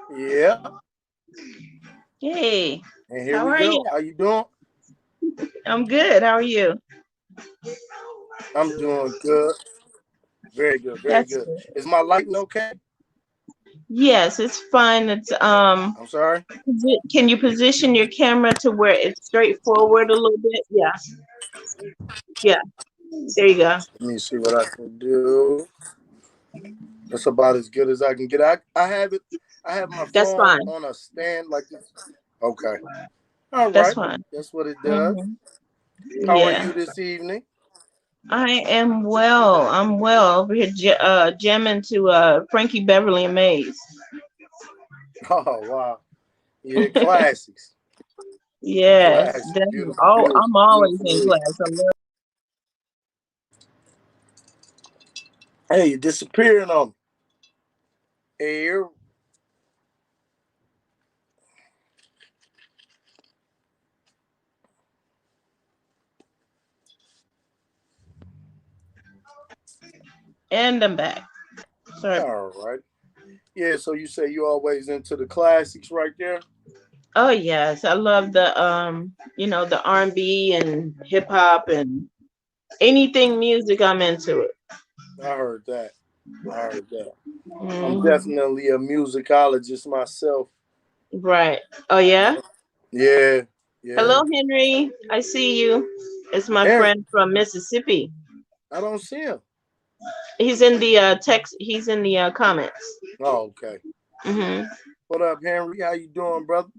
Yeah. Hey, And here how we are you? go. How you doing? I'm good. How are you? I'm doing good. Very good. Very That's good. good. Is my lighting okay? Yes, it's fine. It's I'm sorry. can you position your camera to where it's straight forward a little bit? Yeah. Yeah. There you go. Let me see what I can do. That's about as good as I can get. I have it. I have my That's phone fine. on a stand like this. Okay. All That's right. fine. That's what it does. Hmm. How are Yeah. you this evening? I am well. I'm well over here jamming to Frankie Beverly and Maze. Oh wow. Yeah, classics. Yes, Classics. definitely. Beautiful, Oh, beautiful, I'm always beautiful in music. class. I love. Hey, you disappearing on me. Hey, And I'm back. Sorry. all right. Yeah, so you say you always into the classics right there? Oh yes, I love the the R&B and hip hop and anything music. I'm into it. I heard that. I heard that. I'm Hmm. definitely a musicologist myself. Right. Oh yeah. Yeah, yeah. Hello, Henry. I see you. It's my Henry, friend from Mississippi. I don't see him. He's in the text. He's in the comments. Oh, okay. Hmm. What up, Henry? How you doing, brother?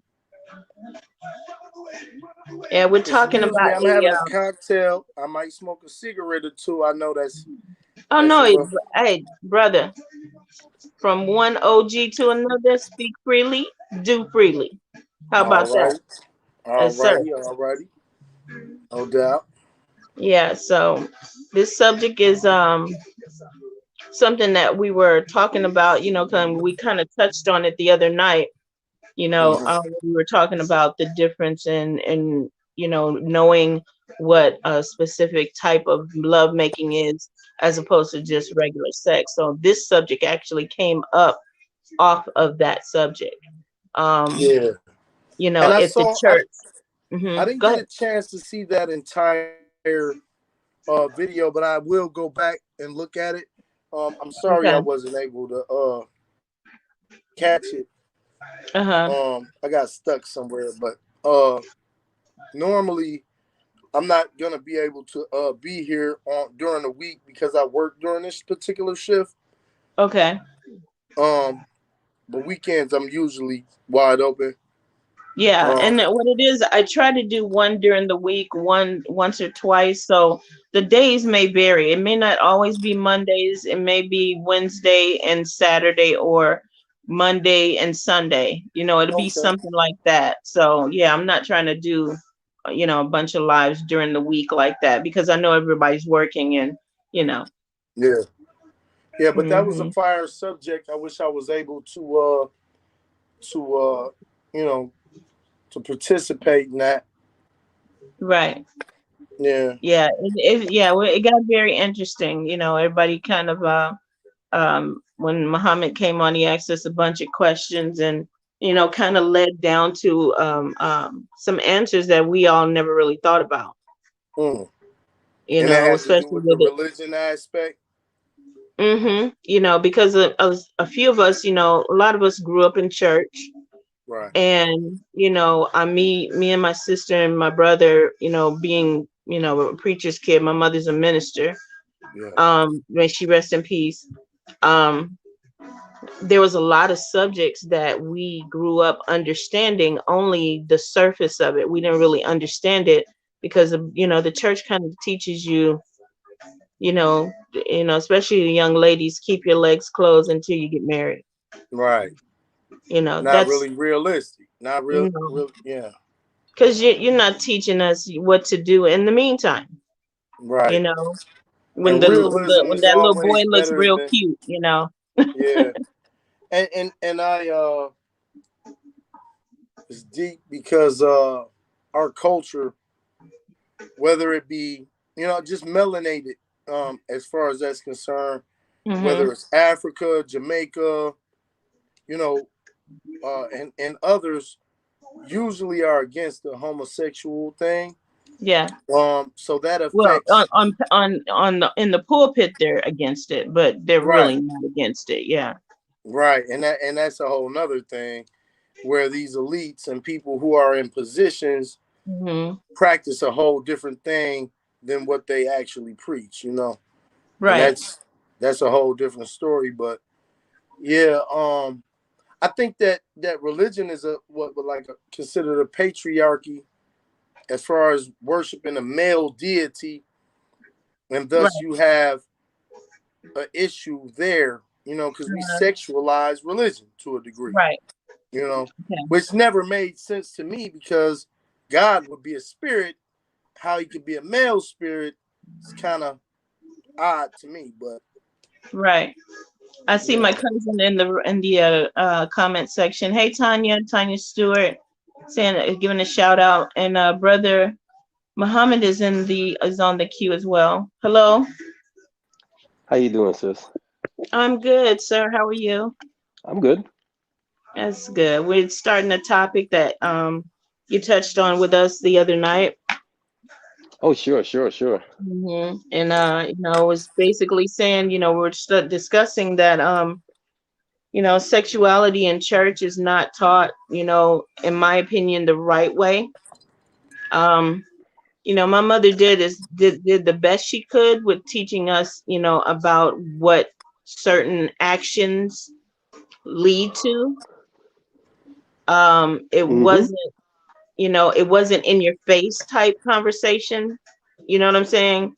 Yeah, we're talking Excuse me, about I'm a. having a cocktail. I might smoke a cigarette or two. I know Oh that's no, a little. hey brother, from one OG to another, speak freely, do freely. How All about that? right, all Yes, sir. righty, all righty. No doubt. Yeah. So this subject is something that we were talking about. We kind of touched on it the other night. Hmm. We were talking about the difference in knowing what a specific type of love making is as opposed to just regular sex. So this subject actually came up off of that subject. Um, Yeah, and I if the saw. church, I didn't go get ahead. a chance to see that entire video, but I will go back and look at it. I'm sorry I Okay. wasn't able to catch it. Uh-huh. I got stuck somewhere, but uh, normally I'm not gonna be able to be here on during the week because I work during this particular shift. Okay. Um, but weekends I'm usually wide open. Yeah, Um, and what it is, I try to do one during the week, one once or twice. So the days may vary. It may not always be Mondays. It may be Wednesday and Saturday or Monday and Sunday. It'll be okay, something like that. So yeah, I'm not trying to do, a bunch of lives during the week like that because I know everybody's working and, you know. yeah, yeah. But that was a Hmm. fire subject. I wish I was able to you know to participate in that. Right. Yeah, Yeah. Yeah. Well, it got very interesting. Everybody kind of when Muhammad came on, he asked us a bunch of questions and, kind of led down to some answers that we all never really thought about, mm. And that had to do especially with the with it. religion aspect. Because a few of us, a lot of us grew up in church. Right. And, me and my sister and my brother, being, a preacher's kid, my mother's a minister. Yeah. May she rest in peace. Um, there was a lot of subjects that we grew up understanding only the surface of it. We didn't really understand it because of, the church kind of teaches you, especially the young ladies, keep your legs closed until you get married. Right. Not That's really realistic. Not real. you know Real. Yeah. because you're not teaching us what to do in the meantime. You Right. know when And realism when is that little boy always looks better real than. cute. Yeah. And I it's deep because our culture, whether it be just melanated, as far as that's concerned, Mm-hmm. whether it's Africa, Jamaica, you know, and others usually are against the homosexual thing. Yeah. So that Well, affects, on the in the pulpit they're against it, but they're right, really not against it. Yeah. right, and that's a whole nother thing where these elites and people who are in positions Mm-hmm. practice a whole different thing than what they actually preach. And Right. that's a whole different story. But yeah, I think that religion is a what would like considered a patriarchy as far as worshiping a male deity, and thus Right. you have an issue there, because we Uh, sexualize religion to a degree, right. you know, Okay. which never made sense to me because God would be a spirit. How he could be a male spirit is kind of odd to me, but Right. I see yeah. my cousin in the comment section. Hey Tanya Stewart, saying giving a shout out, and brother Muhammad is on the queue as well. Hello, How you doing, sis? I'm good, sir. How are you? I'm good. That's good. We're starting a topic that you touched on with us the other night. Oh, sure, sure, sure. And was basically saying, we're discussing that sexuality in church is not taught, in my opinion, the right way. Um, my mother did the best she could with teaching us, about what certain actions lead to. It Mm-hmm. wasn't, it wasn't in your face type conversation. You know what I'm saying?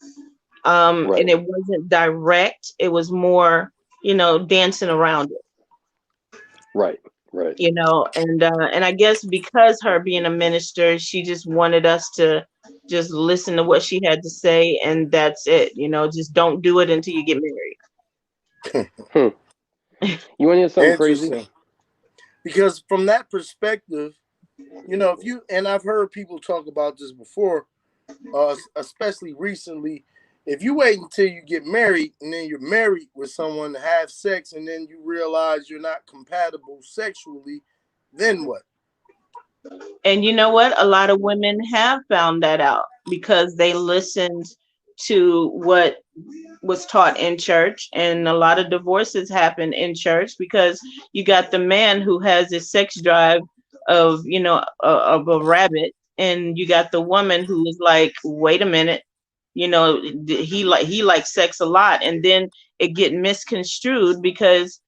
And Right, it wasn't direct. It was more, dancing around it, right, right. and I guess because her being a minister, she just wanted us to just listen to what she had to say, and that's it. Just don't do it until you get Hmm. You want to hear something crazy? Interesting. Because from that perspective, if you and I've heard people talk about this before, especially recently, if you wait until you get married and then you're married with someone to have sex and then you realize you're not compatible sexually, then what? married. And you know what? A lot of women have found that out because they listened to what was taught in church, and a lot of divorces happen in church because you got the man who has this sex drive of of a rabbit, and you got the woman who is like, wait a minute, he likes sex a lot, and then it get misconstrued because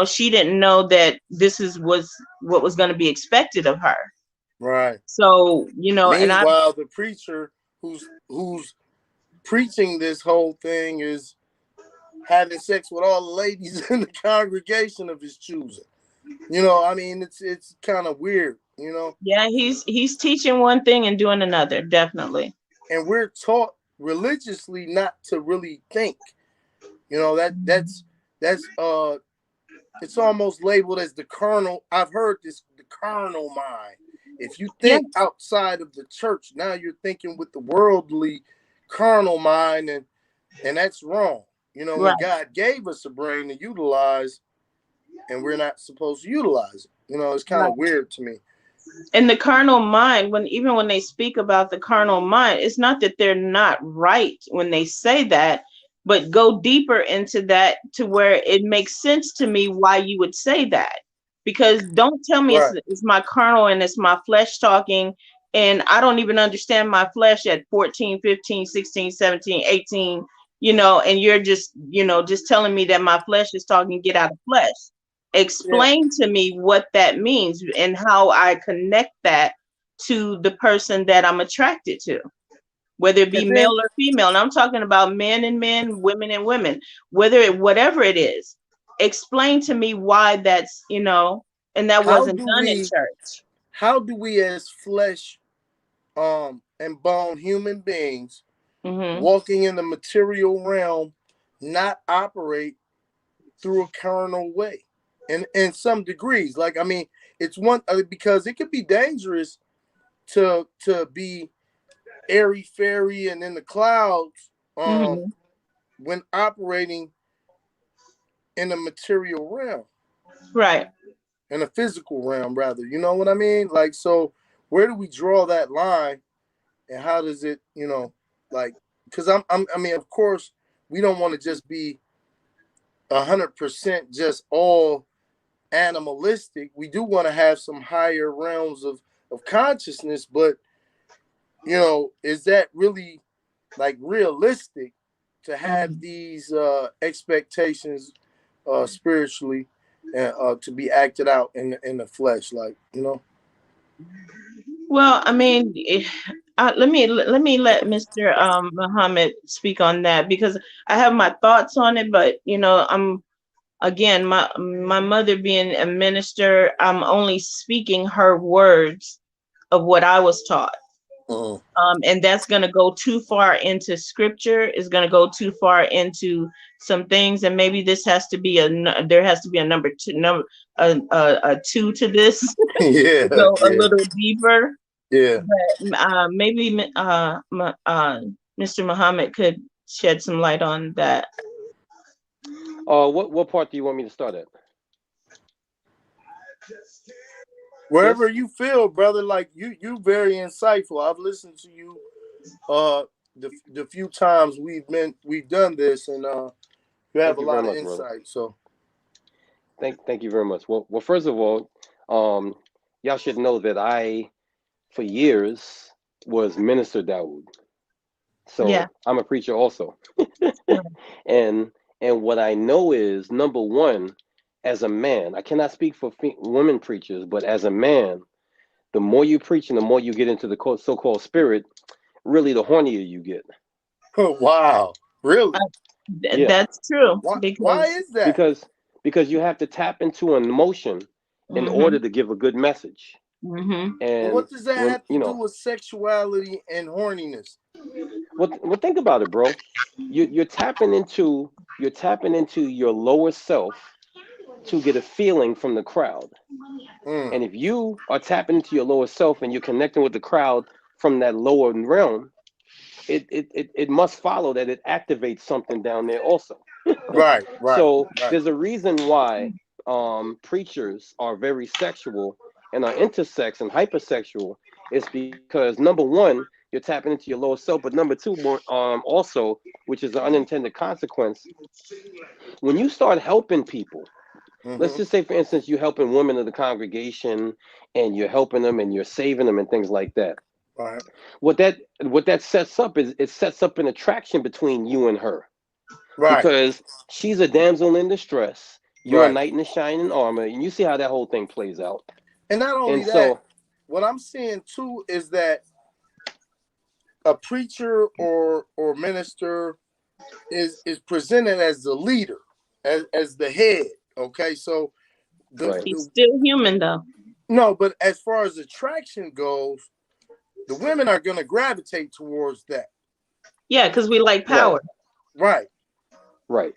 she didn't know that was what was going to be expected of her. Right. So and I Meanwhile, the preacher who's preaching this whole thing is having sex with all the ladies in the congregation of his choosing. I mean, it's kind of weird. yeah, he's teaching one thing and doing another, definitely. And we're taught religiously not to really think. That's it's almost labeled as the carnal. I've heard this, the carnal mind. If you Yeah, think outside of the church, now you're thinking with the worldly carnal mind, and that's wrong. When right. God gave us a brain to utilize and we're not supposed to utilize it. It's kind of Right. weird to me. And the carnal mind, when they speak about the carnal mind, it's not that they're not right when they say that, but go deeper into that to where it makes sense to me why you would say that. Because don't tell me Right. it's my carnal and it's my flesh talking, and I don't even understand my flesh at 14, 15, 16, 17, 18, and you're just telling me that my flesh is talking, get out of flesh. Yeah. Explain to me what that means and how I connect that to the person that I'm attracted to, whether it be And then male or female. And I'm talking about men and men, women and women, whatever it is. Explain to me why and that how wasn't do done in we church. how do we as flesh and bone human beings Hmm. walking in the material realm not operate through a carnal way in some degrees? Like, I mean, it's one because it could be dangerous to be airy fairy and in the clouds, Mm-hmm. when operating in the material realm, Right. in a physical realm, rather. You know what I mean? Like, so where do we draw that line, and how does it, like? Because I mean, of course, we don't want to just be 100% just all animalistic. We do want to have some higher realms of consciousness, but is that really like realistic to have Mhm. these expectations spiritually and to be acted out in the flesh, like Well, I mean, let me let Mr. Muhammad speak on that because I have my thoughts on it, but I'm again my mother being a minister, I'm only speaking her words of what I was taught. uh, And that's going to go too far into scripture, is going to go too far into some things, and maybe this has to be there has to be a number two, a two to this yeah, to go a yeah, little deeper. yeah. But maybe Mr. Muhammad could shed some light on that. What part do you want me to start at? Wherever Sis? you feel, brother, like you very insightful. I've listened to you uh the few times we've done this, and you have Thank a you very lot of much, brother. insight. So Thank you very much. Well, first of all, um, y'all should know that I, for years, was Minister Dawood. Yeah. So I'm a preacher also. Yeah. and and what I know is, number one, as a man, I cannot speak for women preachers, but as a man, the more you preach and the more you get into the so-called spirit, really the hornier you get. wow, really? Yeah, That's true Why because is that? because you have to tap into an emotion in hmm order to give a good message. hmm But And what does that when have to do with sexuality and horniness? well, think about it, bro. You're tapping into your lower self to get a feeling from the crowd. Mm, And if you are tapping into your lower self and you're connecting with the crowd from that lower realm, it must follow that it activates something down there also. right, right, So right. there's a reason why preachers are very sexual and are intersex and hypersexual. It's because number one, you're tapping into your lower self, but number two, more also, which is an unintended consequence, when you start helping people. Let's Mm-hmm. just say, for instance, you're helping women of the congregation, and you're helping them, and you're saving them, and things like that. Right, What that sets up is, it sets up an attraction between you and her, right, because she's a damsel in distress. You're a right. knight in the shining armor, and you see how that whole thing plays out. And not only And that, so, what I'm seeing too is that a preacher or minister is presented as the leader, as the head. Okay, so right, he's the still human though. no, but as far as attraction goes, the women are going to gravitate towards that. Yeah, because we like right, power. Right. right,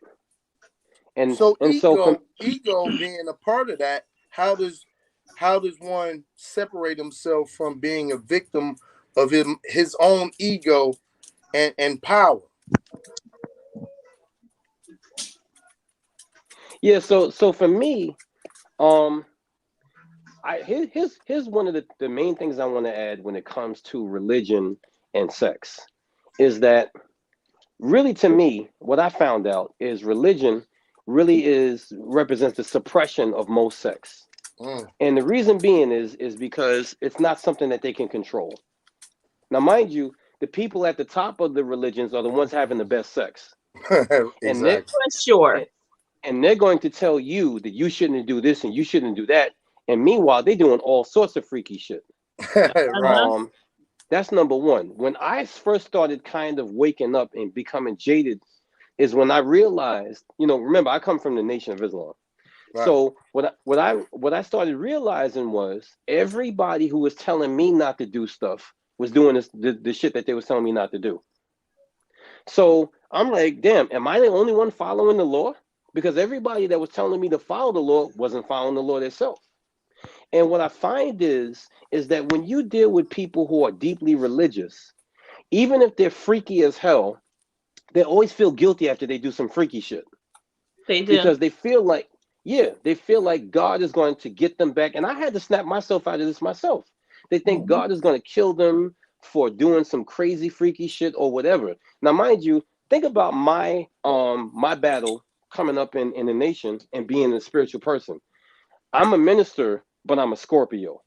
and So and so from ego being a part of that, how does one separate himself from being a victim of his own ego and power? yeah, so for me, um, here's one of the main things I want to add when it comes to religion and sex, is that really, to me, what I found out is religion really represents the suppression of most sex. Mm. And the reason being is because it's not something that they can control. Now, mind you, the people at the top of the religions are the ones having the best sex. And they Exactly. For sure. and they're going to tell you that you shouldn't do this and you shouldn't do that. And meanwhile, they're doing all sorts of freaky shit. Right. Uh-huh. Um, that's number one. When I first started kind of waking up and becoming jaded, is when I realized, remember, I come from the Nation of Islam. Right. So what I started realizing was, everybody who was telling me not to do stuff was doing the shit that they was telling me not to do. So I'm like, damn, am I the only one following the law? Because everybody that was telling me to follow the law wasn't following the law themselves. And what I find is that when you deal with people who are deeply religious, even if they're freaky as hell, they always feel guilty after they do some freaky shit They do. because they feel like, yeah, they feel like God is going to get them back. And I had to snap myself out of this myself. They think Mhm. God is going to kill them for doing some crazy freaky shit or whatever. Now, mind you, think about my battle coming up in the nation and being a spiritual person. I'm a minister, but I'm a Scorpio.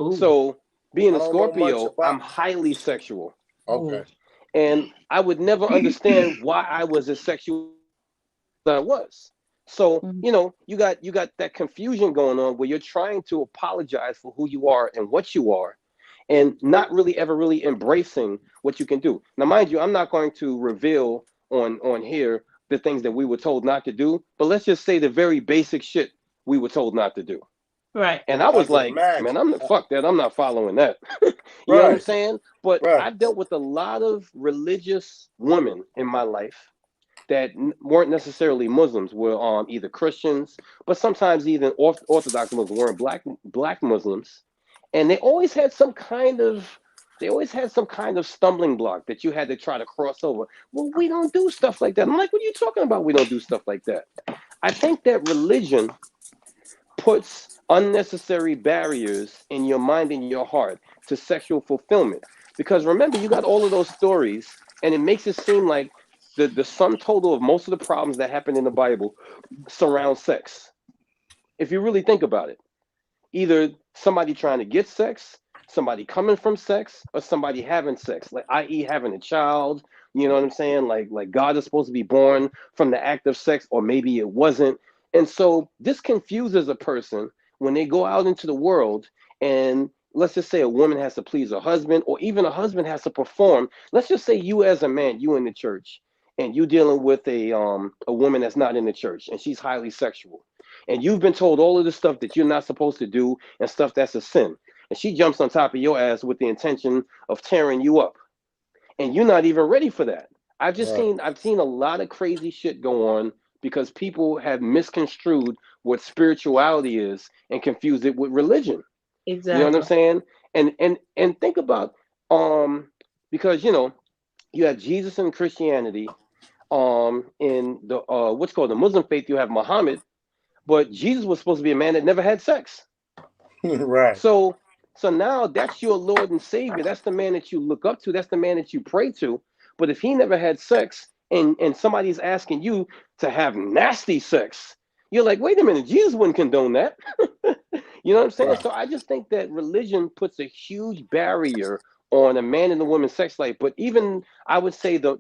Ooh. So being I a don't know much Scorpio, about. I'm highly sexual. Okay. Ooh. And I would never understand why I was as sexual as I was. So, Mhm. you got that confusion going on where you're trying to apologize for who you are and what you are and not really ever really embracing what you can do. Now, mind you, I'm not going to reveal on here the things that we were told not to do, but let's just say the very basic shit we were told not to do. Right. And I I was can like, man, imagine. fuck that. I'm not following that. You know what I'm Right. saying? But Right. I've dealt with a lot of religious women in my life that weren't necessarily Muslims, were either Christians, but sometimes even Orthodox Muslims, weren't black Muslims, and they always had some kind of stumbling block that you had to try to cross over. Well, we don't do stuff like that. I'm like, what are you talking about? We don't do stuff like that. I think that religion puts unnecessary barriers in your mind and your heart to sexual fulfillment. Because remember, you got all of those stories, and it makes it seem like the sum total of most of the problems that happen in the Bible surround sex. If you really think about it, either somebody trying to get sex, somebody coming from sex, or somebody having sex, like i.e. having a child. You know what I'm saying? Like God is supposed to be born from the act of sex, or maybe it wasn't. And so this confuses a person when they go out into the world, and let's just say a woman has to please her husband, or even a husband has to perform. Let's just say you as a man, you in the church, and you dealing with a woman that's not in the church, and she's highly sexual, and you've been told all of the stuff that you're not supposed to do and stuff that's a sin. And she jumps on top of your ass with the intention of tearing you up. And you're not even ready for that. Right. I've seen a lot of crazy shit go on because people have misconstrued what spirituality is and confused it with religion. You know what I'm Exactly. saying? And think about um because you have Jesus in Christianity, in the what's called the Muslim faith, you have Muhammad, but Jesus was supposed to be a man that never had sex. Right. So so now that's your Lord and Savior. That's the man that you look up to. That's the man that you pray to. But if he never had sex, and somebody's asking you to have nasty sex, you're like, wait a minute, Jesus wouldn't condone that. You know what I'm saying? Right. So I just think that religion puts a huge barrier on a man and a woman's sex life. But even I would say the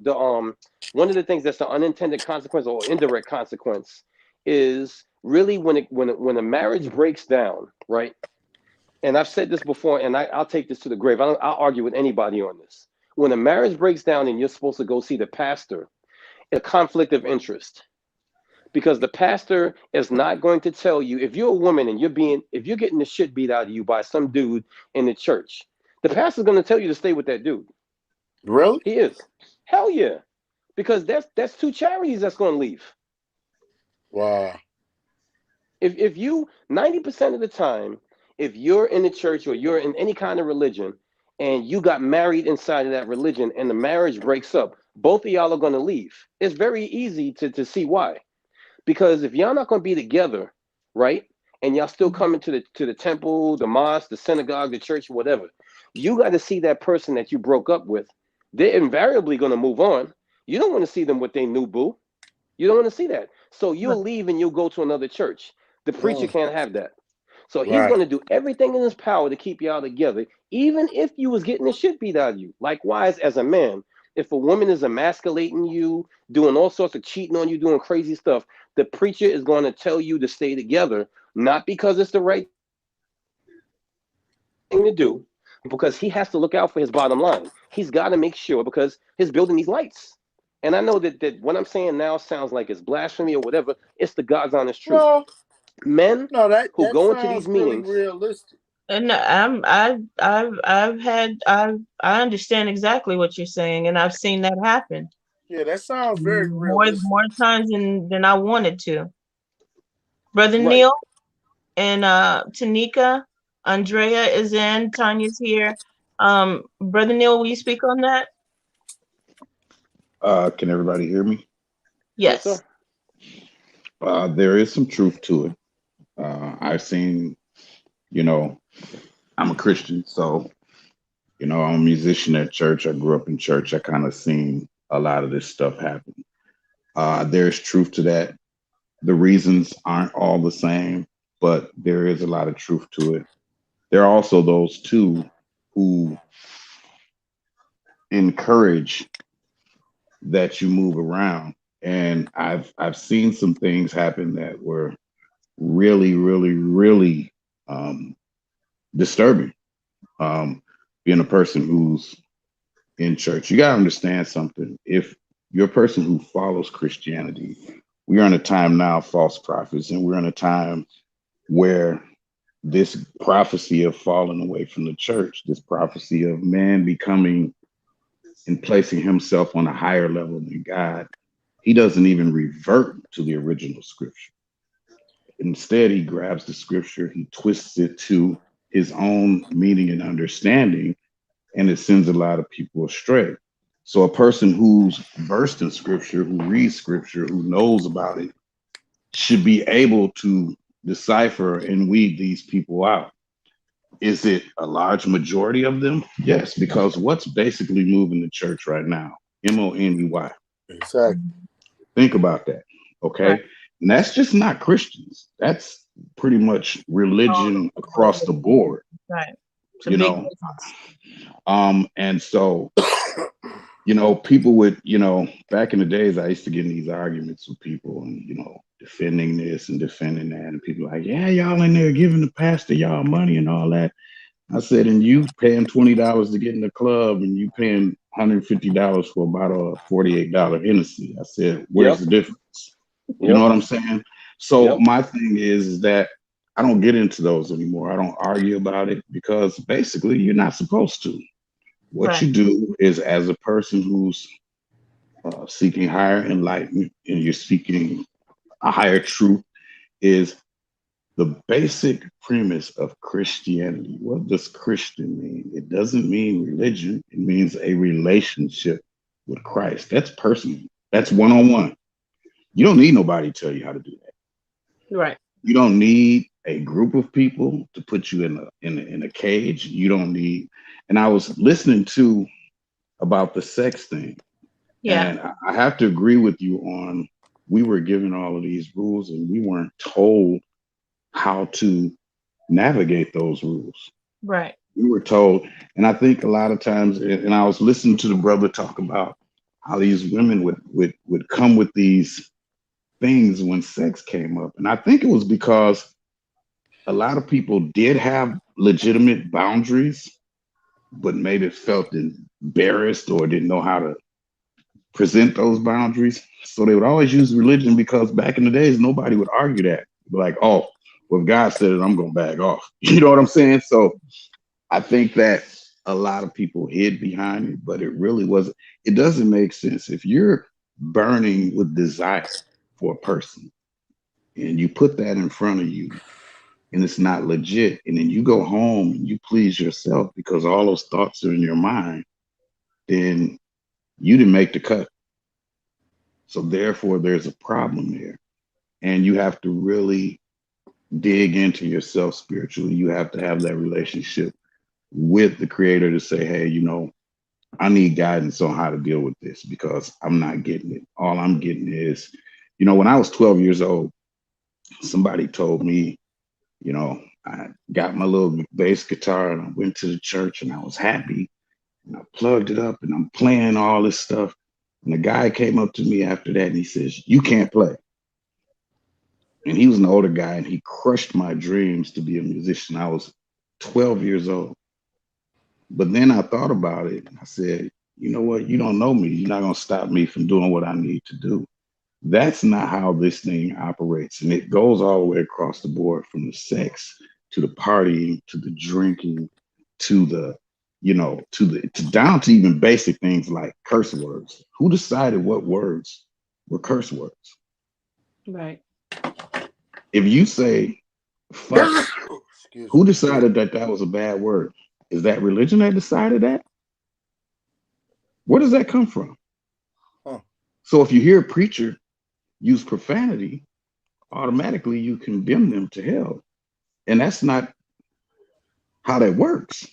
one of the things that's the unintended consequence or indirect consequence is really when a marriage breaks down, right? And I've said this before, and I'll take this to the grave. I'll argue with anybody on this. When a marriage breaks down and you're supposed to go see the pastor, it's a conflict of interest because the pastor is not going to tell you if you're a woman and if you're getting the shit beat out of you by some dude in the church, the pastor's going to tell you to stay with that dude. Really? He is. Hell yeah. Because that's two charities that's going to leave. Wow. If you 90% of the time, if you're in the church or you're in any kind of religion and you got married inside of that religion and the marriage breaks up, both of y'all are going to leave. It's very easy to see why. Because if y'all not going to be together, right? And y'all still coming to the temple, the mosque, the synagogue, the church, whatever, you got to see that person that you broke up with. They're invariably going to move on. You don't want to see them with their new boo. You don't want to see that. So Right. you'll leave and you'll go to another church. The preacher Mm. can't have that. So he's Right. going to do everything in his power to keep y'all together, even if you was getting the shit beat out of you. Likewise, as a man, if a woman is emasculating you, doing all sorts of cheating on you, doing crazy stuff, the preacher is going to tell you to stay together, not because it's the right thing to do, because he has to look out for his bottom line. He's got to make sure because his building needs lights. And I know that what I'm saying now sounds like it's blasphemy or whatever. It's the God's honest truth. No, Men no, that who that go into sounds these really meetings, realistic. And I understand exactly what you're saying, and I've seen that happen Yeah, that sounds very more realistic. times than I wanted to. Brother right? Neil and Tanika, Andrea is in, Tanya's here. Brother Neil, will you speak on that? Can everybody hear me? Yes, Yes. sir. There is some truth to it. I've seen, you know, I'm a Christian, so I'm a musician at church. I grew up in church. I kind of seen a lot of this stuff happen. There's truth to that. The reasons aren't all the same, but there is a lot of truth to it. There are also those too who encourage that you move around. And I've seen some things happen that were really, really, really um, disturbing. Being a person who's in church, you got to understand something. If you're a person who follows Christianity, we are in a time now of false prophets, and we're in a time where this prophecy of falling away from the church, this prophecy of man becoming and placing himself on a higher level than God, he doesn't even revert to the original scripture. Instead, he grabs the scripture, he twists it to his own meaning and understanding, and it sends a lot of people astray. So, a person who's versed in scripture, who reads scripture, who knows about it, should be able to decipher and weed these people out. Is it a large majority of them? Yes, because what's basically moving the church right now? Money. Exactly. Think about that. Right. Okay. And that's just not Christians. That's pretty much religion across the board, Right. It's a you big know. business. And so, people would, back in the days, I used to get in these arguments with people and, defending this and defending that. And people like, yeah, y'all in there giving the pastor y'all money and all that. I said, and you paying $20 to get in the club and you paying $150 for a bottle of $48 Hennessy. I said, where's Yep. the difference? You know Yep. what I'm saying? So Yep. my thing is that I don't get into those anymore. I don't argue about it because basically you're not supposed to. What Right. you do is, as a person who's seeking higher enlightenment and you're seeking a higher truth, is the basic premise of Christianity. What does Christian mean? It doesn't mean religion. It means a relationship with Christ. That's personal. That's one on one. You don't need nobody to tell you how to do that. Right. You don't need a group of people to put you in a cage. You don't need. And I was listening to about the sex thing, Yeah. and I have to agree with you on. We were given all of these rules, and we weren't told how to navigate those rules. Right. We were told, and I think a lot of times, and I was listening to the brother talk about how these women would come with these things when sex came up, and I think it was because a lot of people did have legitimate boundaries, but maybe felt embarrassed or didn't know how to present those boundaries. So they would always use religion because back in the days, nobody would argue that. Like, oh, well, if God said it, I'm going to back off. You know what I'm saying? So I think that a lot of people hid behind it, but it really wasn't. It doesn't make sense. If you're burning with desire for a person and you put that in front of you and it's not legit, and then you go home and you please yourself because all those thoughts are in your mind, then you didn't make the cut. So therefore, there's a problem there. And you have to really dig into yourself spiritually. You have to have that relationship with the creator to say, hey, I need guidance on how to deal with this because I'm not getting it. All I'm getting is, when I was 12 years old, somebody told me, I got my little bass guitar and I went to the church and I was happy and I plugged it up and I'm playing all this stuff. And the guy came up to me after that and he says, you can't play. And he was an older guy and he crushed my dreams to be a musician. I was 12 years old. But then I thought about it and I said, you know what? You don't know me. You're not going to stop me from doing what I need to do. That's not how this thing operates. And it goes all the way across the board from the sex to the partying to the drinking to the, to down to even basic things like curse words. Who decided what words were curse words? Right. If you say fuck, Excuse who me. decided that that was a bad word? Is that religion that decided that? Where does that come from? Huh. So if you hear a preacher use profanity, automatically you condemn them to hell. And that's not how that works.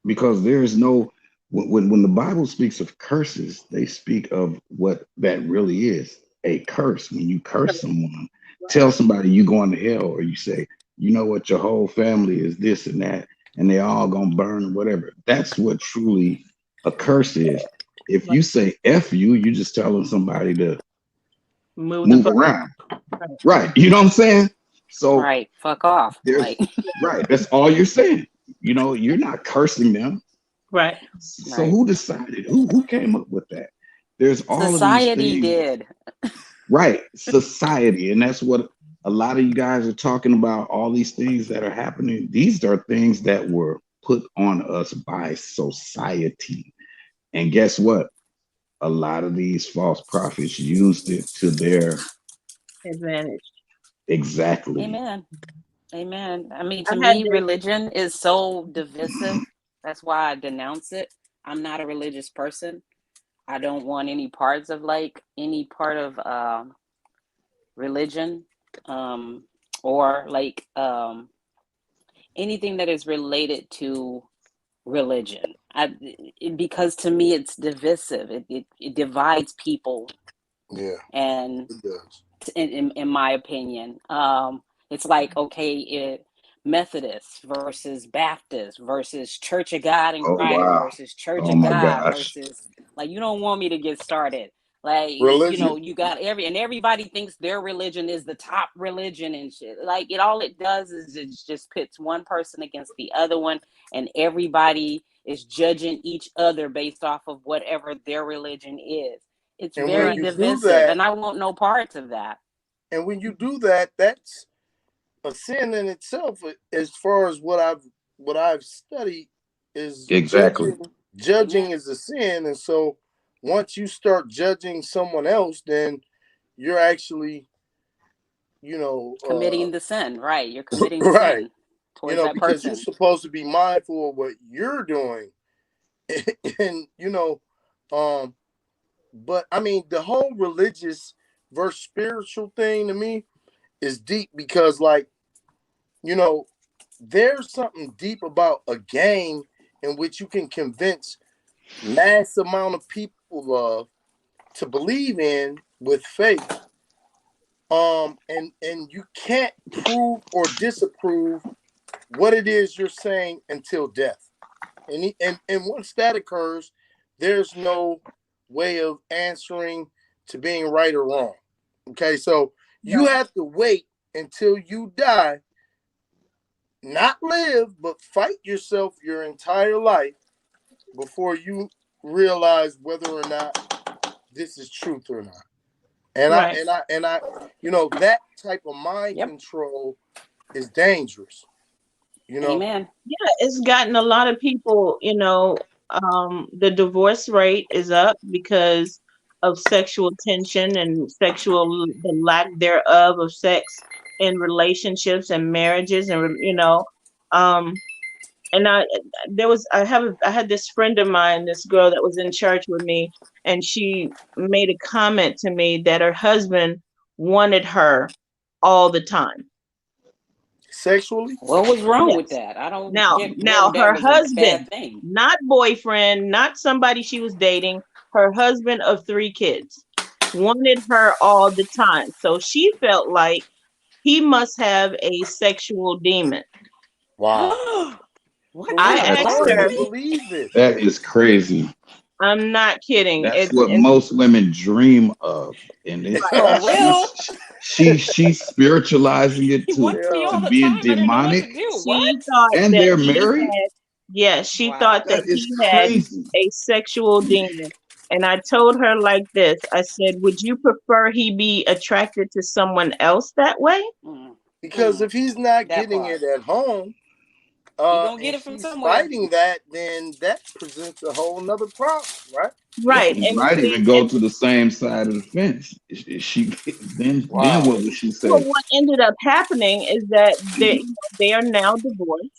Because there is no, when the Bible speaks of curses, they speak of what that really is, a curse. When you curse someone, tell somebody you going to hell, or you say, you know what, your whole family is this and that, and they all gonna burn or whatever. That's what truly a curse is. If you say F you, you're just telling somebody to Move the move fuck. around. Right. You know what I'm saying? So Right. Fuck off. there's Like, right. That's all you're saying. You know, you're not cursing them. Right. So right. who decided? Who came up with that? There's all of these Society things. did. Right. Society. And that's what a lot of you guys are talking about. All these things that are happening. These are things that were put on us by society. And guess what? A lot of these false prophets used it to their Advantage. exactly. Amen. Amen. I mean, I to had me, this. religion is so divisive. That's why I denounce it. I'm not a religious person. I don't want any parts of like any part of religion, um, or like anything that is related to religion. Because to me it's divisive. It divides people, Yeah, and it does. in my opinion, it's like, okay, Methodist versus Baptist versus Church of God in Oh Christ wow. versus Church Oh of my God gosh. versus, like, you don't want me to get started. Like, Religion. you got everybody thinks their religion is the top religion and shit. Like, all it does is it just pits one person against the other one, and everybody is judging each other based off of whatever their religion is. It's And when very Right. you do divisive, that, and I want no parts of that. that's a sin in itself. As far as what I've studied is Exactly. judging Amen. is a sin, and so once you start judging someone else, then you're actually, you know, Committing the sin, right? You're committing right, sin towards that because you're person. supposed to be mindful of what you're doing, and um, but I mean, the whole religious versus spiritual thing to me is deep because, like, you know, there's something deep about a game in which you can convince mass amount of people of to believe in with faith. And you can't prove or disapprove what it is you're saying until death. And once that occurs, there's no way of answering to being right or wrong. Okay, so you Right. have to wait until you die, not live, but fight yourself your entire life before you realize whether or not this is truth or not. And I Right. and I and I, that type of mind Yep. control is dangerous. You know, Amen. Yeah, it's gotten a lot of people, the divorce rate is up because of sexual tension and the lack thereof of sex in relationships and marriages, and um and I had this friend of mine, this girl that was in church with me, and she made a comment to me that her husband wanted her all the time. sexually. What was wrong with Yes. that? I don't Now, get whether now that her was a bad husband, thing. not boyfriend, not somebody she was dating, her husband of 3 kids, wanted her all the time. So she felt like he must have a sexual demon. Wow. What So I kind of That's asked why do her, you crazy. blasphemy? believe this? That is crazy. I'm not kidding. That's what most women dream of, and For real? she's spiritualizing it He to wants me Yeah. all to the being time. I don't know what to demonic, do. She What? thought and that they're he married. had, yes, she thought Wow. that That is he had crazy. a sexual demon. And I told her like this, I said, would you prefer he be attracted to someone else that way? Mm, Because mm, if he's not that getting it part. at home, He gonna get and it from she's somewhere. fighting that, then that presents a whole nother problem, right? Right. He And might see, even go and to the same side of the fence. She then Wow. what would she well, say? what ended up happening is that they are now divorced.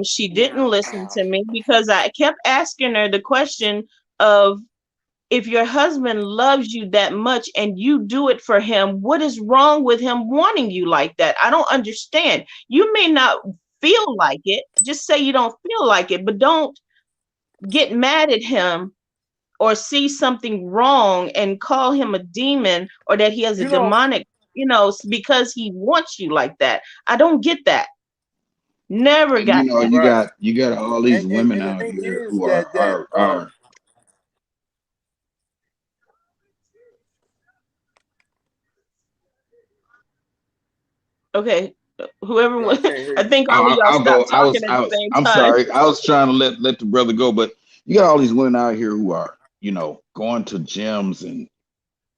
She didn't Yeah. listen to me because I kept asking her the question of, if your husband loves you that much and you do it for him, what is wrong with him wanting you like that? I don't understand. You may not feel like it. Just say you don't feel like it, but don't get mad at him or see something wrong and call him a demon or that he has a You know, demonic, because he wants you like that. I don't get that. Never And got that. right. you got all these women And the out thing here is who that are Okay. Whoever, I can't hear I you. think all of y'all I'll go. stopped talking at the same I'm time. sorry. I was trying to let the brother go, but you got all these women out here who are, going to gyms and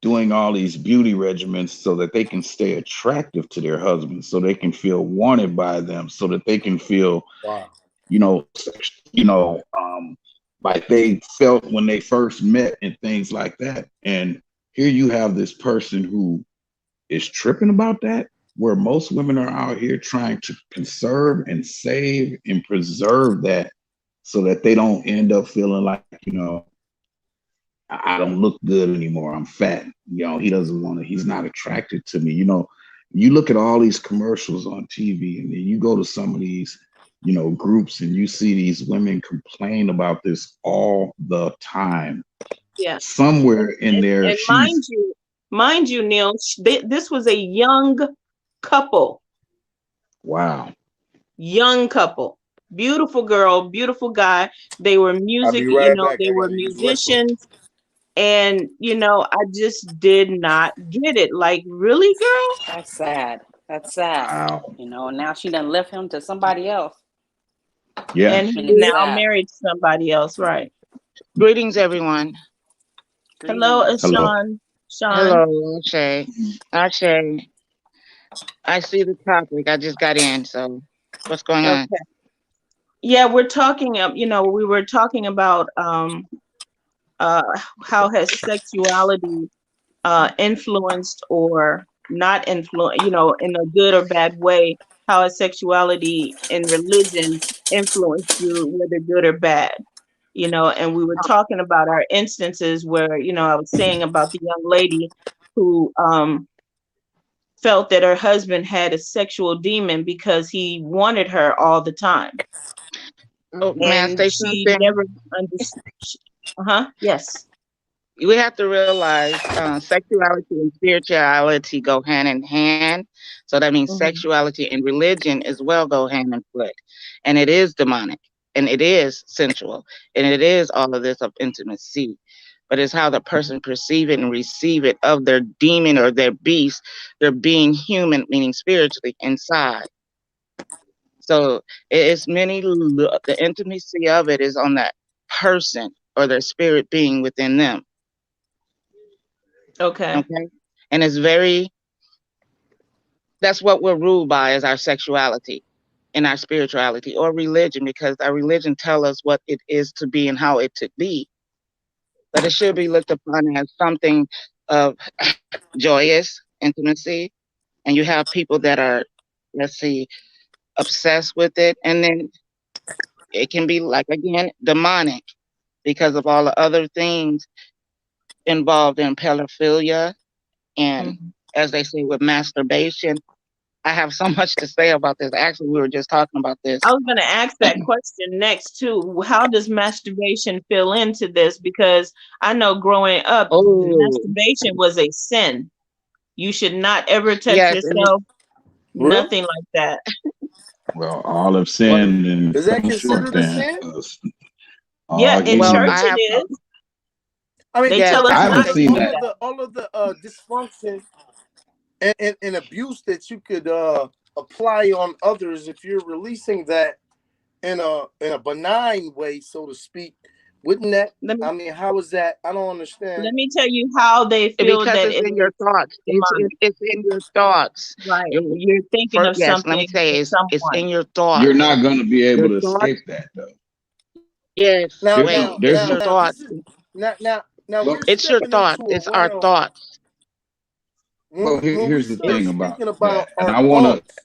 doing all these beauty regimens so that they can stay attractive to their husbands, so they can feel wanted by them, so that they can feel, Wow. you know, um, like they felt when they first met and things like that. And here you have this person who is tripping about that, where most women are out here trying to conserve and save and preserve that so that they don't end up feeling like, I don't look good anymore. I'm fat. He doesn't want to, he's not attracted to me. You look at all these commercials on TV and then you go to some of these, groups and you see these women complain about this all the time. Yeah. Somewhere in And, there, and she's mind you, Neil, this was a young couple, wow. young couple, beautiful girl, beautiful guy. They were I'll be music, right back. they I were gotta use the restroom. musicians. And, I just did not get it. Like, really, girl? That's sad. That's sad. Wow. Now she done left him to somebody else. Yeah. And And he's it's now sad. married to somebody else, right? Greetings, everyone. Hello, Greetings. Hello. Sean. Hello, Shay. Shay, I see the topic. I just got in, so what's going on? Okay. Yeah, we're talking, we were talking about uh how has sexuality influenced or not influenced, in a good or bad way, how has sexuality and religion influenced you, whether good or bad? And we were talking about our instances where, I was saying about the young lady who felt that her husband had a sexual demon because he wanted her all the time. Oh, may I And say she something? never understood. Yes. We have to realize sexuality and spirituality go hand in hand. So that means Mhm. sexuality and religion as well go hand in foot. And it is demonic and it is sensual and it is all of this of intimacy. But it's how the person perceive it and receive it of their demon or their beast, their being human, meaning spiritually inside. So it's the intimacy of it is on that person or their spirit being within them. Okay. Okay. And that's what we're ruled by as our sexuality and our spirituality or religion, because our religion tell us what it is to be and how it to be. But it should be looked upon as something of joyous intimacy. And you have people that are, let's see, obsessed with it. And then it can be like, again, demonic because of all the other things involved in pedophilia and, Mhm. as they say, with masturbation. I have so much to say about this. Actually, we were just talking about this. I was going to ask that question next too. How does masturbation fill into this? Because I know growing up, Oh, masturbation was a sin. You should not ever touch yes. And yourself, Really? nothing like that. Well, all have What sinned and is come that short considered a then. sin? 'Cause Yeah, all in well, church I you have, it is. I mean, They yes, tell us that's I what not haven't to they seen do teach. that. that. all of the dysfunction and abuse that you could apply on others if you're releasing that in a benign way, so to speak, wouldn't that? Let me I mean, how is that? I don't understand. let me tell you how they feel Because that it's it in your is thoughts. demonic. It's in your thoughts. Right. You're thinking of Yes, let me something say or it's someone. in your You're thoughts. not going to be able Your to thoughts. escape that though. Yes, Now, There's wait. no, now, It's there's now, your no. now, this thoughts. is now Well, we're It's your stepping into thoughts. a It's our realm thoughts. when we here's the start thing about speaking about that, and our I want to. thoughts.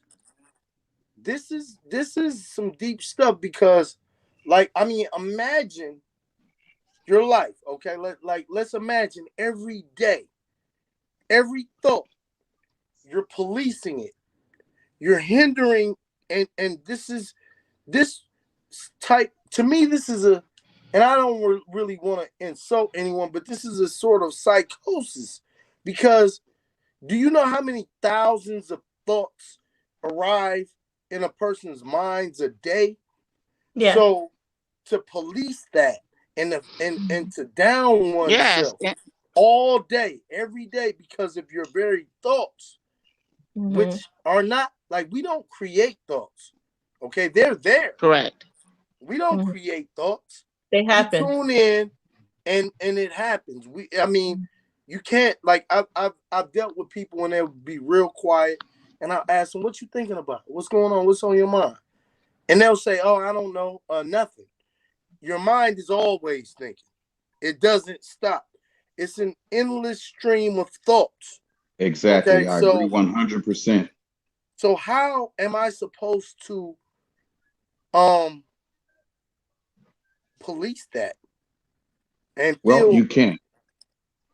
this is some deep stuff because, like, I mean, imagine your life, okay? Let's imagine every day, every thought, you're policing it, you're hindering, and this type to me. This is a, and I don't really want to insult anyone, but this is a sort of psychosis because do you know how many thousands of thoughts arrive in a person's minds a day? Yeah. So to police that and to down Yes. oneself all day, every day, because of your very thoughts, which are not like we don't create thoughts. Okay, they're there. Correct. We don't create thoughts. They We happen. tune in and it happens. I mean, you can't like I've dealt with people when they'll be real quiet and I'll ask them, what you thinking about? What's going on? What's on your mind? And they'll say, oh, I don't know, nothing. Your mind is always thinking. It doesn't stop. It's an endless stream of thoughts. Exactly. Okay, I so agree 100%. so how am I supposed to um police that and Well, feel you can't.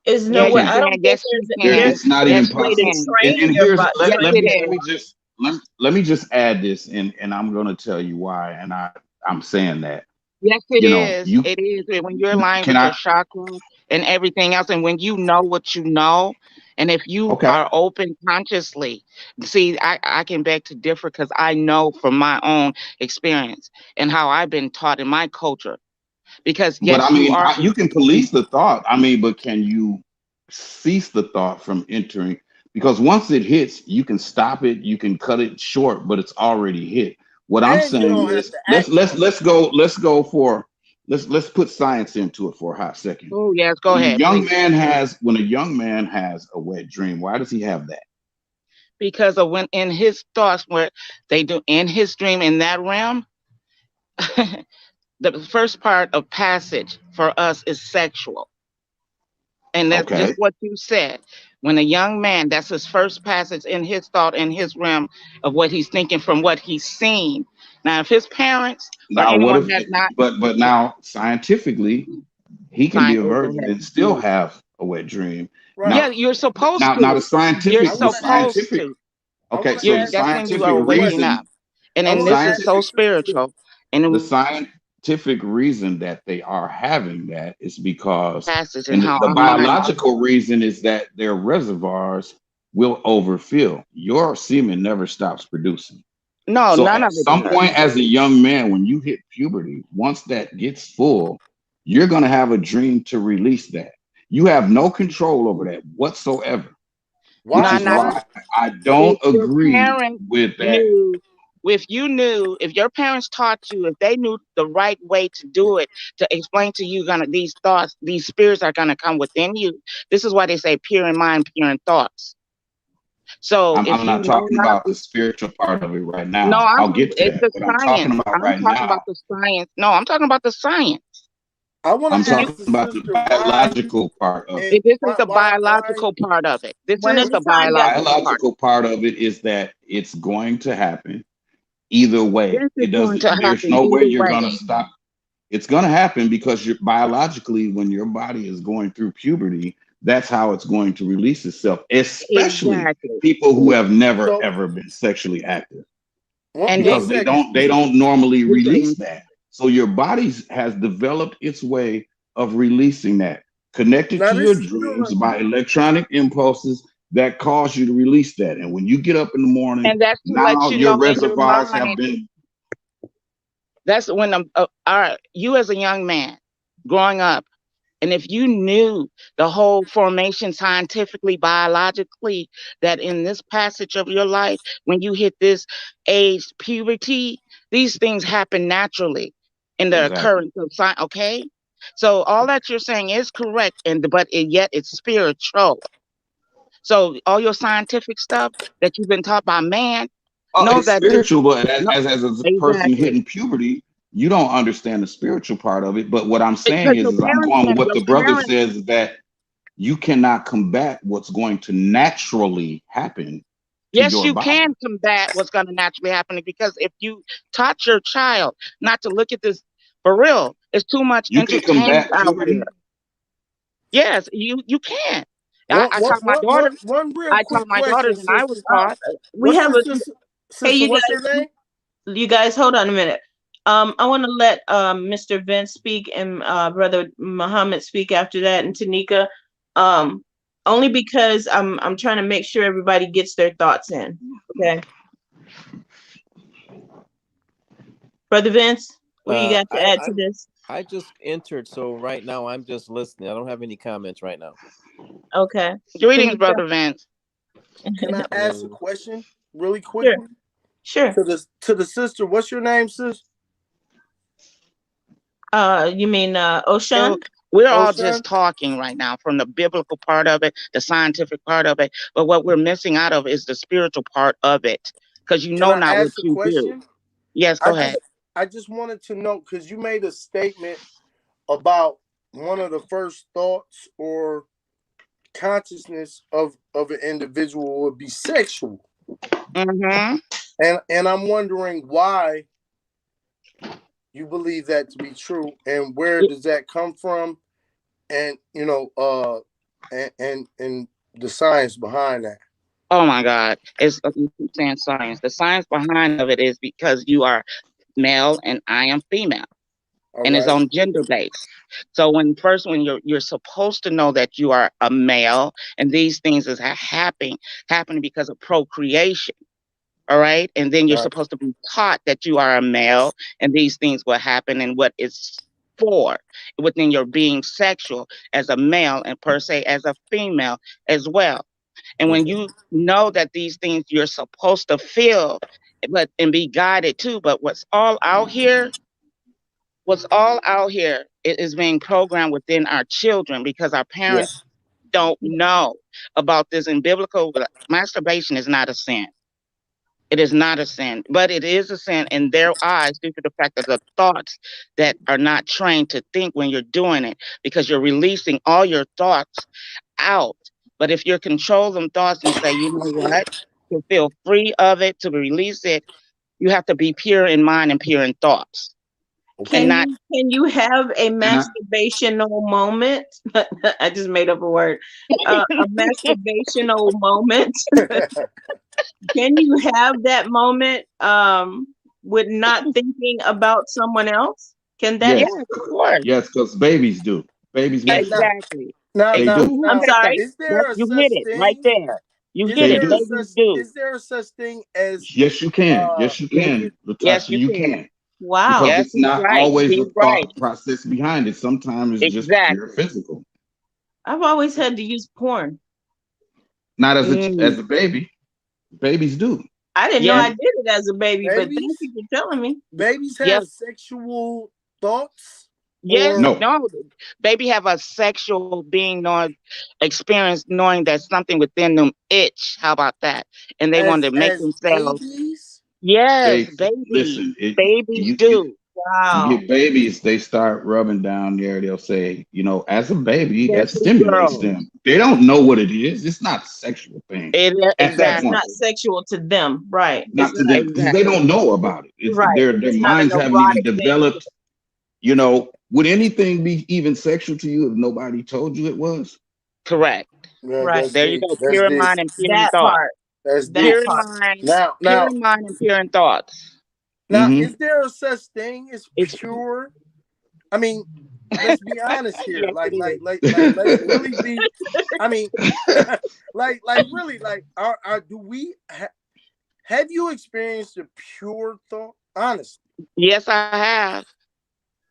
Is You no Yeah, way. you can't. I don't can. think Yes, you can. It's not Yes, even there's a you way to possible. can. train And your here's body. Yes, let it me is. just let me just add this, and I'm going to tell you why, and I'm saying that Yes, it is. you It is. And when you're aligned can with your I. chakras and everything else, and when you know what you know, and if you Okay, are open consciously, see, I can beg to differ because I know from my own experience and how I've been taught in my culture. Because but I yes, you mean, are. you can police the thought. I mean, but can you cease the thought from entering? Because once it hits, you can stop it, you can cut it short, but it's already hit. What I'm and you saying don't have is, to act on it. let's put science into it for a hot second. Oh yes, go ahead, please. When a young man has a wet dream, why does he have that? Because of when in his thoughts, where they do in his dream in that realm, the first part of passage for us is sexual. And that's just Okay. what you said. When a young man, that's his first passage in his thought, in his realm of what he's thinking from what he's seen. Now, if his parents or Now, what anyone if? has not But now scientifically, he can be signed, a oh, go virgin ahead. and still have a wet dream. Right. Yeah, Now, you're supposed now to. You're I the want to ask. supposed scientific. to. I Okay, want to so the You're ask that's the when you scientific are sister a waking question. up. reason, And I then the want to this is ask so the scientific, sister. spiritual. And the in scientific reason that they are having that is because, passage and and how the our mind are. biological reason is that their reservoirs will overfill. Your semen never stops producing. No, So none at of it some does. point as a young man, when you hit puberty, once that gets full, you're going to have a dream to release that. You have no control over that whatsoever, which Why? Not is not Why? why I don't if your agree parents with that. knew, if you knew, if your parents taught you, if they knew the right way to do it, to explain to you, gonna these thoughts, these spirits are gonna come within you. This is why they say pure in mind, pure in thoughts. So if I'm you not know talking not, about the spiritual part of it right no, now. I'm I'll get to it's that. the What I'm talking science. about I'm right talking about now, the science. No, I'm talking about the science. I want I'm to You, ask talking the about the sister why biological part of it. and this is why the why biological part of it. This When is it's the what's time, The yes. biological part. biological part of it is that it's going to happen either way. Yes, It it's going doesn't, to there's happen no way either you're way. going to stop. It's going to happen because you're biologically, when your body is going through puberty, that's how it's going to release itself, especially Exactly. people who have never so ever been sexually active And one because then second. they don't normally release listen, that. So your body has developed its way of releasing that, connected Now to your this you know dreams what by electronic impulses that cause you to release that. And when you get up in the morning, and that's to let now you your know in your reservoirs have mind. been. That's when all right, you as a young man growing up, and if you knew the whole formation scientifically, biologically, that in this passage of your life, when you hit this age, puberty, these things happen naturally in the Exactly. occurrence of science. Okay, so all that you're saying is correct, and yet it's spiritual. So all your scientific stuff that you've been taught by man, Oh, know it's that this spiritual, but no as a person exactly. hitting puberty, you don't understand the spiritual part of it. But what I'm saying Because your is I'm parents going with can, what your the brother parents, says, is that you cannot combat what's going to naturally happen to Yes, your you body. can combat what's going to naturally happen because if you taught your child not to look at this for real, it's too much You can entertainment combat out there. puberty. Yes, you can. One, I one, taught my one, daughter. one, one real I taught quick my daughters, question, and I sister. was taught. We What's have your a sister? hey, Sister, you what's your guys. name? You guys, hold on a minute. I want to let Mr. Vince speak and Brother Muhammad speak after that, and Tanika. Um, only because I'm trying to make sure everybody gets their thoughts in. Okay, Brother Vince, what do you got to I add to I'm this? I just entered, so right now I'm just listening. I don't have any comments right now. Okay, Greetings, Tanika. brother Vince. Can I ask a And question really Sure, quickly sure. to the sister? What's your name, sis? You mean Oshan? So we're all Ocean? just talking right now from the biblical part of it, the scientific part of it, but what we're missing out of is the spiritual part of it, because you Can know I not what ask a you do. question? Yes, I go ahead. just I just wanted to know because you made a statement about one of the first thoughts or consciousness of an individual would be sexual, Mm-hmm. and I'm wondering why you believe that to be true, and where does that come from, and and the science behind that. Oh my God. It's you keep saying science. The science behind of it is because you are male and I am female. All And it's right. on gender based. So when you're supposed to know that you are a male and these things is happening because of procreation. All right. And then you're All right. supposed to be taught that you are a male and these things will happen and what it's for within your being sexual as a male and per se as a female as well. And when Okay. you know that these things you're supposed to feel, but and be guided too, but what's all out here is being programmed within our children because our Yeah. parents don't know about this. In biblical, masturbation is not a sin. It is not a sin, but it is a sin in their eyes due to the fact of the thoughts that are not trained to think when you're doing it because you're releasing all your thoughts out. But if you control them thoughts and say, you know what, to feel free of it, to release it, you have to be pure in mind and pure in thoughts and Okay. not. Can you have a And I masturbational moment? I just made up a word. A masturbational moment. Can you have that moment with not thinking about someone else? Can that Yes, yes, happen? of course. yes, because babies do. Babies now, masturbate. now, Exactly. now, They now, do. I'm now, sorry. is there a You such hit it right thing? there. You hit They it. do. Babies do. Is there a such thing as Yes, you can. Yes, you Yes, can, yes, Latasha. you You can. can. Because Wow. Yes, it's he's not right. always He's the right. thought process behind it. Sometimes it's just pure Exactly. physical. I've always had to use porn. Not as Mm. a baby. Babies do. I didn't know Yes, I did it as a baby, but thank babies? you for telling me. Babies yes, have sexual thoughts, yes. or No. No, baby have a sexual being knowing experience, knowing that something within them itch. How about that? And they want to make as themselves. babies? Yes, They babies. listen. Babies You get do. you Wow. get babies. They start rubbing down there. They'll say, as a baby, that Especially stimulates girls. them. They don't know what it is. It's not a sexual thing at that It's Exactly. not point. sexual to them, right? It's Not to not them because they Exactly. don't know about it. It's right. their It's not an minds haven't even erotic thing. developed. Would anything be even sexual to you if nobody told you it was? Correct. Yeah, Right. that's There you deep. go. That's Pure in deep. mind and pure in That thought. part. That's That deep. Pure in part. mind. Now, Pure now, in mind and pure in thoughts. now, Hmm. is there a such thing as It's pure? I mean, let's be honest here. yes, it is. Let's really be. I mean, really, do we have you experienced a pure thought? Honestly, Yes, I have.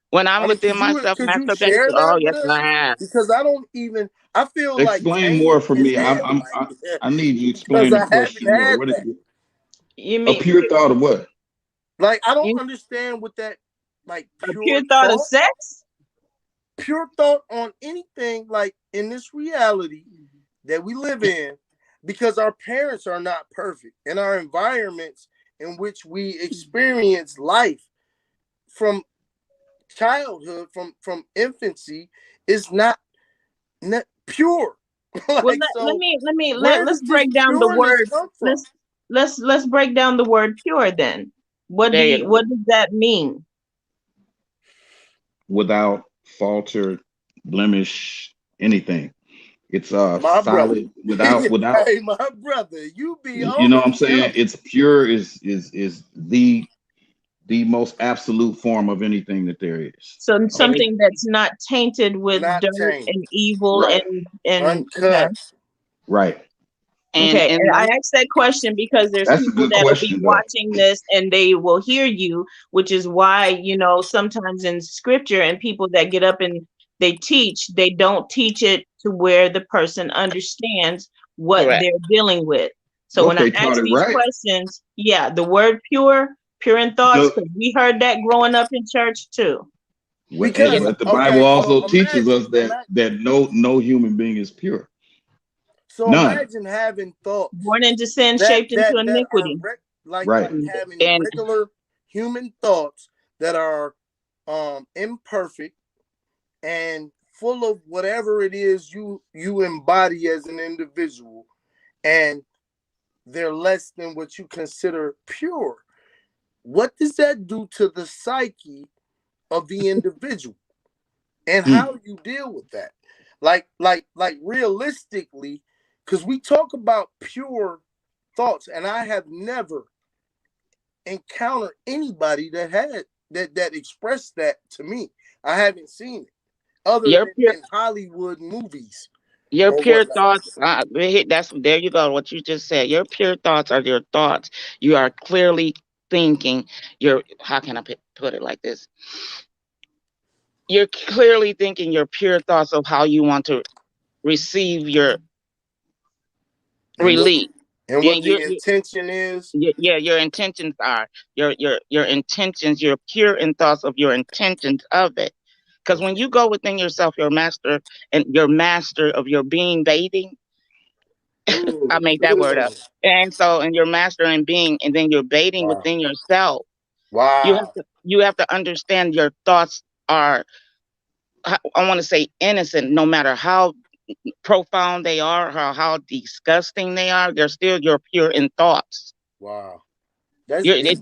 When I'm I mean, within myself, could you masturbation. share Oh, that with yes, us? I have. Because I don't even. I feel like Explain more tamed for as me. hell, I need you to because explain the I haven't question more. had What is that. it? You A mean pure thought of what? Like, I don't you understand what that a pure pure thought of thought, sex? on anything like in this reality that we live in, because our parents are not perfect and our environments in which we experience life from childhood, from infancy, is not pure. Well, Like, let so me where let's does this break down the pureness word. come from? Let's let's break down the word pure then. There you go. What does that mean? Without falter, blemish, anything. It's My brother. solid without Hey, my brother, you be you on know the what I'm saying? jump. It's pure is the most absolute form of anything that there is. So Okay. something that's not tainted with Not dirt tamed. and evil Right. and okay. Uncut. Right. Okay, And and I asked that question because there's That's a people good that'll be question though. watching this and they will hear you, which is why, sometimes in scripture and people that get up and they teach, they don't teach it to where the person understands what correct. they're dealing with. So What when I they ask taught it these right. questions, yeah, the word pure, pure in thoughts, No, because we heard that growing up in church too. Yeah. Because but the Bible okay, so also teaches us that no human being is pure. None. imagine having thoughts Born into sin, that shaped into are iniquity. Right. like having And regular human thoughts that are imperfect and full of whatever it is you embody as an individual, and they're less than what you consider pure. What does that do to the psyche of the individual, and Hmm. how do you deal with that? Like realistically, because we talk about pure thoughts, and I have never encountered anybody that had that expressed that to me. I haven't seen it other your than pure in Hollywood movies your or pure whatnot. thoughts, that's there you go. What you just said. Your pure thoughts are your thoughts. You are clearly thinking. How can I put it like this? You're clearly thinking your pure thoughts of how you want to receive your and what release. and Yeah, what the intention is. yeah, your intentions are your intentions. You're pure in thoughts of your intentions of it. Because when you go within yourself, your master and your master of your being bathing, I made that word up. And so, and your master in being, and then you're bathing Wow. within yourself. Wow. You have to understand your thoughts are, I want to say, innocent, no matter how profound they are, how disgusting they are. They're still your pure in thoughts. Wow. That's You're, deep.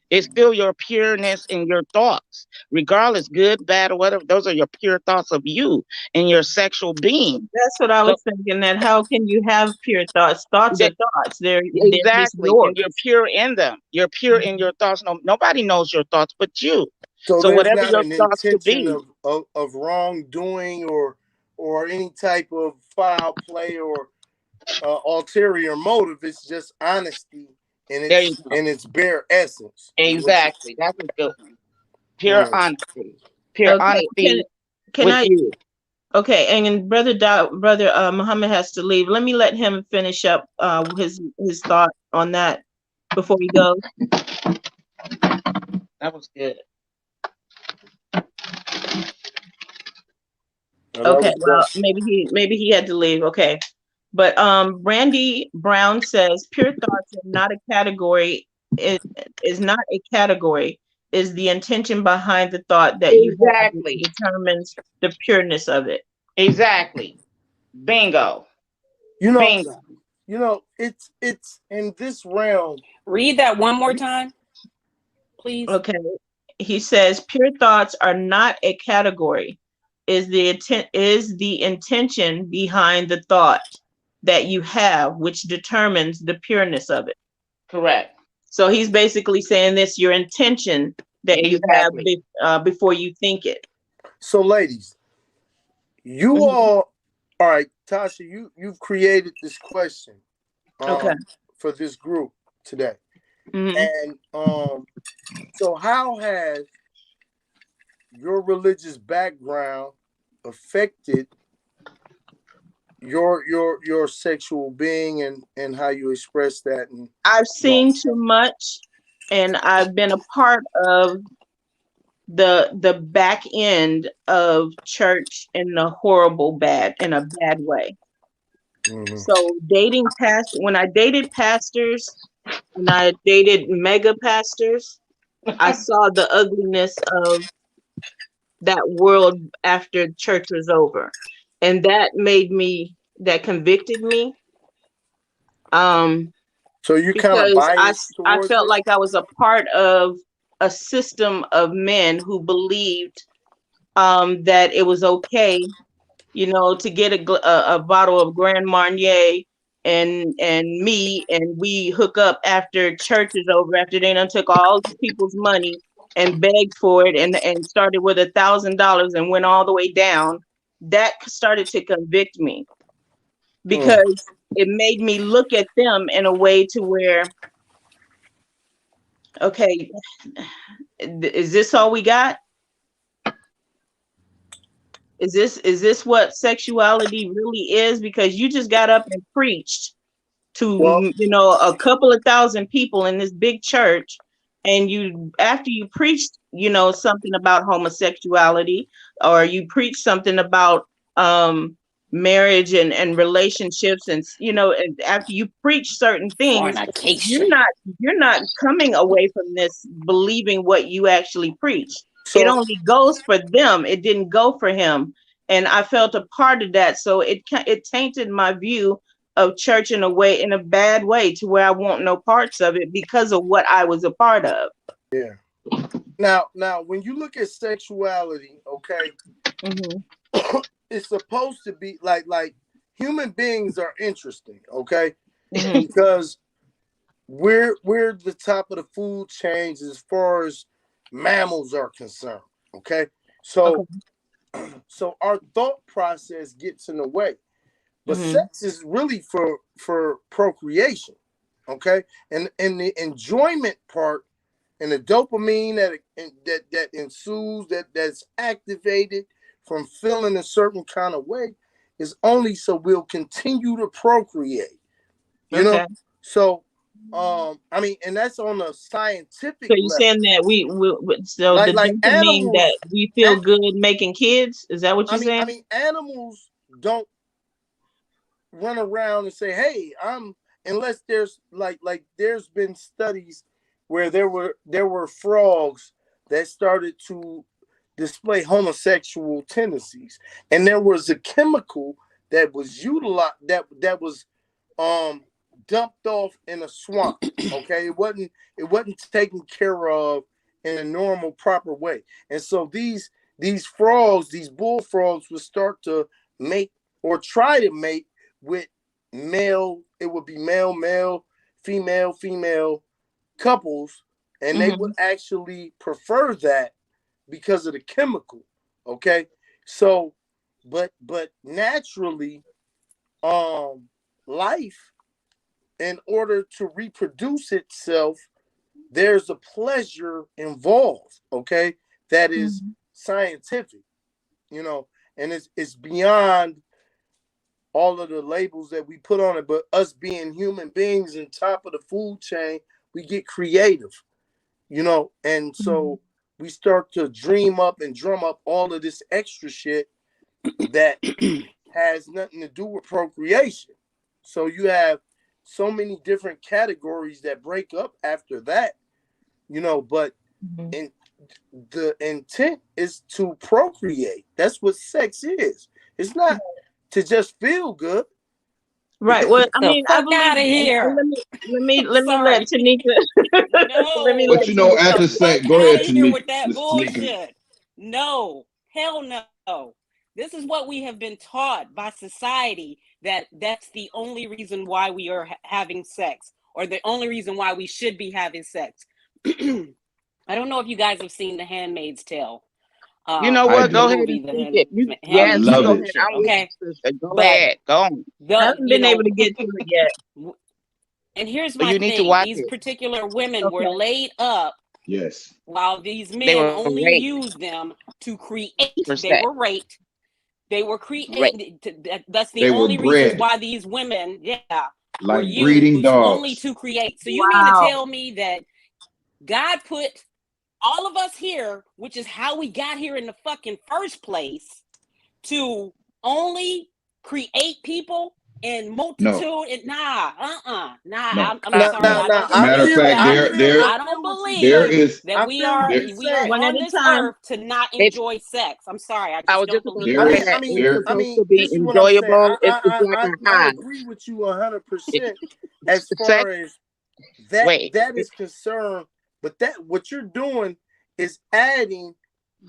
it's still your pureness in your thoughts, regardless, good, bad, or whatever. Those are your pure thoughts of you and your sexual being. That's what I So was thinking. That how can you have pure thoughts? Thoughts are that, thoughts. They're just exactly, and you're yours. pure in them. You're pure in your thoughts. No, nobody knows your thoughts but you. So So there's whatever not your an thoughts could intention be, of wrongdoing or any type of foul play or ulterior motive. It's just honesty there you go. in its bare essence is what you. Exactly. That's a good one. Pure Mm. honesty. Pure Okay, honesty can with I? you. Okay, and brother Muhammad has to leave. Let me let him finish up his thought on that before he goes. That was good. No, that Okay, was well good. maybe he had to leave. Okay, but Randy Brown says pure thoughts are not a category. It is not a category. Is the intention behind the thought that you have Exactly. determines the pureness of it. Exactly. Bingo. You know, Bingo. it's in this realm. Read that one more time, please. Okay. He says pure thoughts are not a category. Is the intention behind the thought that you have, which determines the pureness of it. Correct. So he's basically saying this your intention that you have Exactly. before you think it. So, ladies, you Mhm. all right, Tasha. You've created this question Okay. for this group today, Hmm. and so how has your religious background affected your sexual being and how you express that and I've you know, seen too much, and I've been a part of the back end of church in a bad way. mhm. So when I dated pastors and I dated mega pastors, I saw the ugliness of that world after church was over. And that convicted me. Um, So you're kind of because biased I towards felt it. like I was a part of a system of men who believed that it was okay, to get a bottle of Grand Marnier and me, and we hook up after church is over, after they done took all these people's money and begged for it, and started with $1,000 and went all the way down. That started to convict me Mm. because it made me look at them in a way to where, okay, is this all we got? Is this what sexuality really is? Because you just got up and preached Well, to a couple of thousand people in this big church, and you, after you preached something about homosexuality, or you preached something about marriage and relationships, and after you preach certain things, you're Fornication. not you're not coming away from this believing what you actually preach. It so only goes for them, it didn't go for him. And I felt a part of that, so it tainted my view of church in a bad way, to where I want no parts of it because of what I was a part of. yeah. Now, when you look at sexuality, okay, Mm-hmm. it's supposed to be like human beings are interesting, okay, Mm-hmm. because we're the top of the food chains as far as mammals are concerned, okay. Okay. So our thought process gets in the way, but Mm-hmm. sex is really for procreation, okay, and the enjoyment part and the dopamine that ensues, that's activated from feeling a certain kind of way, is only so we'll continue to procreate, you know. Okay. So I mean, and that's on a scientific So you're level. saying that so the Like dopamine animals, that we feel good making kids, is that what I you're mean, saying? animals don't run around and say, "Hey, I'm," unless there's like there's been studies where there were frogs that started to display homosexual tendencies, and there was a chemical that was utilized that was um dumped off in a swamp. Okay, it wasn't taken care of in a normal proper way, and so these frogs, these bullfrogs, would start to mate or try to mate with male. It would be male, male, female, female couples, and they would Mm-hmm. actually prefer that because of the chemical. Okay, so but naturally, life, in order to reproduce itself, there's a pleasure involved. Okay, that is Mm-hmm. scientific, and it's beyond all of the labels that we put on it. But us being human beings and top of the food chain, we get creative, and so we start to dream up and drum up all of this extra shit that has nothing to do with procreation. So you have so many different categories that break up after that, but Mm-hmm. in the intent is to procreate. That's what sex is. It's not to just feel good. Right. Well, I The mean, I fuck believe. out of And here. let me let Sorry. Tanika. Let me No. But let you know, Tanika. The after fuck sex, go out ahead, of here Tanika. with that Miss Tanika. bullshit. No. Hell no. This is what we have been taught by society, that's the only reason why we are having sex, or the only reason why we should be having sex. I don't know if you guys have seen The Handmaid's Tale. You know I what? The Go do. ahead movie and The speak it. I Yes, Handmaid's you love go Tale ahead. and it. shit. I'm with Okay, you, sister. Go but ahead. Go on. I the haven't been able to get to it yet. and here's But my you need to thing: watch these it. particular women were Okay. laid up Yes. while these They men were only raped used them to create. for They sex. were raped. They were Raped. created. That's the They were only reasons bred why these women, yeah, were like breeding used only dogs. to create. So you mean to Wow. tell me that God put all of us here, which is how we got here in the fucking first place, to only create people in No, multitude? And nah. no. I'm Now, sorry, now, I now, don't I Matter of believe feel, fact, I that. feel, I I don't feel what you're there believe saying. is that I we feel are what there you're we are saying. One at on a this time. earth to not It's. enjoy sex. I'm sorry, I I just was don't just believe gonna I there that. say mean, is I that mean, it's there I supposed mean, to be this is what I'm saying. enjoyable. It's like a I high. agree with you 100% as Sex far as that is concerned. But that what you're doing is adding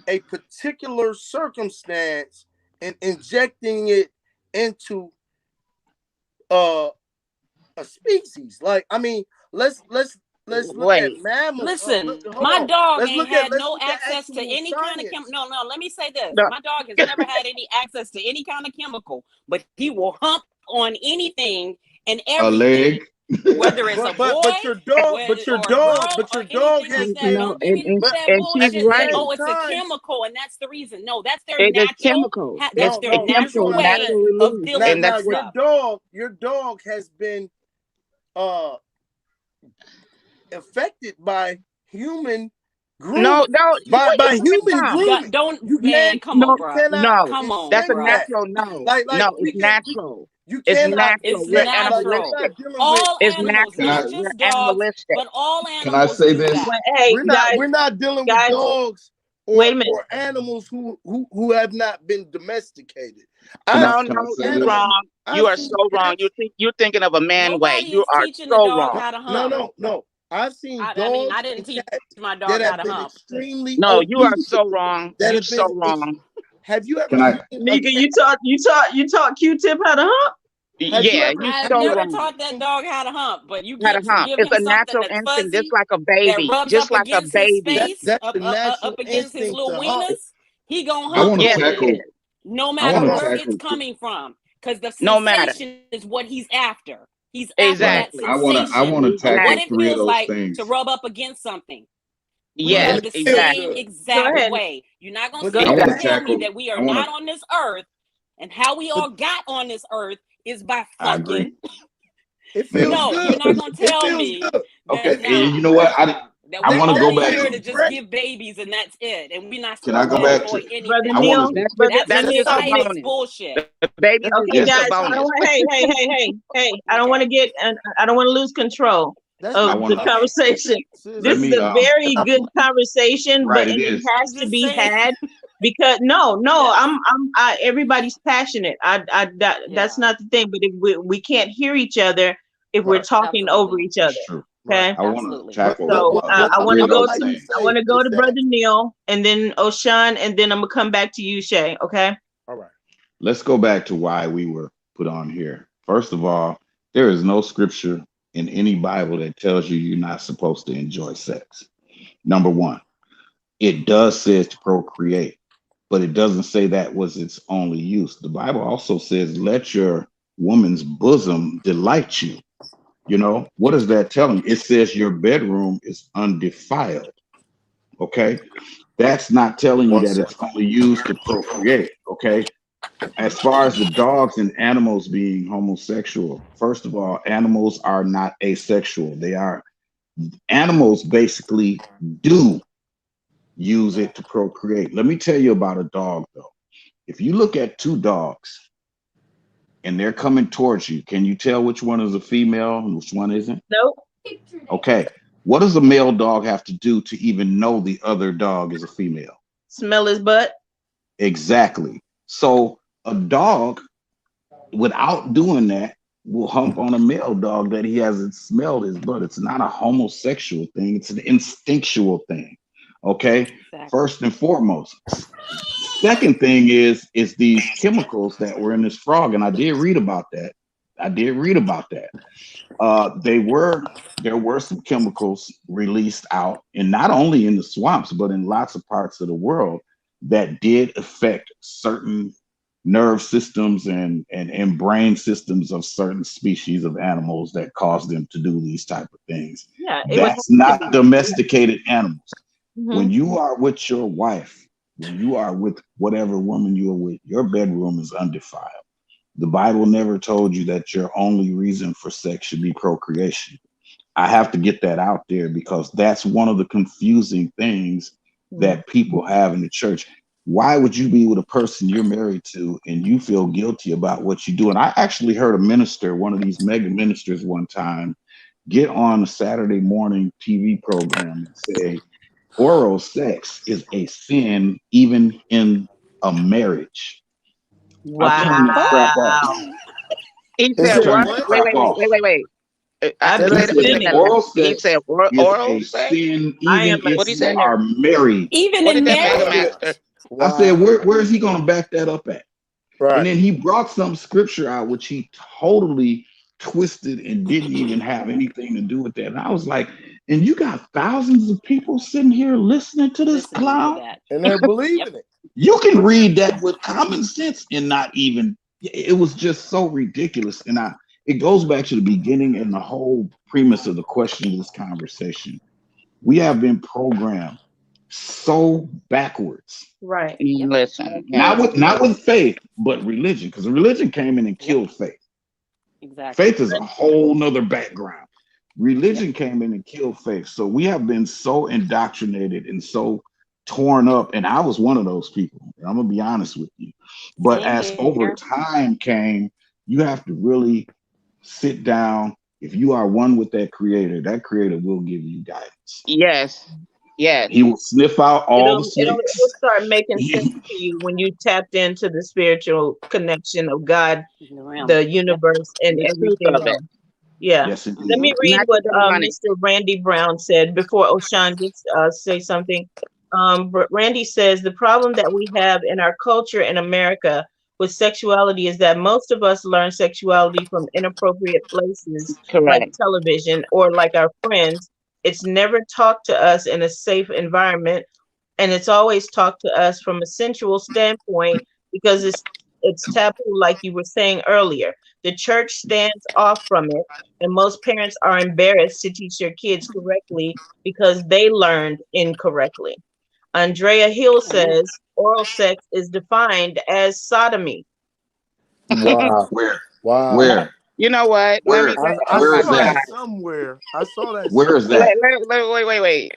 a particular circumstance and injecting it into a species. Like, I mean, let's look at Wait. mammals. Listen, Hold my on. dog Let's ain't look at had no access to actual any kind of science. No, let me say this. No. My dog has never had any access to any kind of chemical, but he will hump on anything and A everything, leg. whether it's a boy But your dog, or a girl or dog anything has like that. been. No, Don't get into But that and she's at the bullshit that, right. same oh, it's a time, chemical and that's the reason. No, that's their It is natural, chemical. that's It's no, their a no, that's chemical, what natural I'm way natural saying. of release, dealing and Now with that's what. stuff. your dog has been uh affected by human No, grooming. no. Where you By coming human from? grooming. Don't You man, can't come No, on, you bro. cannot no. Come on, That's a restrict bro. that. natural. No, Like no. we It's can natural. you It's cannot natural. It's We're restrict, like we're natural. animalistic. not dealing with All It's animals, Can natural. I not We're just dogs, animalistic. but all can I animals say do this? that. Well, hey, we're not dealing with guys, dogs wait a minute. or animals who have not been domesticated. Can I've I No, seen can I no. say You're this? animals, wrong. You I've are seen so wrong. cats. You're thinking of a man way. Nobody You is are teaching the so dog wrong. how to hump. No. I've seen I mean, I dogs didn't and teach cats my that dog how have to been hump. extremely No, you are obese. so wrong. That You have so been wrong. have you ever Can I seen a Nika, cat? you taught Q-Tip how to hump? Have you Yeah, ever you I've so have you never ever wrong. taught that seen dog how to hump, but you How to hump. give It's him a something natural that's instinct, just fuzzy like a that baby. rubs Just up like a against his baby. face, that's the natural up against his instinct little to hump? wieners? He gonna I hump want Yes, to on it it, tackle is. no I matter want No, to where it's tackle coming from, because the no matter. sensation is what he's after. He's after right. that Exactly. I sensation want to of what tackle it Exactly. three of feels those like to things. rub up against something. We When Yes, have it the feels same exactly. good. Go exact ahead. way. You're not gonna But sit go I here want and to ahead. tell me tackle that we are I want not to on this earth, and how we But all got on this earth is by I agree. fucking. it feels No, you're good. not gonna It tell feels me good. that Okay, It feels and you nah, know what? great. that I we're want to It go only back here feels to to just great. give babies and that's it, and we're not can I supposed go to back enjoy to Brother I anything. want Neil, to That's let That's me just a science bonus. bullshit. The babies is okay, just a guys, I don't bonus. want hey. I don't want Okay. to get and I don't want to lose control That's of I not want the to Okay. conversation. sis. let This is me a very good conversation, but right it and it is. has I'm to just be saying. had because no, Yes. everybody's passionate. That's Yeah. not the thing, but if we can't hear each other if we're Right. talking over Absolutely. each That's other. true. Right. Okay, I want to Absolutely. tackle so I want three to of What I go those like to to things. I want say to go is to that Brother Neil and then Oshan and then I'm gonna come back to you, Shay. Okay. all right. Let's go back to why we were put on here. First of all, there is no scripture in any Bible that tells you you're not supposed to enjoy sex. Number one, it does say to procreate, but it doesn't say that was its only use. The Bible also says, let your woman's bosom delight you. You know, what is that telling? It says your bedroom is undefiled. Okay. That's not telling you One that it's second. only used to procreate. Okay. As far as the dogs and animals being homosexual, first of all, animals are not asexual. They are animals basically do use it to procreate. Let me tell you about a dog though. If you look at two dogs and they're coming towards you, can you tell which one is a female and which one isn't? Nope. Okay. What does a male dog have to do to even know the other dog is a female? Smell his butt. Exactly. So a dog, without doing that, will hump on a male dog that he hasn't smelled his butt. It's not a homosexual thing, it's an instinctual thing. Okay. Exactly. First and foremost. Second thing is these chemicals that were in this frog, and I did read about that. I did read about that. They were there were some chemicals released out, and not only in the swamps, but in lots of parts of the world that did affect certain nerve systems and brain systems of certain species of animals that caused them to do these type of things. Yeah, it would have That's to not be. domesticated animals. Hmm. When you are with your wife, when you are with whatever woman you are with, your bedroom is undefiled. The Bible never told you that your only reason for sex should be procreation. I have to get that out there because that's one of the confusing things that people have in the church. Why would you be with a person you're married to and you feel guilty about what you do? And I actually heard a minister, one of these mega ministers, one time get on a Saturday morning TV program and say, oral sex is a sin even in a marriage. I What turn the that fuck? crap off. Wow. He It I said said turn what? that what? Wait, crap wait, wait, off. wait, wait, wait. I I'm say that That- sinning. again. Oral He sex said is oral a sex. sin, I even am a if What he you say? are sinner. married. Even What did in that Mega marriage. Master? I said, wow. where is he going to back that up at? And Right. then he brought some scripture out, which he totally twisted and didn't even have anything to do with that. And I was like, and you got thousands of people sitting here listening to this Listening to clown? that. And they're Yep. believing it. You can But read that with common sense and not even, it was just so ridiculous. And it goes back to the beginning and the whole premise of the question of this conversation. We have been programmed so backwards. Right. Yep. Listen, yeah. Not with faith, but religion, because religion came in and Yep. killed faith. Exactly. Faith is a whole nother background. Yep. Religion came in and killed faith. So we have been so indoctrinated and so torn up. And I was one of those people. I'm gonna be honest with you. But Same as over here. time came, you have to really sit down. If you are one with that creator will give you guidance. Yes. Yes. He will sniff out all the It'll snakes. start making sense to you when you tapped into the spiritual connection of God, In the realm. the Yep. universe, and The truth everything of it. else. Yeah. Yes, Let indeed. me Mm-hmm. read Not the what demonic. Mr. Randy Brown said before Oshan gets say something. Randy says the problem that we have in our culture in America with sexuality is that most of us learn sexuality from inappropriate places like Correct. television or like our friends. It's never taught to us in a safe environment, and it's always talked to us from a sensual standpoint because it's taboo, like you were saying earlier. The church stands off from it, and most parents are embarrassed to teach their kids correctly because they learned incorrectly. Andrea Hill Amen. says oral sex is defined as sodomy. wow. Where? Wow. Where? You know what? Let me Where? say, I oh Where my is saw God. that? that somewhere. I saw that Where is somewhere. that? Wait.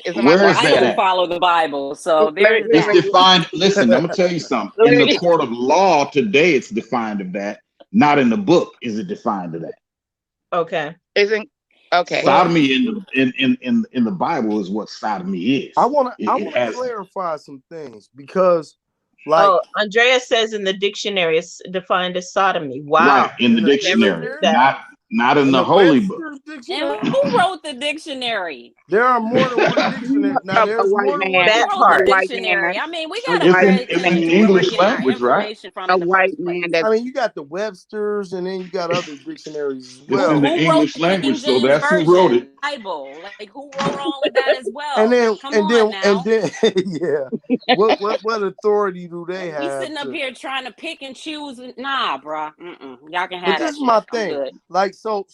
Is it my Where turn? is I that don't at? follow the Bible, so Let there me, is let It's that. me, defined. Listen, I'm gonna tell you something. let In the me, court of law today, it's defined of that. Not in the book is it defined of that. Okay. isn't, okay. Well, Sodomy in the Bible is what sodomy I is. wanna It, I it wanna has clarify some things because like Oh, Andrea says in the dictionary it's defined as sodomy. right Wow. in the in the Never knew dictionary, dictionary, that. not in in the the holy book. Webster's And dictionary, who wrote the dictionary? there are more than one dictionary. Now A there's white more than one man, Who That wrote the a part. dictionary. white dictionary? man, I mean, we a gotta It's white, pay in attention the to where we're English getting our language, right? information from a in the white first man place. that, I mean, you got the Webster's and then you got other dictionaries as It's well. in the Who wrote English the King language, so James that's who wrote it. Version Bible? Like who wrote all of that as And well? then Come and on then and now. then yeah. What authority do they We have sitting up to? here trying to pick and choose. Nah, bruh. Y'all can But have this that is my shit. I'm thing. good. Like so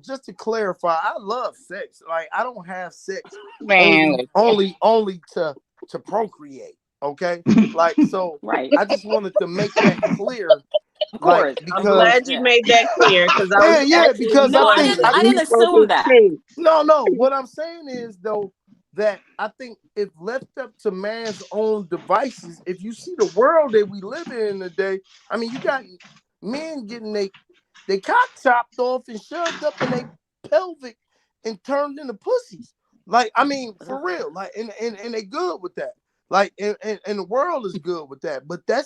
just to clarify, I love sex. Like I don't have sex man, only to procreate. Okay? Like so Right. I just wanted to make that clear. Of Like course. I'm Of course. glad because you Yeah. made that clear because I was yeah, actually because No, I I think didn't. I I we think didn't supposed to assume that. see. no, what I'm saying is though that I think if left up to man's own devices, if you see the world that we live in today, I mean you got men getting they cock chopped off and shoved up in their pelvic and turned into pussies. Like, I mean, for real. Like, and they good with that. Like, and the world is good with that. But that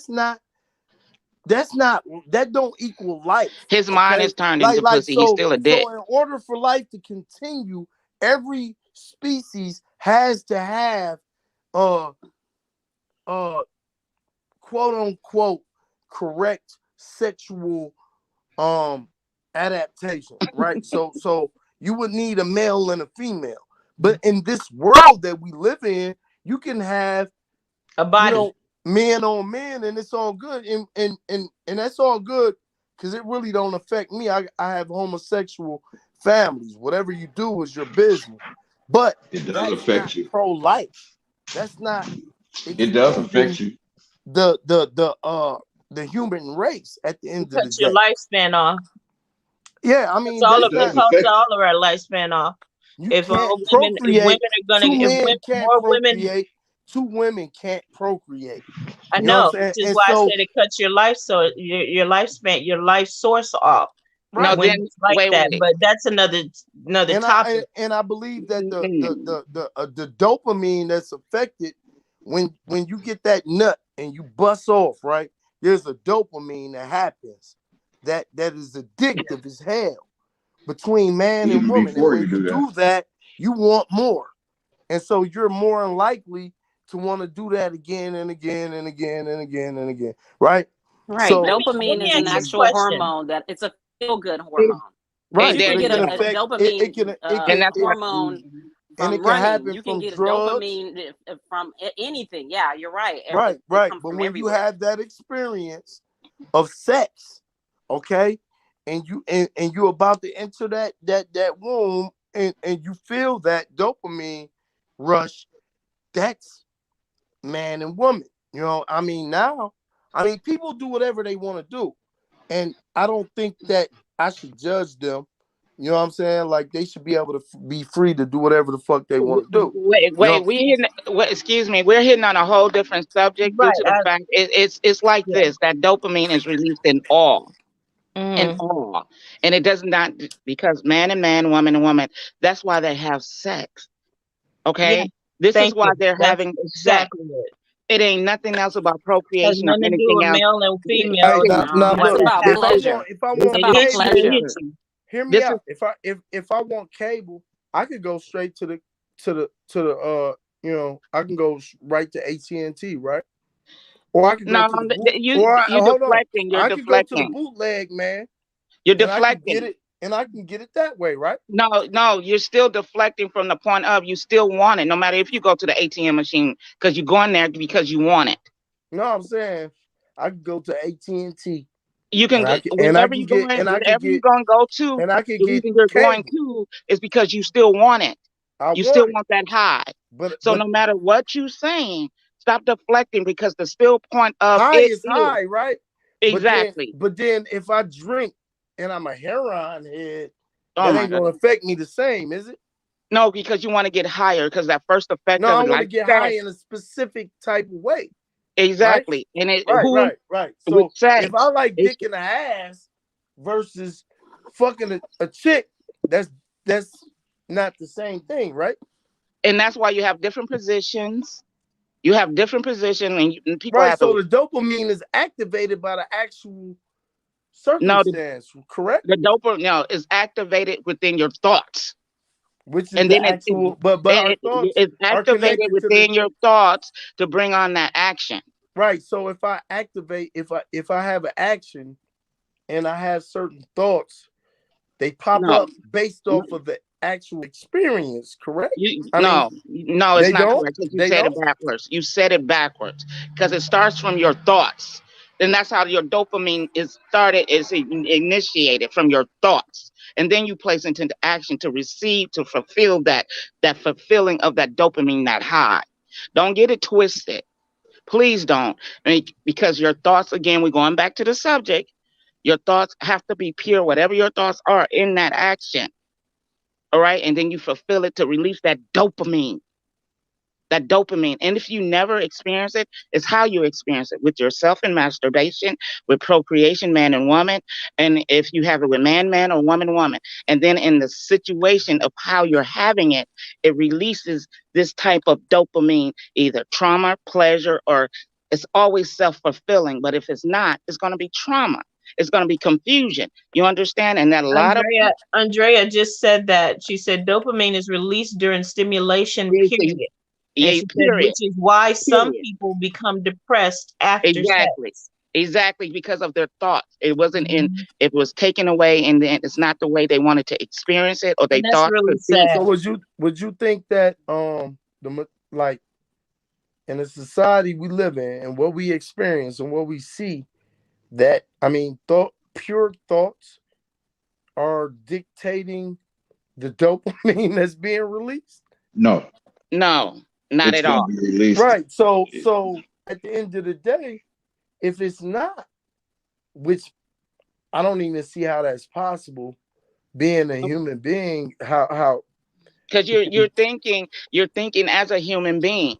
don't equal life. His mind Okay. is turned Like, into pussy. He's still a dick. so in order for life to continue, every species has to have uh uh quote unquote correct sexual um adaptation, right? So you would need a male and a female. But in this world that we live in, you can have, a you body. know, men on men and it's all good. And that's all good because it really don't affect me. I have homosexual families. Whatever you do is your business. But It does that's not affect you. pro-life. That's not It does affect expanding you. the human race at the It end of the cuts your day. lifespan off. Yeah, I It's mean all It of that's it not does cuts affect all of our lifespan off. you If can't women procreate. are gonna Two if men women, can't more women, procreate. Two women can't procreate. I You know what I'm know, which saying? is And why I so said it cuts your life, so your lifespan, your life source off No, right. when then it's like wait, that. wait. But that's another And topic. I believe that Mm-mm. the dopamine that's affected when you get that nut and you bust off, right? There's a dopamine that happens that is addictive as hell. between man and Even woman. And before when you you do that. do that, you want more. And so you're more unlikely to want to do that again and again and again and again and again. Right? Right. So Let Dopamine me is an ask you a actual question. hormone that it's a feel good And hormone. But right, you but can it get can exactly. a affect it. It dopamine can it And can that's why. hormone and it from can running. happen You can from get a drugs. dopamine from anything. Yeah, you're right. Right, It right. comes But from when you everywhere. have that experience of sex, okay, and you about to enter that womb and you feel that dopamine rush, that's man and woman. You know, I mean, now, I mean, people do whatever they want to do. And I don't think that I should judge them. You know what I'm saying? Like they should be able to be free to do whatever the fuck they want to do. Wait, You know, wait, excuse me, we're hitting on a whole different subject due Right. to the fact it's like Yeah. this, that dopamine is released in Mm-hmm. all, and it does not, because man and man, woman and woman, that's why they have sex. Yeah. Okay, this is Thank why you. they're That's having sex. exactly it. It ain't nothing else about Has procreation or nothing to do anything with else. male and hey, female. now, This is now No, why it's look, that about if I happens. pleasure. want, if I This It's want It about hits you. cable, It pleasure. hits you. hear me this is out. If I could go straight to the you know, I can go right to AT&T, right? Or I could go no, to the boot, you hold on, deflecting. You're I could go to the deflecting. bootleg, man, You're and I can get deflecting. it, and I can get it that way, right? No, no, you're still deflecting from the point of you still want it, no matter if you go to the ATM machine, because you're going there because you want it. No, I'm saying I could go to AT&T, You can and go wherever you're going, I can wherever you're get, going to go to. and I could The get reason you're going cable. to is because you still want it. I You still want it, want that high. but So no matter what you're saying, stop deflecting, because the still point of high it is is high, right? exactly. But then if I drink and I'm a heroin head, Oh that my ain't God. gonna affect me the same, is it? No, because you want to get higher, because that first effect No, of I it, want to like get high sex, in a specific type of way, right? exactly. And Right. with So if I sex, like it's, dick in the ass versus fucking a chick, that's not the same thing, right? and that's why you have different positions. You have different position, and people Right. have So to the dopamine is activated by the actual know circumstance, correct? the dopamine, no, is activated within your thoughts, Which is and the then actual, but our thoughts it's are activated connected to the within your thoughts to bring on that action. right. So if I activate, if I have an action and I have certain thoughts, they pop No, up based off of the actual experience, correct? I mean, no, it's they not don't. correct, because you They said it don't. backwards. You said it backwards, because it starts from your thoughts. Then that's how your dopamine is started, is initiated from your thoughts. And then you place it into action to receive, to fulfill that fulfilling of that dopamine, that high. Don't get it twisted. Please don't. Because your thoughts, again, we're going back to the subject. Your thoughts have to be pure, whatever your thoughts are in that action. All right. And then you fulfill it to release that dopamine. And if you never experience it, it's how you experience it with yourself in masturbation, with procreation, man and woman. And if you have it with man, man, or woman, woman. And then in the situation of how you're having it, it releases this type of dopamine, either trauma, pleasure, or it's always self fulfilling. But if it's not, it's going to be trauma. It's going to be confusion. You understand? And that a lot of Andrea just said that. She said dopamine is released during stimulation, period. And yeah, she said, period. which is why some Period. people become depressed after Exactly. sex. Exactly, because of their thoughts. It wasn't in, Mhm. it was taken away, and then it's not the way they wanted to experience it, or they And that's thought really could be. So sad. would you think that like in the society we live in and what we experience and what we see, that I mean pure thoughts are dictating the dopamine that's being released? No, No, not it's at going all. to be released. Right. So at the end of the day, if it's not, which I don't even see how that's possible, being a human being, how Because you're thinking as a human being.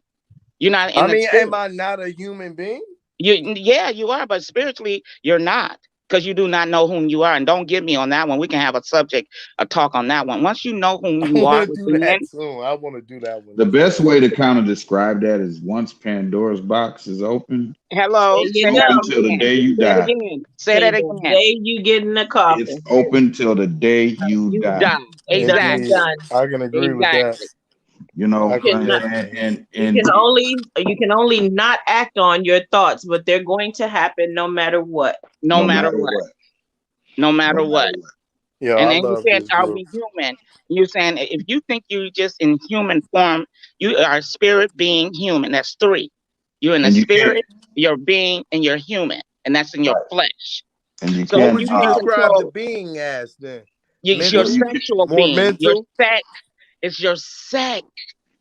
You're not in I the mean, am spirit. I not a human being? Yeah, you are, but spiritually you're not. because you do not know whom you are. And don't get me on that one. We can have a talk on that one. Once you know whom I you want are to do within, that soon. I want to do that one The as best well. way to kind of describe that is once Pandora's box is open, hello, There it's you say that open go. till the again. day you Say it die. again. Say Till that the again. day you get in the It's coffin, open till the day you You die. die. you Indeed, Exactly. done. I can agree with that. Exactly. You You know, cannot. You can and only not act on your thoughts, but they're going to happen no matter what. No no matter matter what. what, No no matter matter what. what. Yeah, And I then you love said, this are group. we human? You're saying if you think you're just in human form, you are a spirit being human. That's three. You're in the And you can't, spirit, you're being, and you're human. And that's in your right. flesh. And you So What if can't, would you you can describe the control being as then? your well, Mental? you can, sexual More being, your mental? sex is your sex.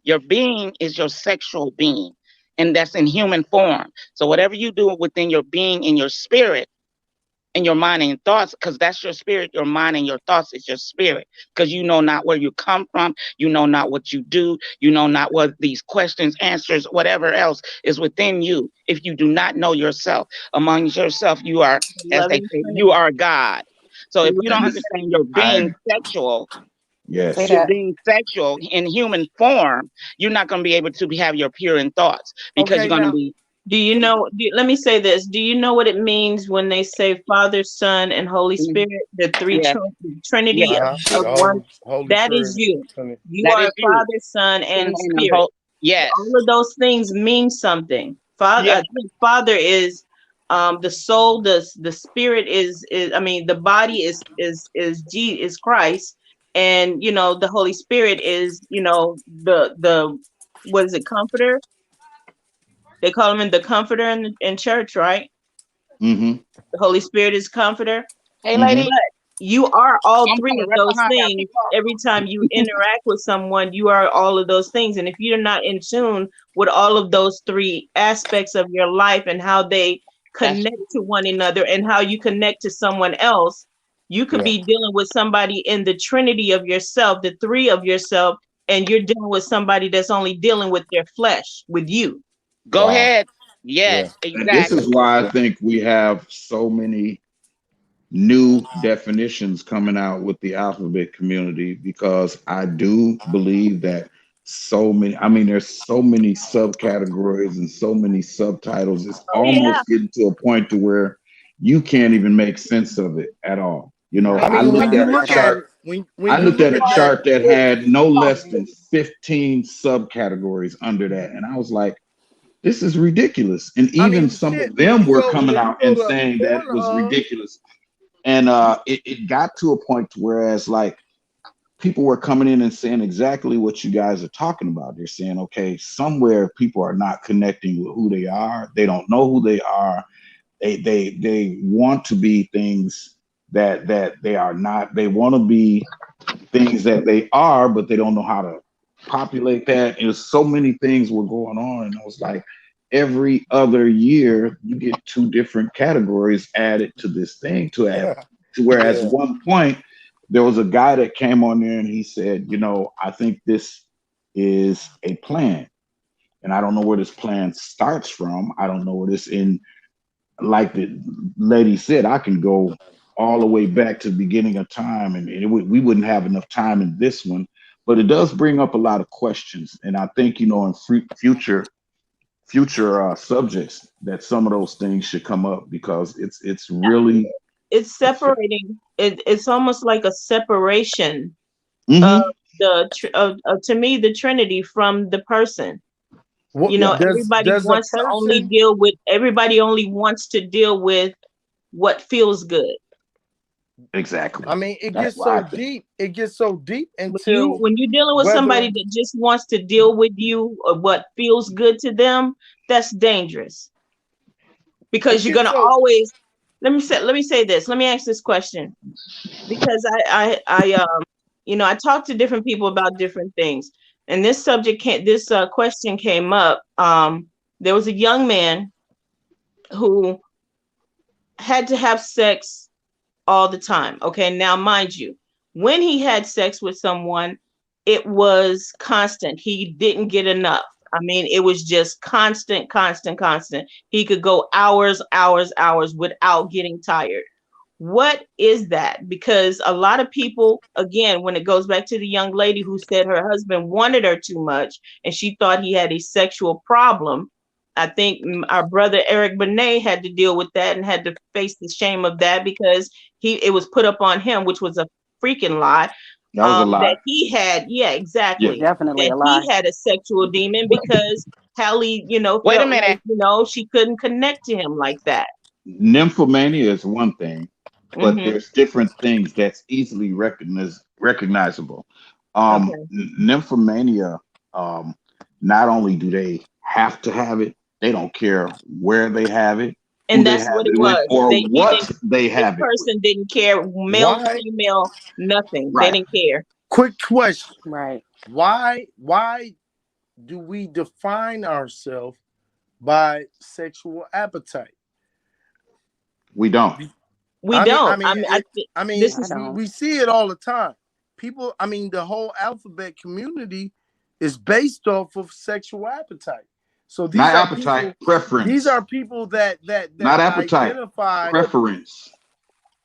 Your being is your sexual being. And that's in human form. So whatever you do within your being and your spirit, and your mind and your thoughts, because that's your spirit, your mind and your thoughts is your spirit, because you know not where you come from, you know not what you do, you know not what these questions, answers, whatever else is within you. If you do not know yourself, among yourself, you are, The as they loving say, you Trinity. are God. So The if you don't and loving this, understand Trinity. you're I, being sexual, Say yes. you're that. being sexual in human form, you're not going to be able to have your pure in thoughts, because Okay, you're going to now be, Do you know? Let me say this. Do you know what it means when they say Father, Son, and Holy Spirit? The yeah, Trinity yeah, of the one. Holy That is Spirit. you. Trinity. You that are is you. Father, Son, and And the Spirit. whole, yes, All of those things mean something. Father, yeah, I think Father is the soul. The spirit is. I mean, the body is Christ, and the Holy Spirit is the what is it? Comforter. They call him the Comforter in church, right? Mm-hmm. The Holy Spirit is Comforter. hey Mm-hmm. lady, But you are all I'm three coming of right those behind y'all. things Keep talking. every time you interact with someone. You are all of those things, and if you're not in tune with all of those three aspects of your life and how they That's connect to one another and how you connect to someone else, you could Yeah. be dealing with somebody in the trinity of yourself, the three of yourself, and you're dealing with somebody that's only dealing with their flesh, with you. go Wow. ahead. Yeah. Yes, And this is exactly. why I think we have so many new definitions coming out with the alphabet community, because I do believe that so many, I mean, there's so many subcategories and so many subtitles. It's Oh yeah. almost getting to a point to where you can't even make sense of it at all. You know, I Right. I mean, when looked you at a look At all. at chart. it, when I you looked look at a at that, chart that had no less than 15 subcategories under that, and I was like, this is ridiculous. And I even mean, some shit. of them were coming When you out go and to saying that it was Pornhub, ridiculous. And it got to a point to whereas like people were coming in and saying exactly what you guys are talking about. They're saying, okay, somewhere people are not connecting with who they are. They don't know who they are. They want to be things that they are not. They want to be things that they are, but they don't know how to populate that. There's so many things were going on, and I was like, every other year you get two different categories added to this thing to add to whereas yeah, one point there was a guy that came on there and he said, I think this is a plan. And I don't know where this plan starts from. I don't know where this in like the lady said, I can go all the way back to the beginning of time, and we wouldn't have enough time in this one. But it does bring up a lot of questions, and I think in future subjects that some of those things should come up because it's really It's affect. separating. It's almost like a separation of Hmm. to me the Trinity from the person. what Yeah, Everybody does a wants to only person? deal with. Everybody only wants to deal with what feels good. I exactly. mean, it That's gets what I so think. deep. It gets so deep When you until when you're dealing with somebody whether that just wants to deal with you or what feels good to them, that's dangerous it because you're gets gonna so. always. Let me say this. Let me ask this question because I talk to different people about different things, and this question came up. There was a young man who had to have sex all the time. Okay, now mind you, when he had sex with someone, it was constant. He didn't get enough. I mean, it was just constant, constant, constant. He could go hours, hours, hours without getting tired. What is that? Because a lot of people, again, when it goes back to the young lady who said her husband wanted her too much and she thought he had a sexual problem, I think our brother Eric Benet had to deal with that and had to face the shame of that because it was put up on him, which was a freaking lie. That was a That lie. he had, yeah, Yeah. exactly, Definitely that a he lie. had a sexual demon because Hallie, Wait a felt like, minute. she couldn't connect to him like that. Nymphomania is one thing, but Hmm. there's different things that's easily recognizable. Okay. Nymphomania, um, not only do they have to have it, they don't care where they have it, who And they that's have what it it with, was. or He didn't. what they This have it with. person didn't care, male, Why? female, nothing. They Right. didn't care. Quick question. Right. Why do we define ourselves by sexual appetite? We don't. We I mean, I don't. mean, it. I mean, This I is don't. we see it all the time. People, I mean, the whole alphabet community is based off of sexual appetite. So Not appetite, these preference. are people that Not appetite, identify. preference.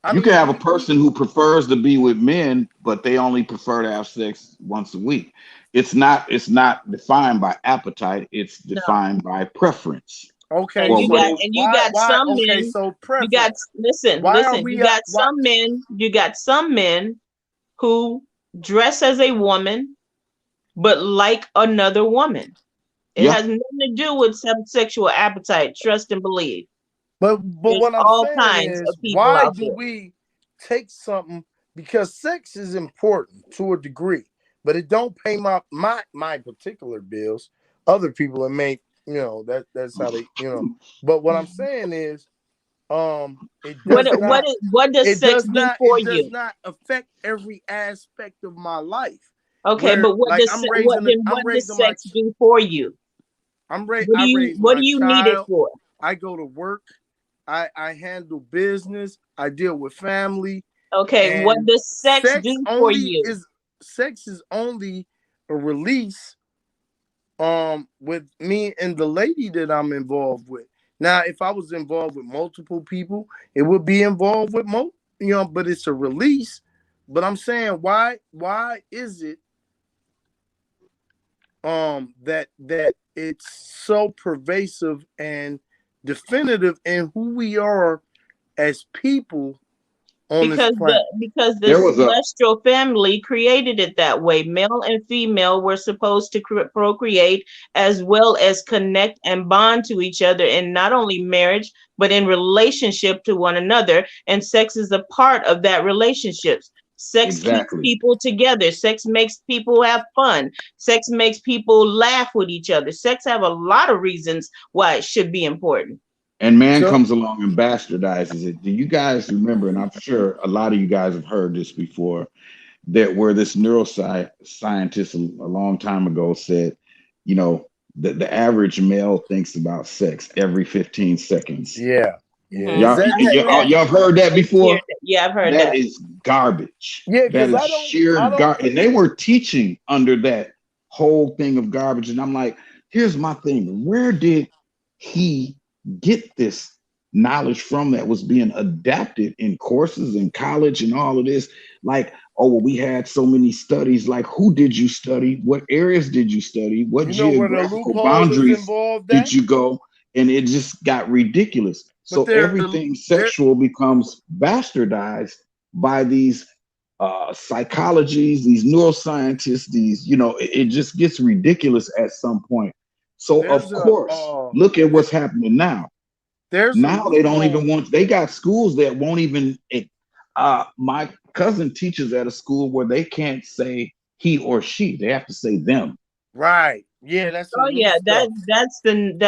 I You can mean, have a person who prefers to be with men, but they only prefer to have sex once a week. It's not defined by appetite, it's no. defined by preference. okay, And Or you what got so is why some okay, men. so You got preference. listen, Why are listen. You we got why some men. You got some men who dress as a woman but like another woman. It yeah, has nothing to do with sexual appetite. Trust and believe. but There's what I'm all saying kinds is of people why out do there. we take something because sex is important to a degree, but it don't pay my particular bills. Other people it may, that's how they, But what I'm saying is it What does not what does sex do for it does you? not affect every aspect of my life. Okay, Where but what like does I'm raising my sex do for you? I raise What do my you need it child. for? I go to work. I handle business. I deal with family, Okay, what and does sex do for you? sex is only a release with me and the lady that I'm involved with. Now, if I was involved with multiple people, it would be involved with but it's a release. But I'm saying why is it that it's so pervasive and definitive in who we are as people on this planet? Because the there was a celestial family created it that way. Male and female were supposed to procreate as well as connect and bond to each other in not only marriage but in relationship to one another. And sex is a part of that relationship. Sex keeps exactly. people together. Sex makes people have fun. Sex makes people laugh with each other. Sex have a lot of reasons why it should be important. And man So comes along and bastardizes it. Do you guys remember? And I'm sure a lot of you guys have heard this before. That where this neuroscientist a long time ago said, you know, the average male thinks about sex every 15 seconds. yeah, yeah. Mhm. Is Y'all, that I heard that. y'all have heard that I did hear before? that. Yeah, I've heard That that. is garbage. yeah? That Because is sheer I don't. garbage. And they were teaching under that whole thing of garbage. And I'm like, here's my thing. Where did he get this knowledge from that was being adapted in courses in college and all of this? Like, oh, well, we had so many studies. Like, who did you study? What areas did you study? What You know where the geographical loophole is boundaries involved did at? you go? And it just got ridiculous. But So everything there. sexual becomes bastardized by these psychologies, these neuroscientists, these, it just gets ridiculous at some point. So of There's a course, look at there- what's happening now. there's a Now they don't even loophole. want, they got schools that won't even, my cousin teaches at a school where they can't say he or she, they have to say them. Right. Yeah, that's Oh some new yeah, stuff.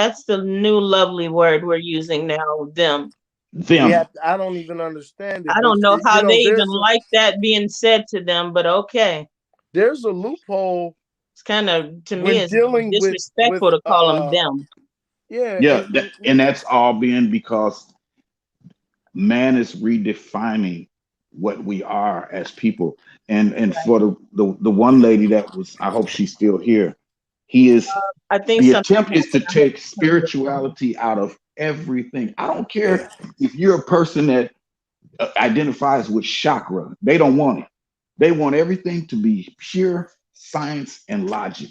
that's the new lovely word we're using now, them. Yeah, Them. I don't even understand I it, but don't know how they even there's like that being said to them, but okay. a loophole It's kind of, to me, when it's dealing with disrespectful to call them them. yeah, Yeah, and that's all being because man is redefining what we are as people. And for the one lady that was, I hope she's still here, he is, I think the something attempt is to happened. I hope take she comes back. spirituality out of everything. I don't yeah. care if you're a person that identifies with chakra. They don't want it. They want everything to be pure science and logic.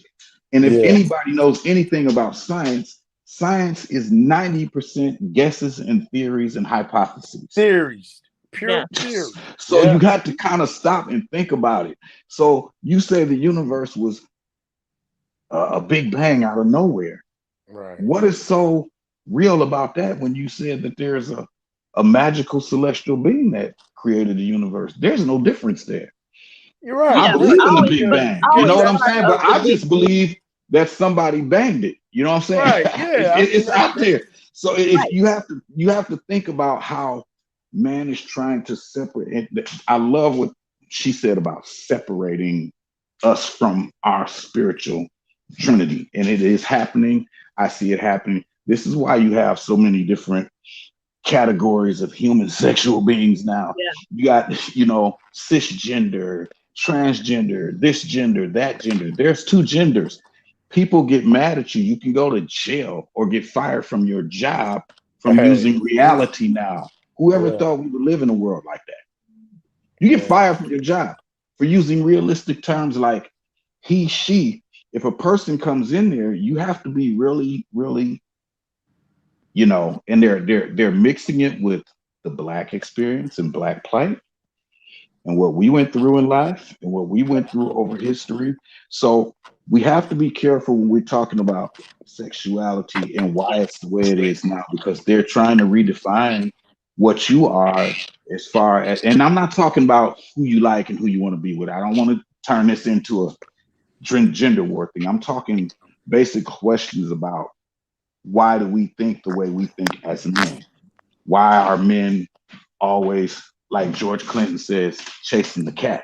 And if Yeah. anybody knows anything about science, science is 90% guesses and theories and hypotheses. Theories. Pure Yeah. theory. So you Yeah. got to kind of stop and think about it. So you say the universe was a big bang out of nowhere. Right. What is so real about that when you said that there's a magical celestial being that created the universe? There's no difference there. You're right. I Yeah, You're but right. believe in the always, Big but Bang. You always know what I'm part saying? of But the I big. just believe that somebody banged it. You know what I'm saying? Right. Yeah. I mean, It's out there. So if Right. you have to think about how man is trying to separate. I love what she said about separating us from our spiritual trinity, and it is happening. I see it happening. This is why you have so many different categories of human sexual beings now. Yeah. You got, cisgender, transgender, this gender, that gender. There's two genders. People get mad at you. You can go to jail or get fired from your job from hey. using reality now. Whoever Yeah. thought we would live in a world like that? You get Yeah. fired from your job for using realistic terms like he, she. If a person comes in there, you have to be really, really, and they're mixing it with the black experience and black plight and what we went through in life and what we went through over history. So we have to be careful when we're talking about sexuality and why it's the way it is now, because they're trying to redefine what you are as far as, and I'm not talking about who you like and who you want to be with. I don't want to turn this into a gender war thing. I'm talking basic questions about why do we think the way we think as men? Why are men always, like George Clinton says, chasing the cat?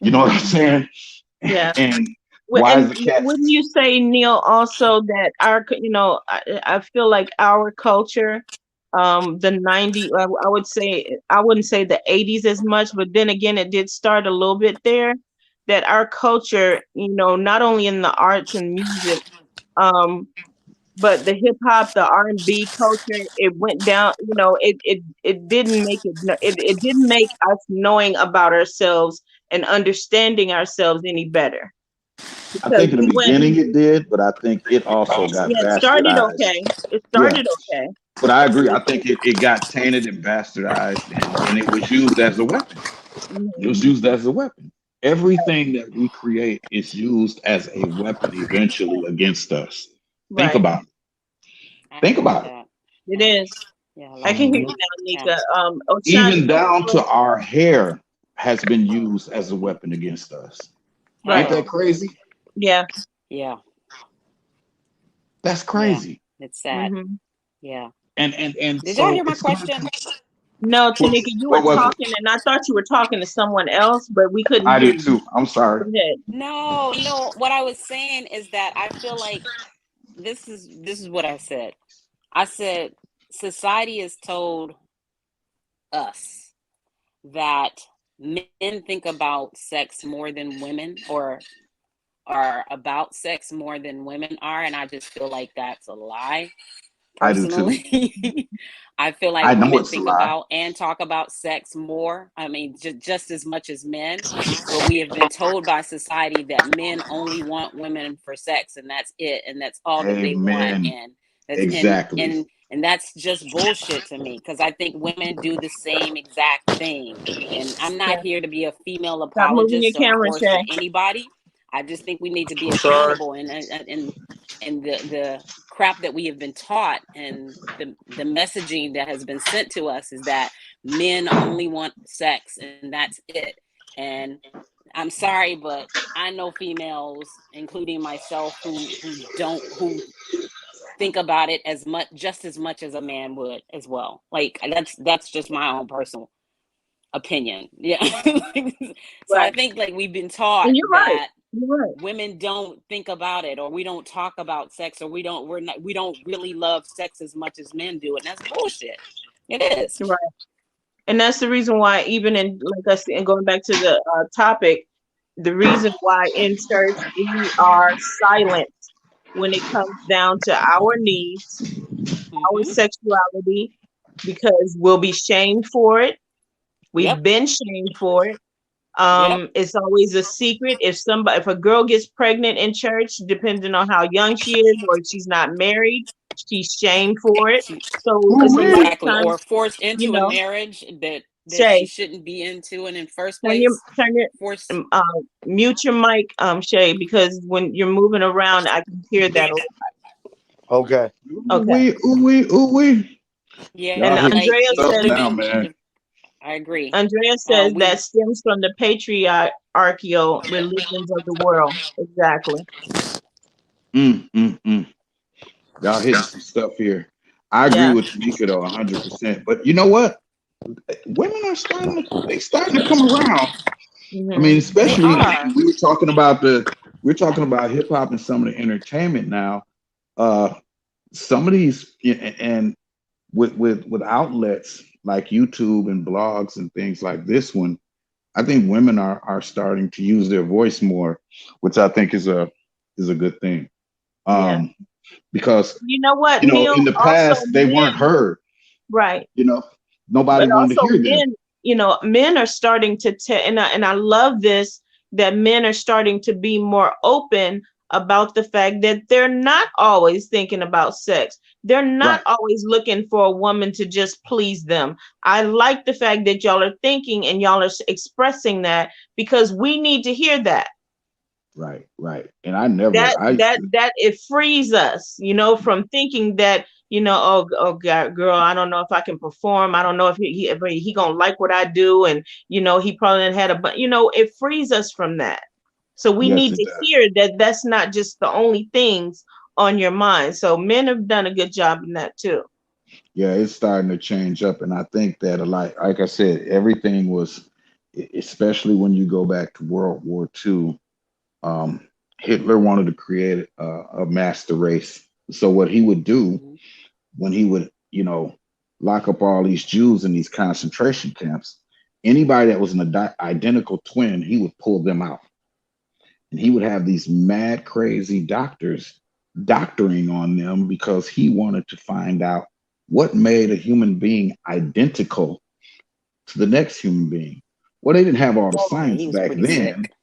You know what I'm saying? Yeah. And Well, why is and the cat? wouldn't you say, Neil, also that I feel like our culture, the 90s, I would say, I wouldn't say the 80s as much, but then again, it did start a little bit there, that our culture, not only in the arts and music, um, but the hip hop, the R&B culture, it went down, it didn't make it didn't make us knowing about ourselves and understanding ourselves any better, I because think in the we went, beginning it did, but I think it also got yeah, it started bastardized. okay. It Yeah, started okay. but I agree. I think it got tainted and bastardized, and it was used as a weapon. It Mhm. was used as a weapon. Everything that we create is used as a weapon eventually against us. Think Right. about it. I Think agree with about it. that. It I, is. yeah, a I lot can of hear Mhm. you now, yeah. Nika. O'Shawn, Even down to our hair has been used as a weapon against us. Ain't right. that Hello. crazy? Yeah. Yeah, That's yeah. crazy. It's sad. Hmm. Yeah. And Did y'all so hear my it's going to question? No, what, Tanika, you were what was it? talking, and I thought you were talking to someone else, but we couldn't I hear did you. too. I'm sorry. Go ahead. No, no. What I was saying is that I feel like this is what I said. I said society has told us that men think about sex more than women, or are about sex more than women are, and I just feel like that's a lie. I do too. Personally, I feel like I know women it's a think lie. about and talk about sex more. I mean, just as much as men. But we have been told by society that men only want women for sex, and that's it, and that's all that they want, Amen. and that's Exactly. and that's just bullshit to me, because I think women do the same exact thing. And I'm Yeah. not here to be a female Stop moving your apologist or camera, horse for Shay. anybody. I just think we need to be I'm sorry. accountable, and the crap that we have been taught, and the messaging that has been sent to us is that men only want sex and that's it. And I'm sorry, but I know females, including myself, who think about it as much, just as much as a man would as well. Like that's just my own personal opinion. Yeah. So I Right. think like we've been taught And you're right. that You're right. women don't think about it, or we don't talk about sex, or we don't really love sex as much as men do, and that's bullshit. It is. You're right. And that's the reason why, even in, like I said, and going back to the topic, the reason why in church we are silent when it comes down to our needs, our Mm-hmm. sexuality, because we'll be shamed for it. We've Yep. been shamed for it. Yep. It's always a secret. If a girl gets pregnant in church, depending on how young she is, or if she's not married, she's shamed for it. She, So it's a lot Ooh-wee. of exactly. Or times, forced you into a know, marriage that she Shay, shouldn't be into in first turn your place. turn your Forced. mute your mic, Shay, because when you're moving around, I can hear that a lot. Okay. Okay. Ooh-wee, ooh-wee, ooh-wee. Yeah, And Y'all hitting like Andrea some it stuff should have says, now, been. man. I agree. Andrea says that We stems from the patriarchal religions of the world. Exactly. Mm, mm, mm. Y'all hitting some stuff here. I agree Yeah. with Tamika though, 100%. But you know what? Women are starting to come around. I mean, Hmm. they especially are. we're talking about hip hop and some of the entertainment now. Uh, some of these and with outlets like YouTube and blogs and things like this one, I think women are starting to use their voice more, which I think is a good thing. Yeah. Um, because You know what, in Neil? the Also, past they weren't men, heard. right? You know, But nobody wanted to also hear them. men, men are starting to and I love this, that men are starting to be more open about the fact that they're not always thinking about sex. They're not Right, always looking for a woman to just please them. I like the fact that y'all are thinking and y'all are expressing that, because we need to hear that. right, right. And I used to, That it frees us, from thinking that, oh God, girl, I don't know if I can perform. I don't know if he gonna like what I do, and he probably done had it frees us from that. So we yes, need it to does. hear that that's not just the only things on your mind. So men have done a good job in that too. Yeah, it's starting to change up, and I think that like I said, everything was, especially when you go back to World War II. Um, Hitler wanted to create a master race. So what he would do Mhm. when he would, lock up all these Jews in these concentration camps, anybody that was an identical twin, he would pull them out. And he would have these mad, crazy doctors doctoring on them because he wanted to find out what made a human being identical to the next human being. Well, they didn't have all the Yeah, science he was back pretty then, sick.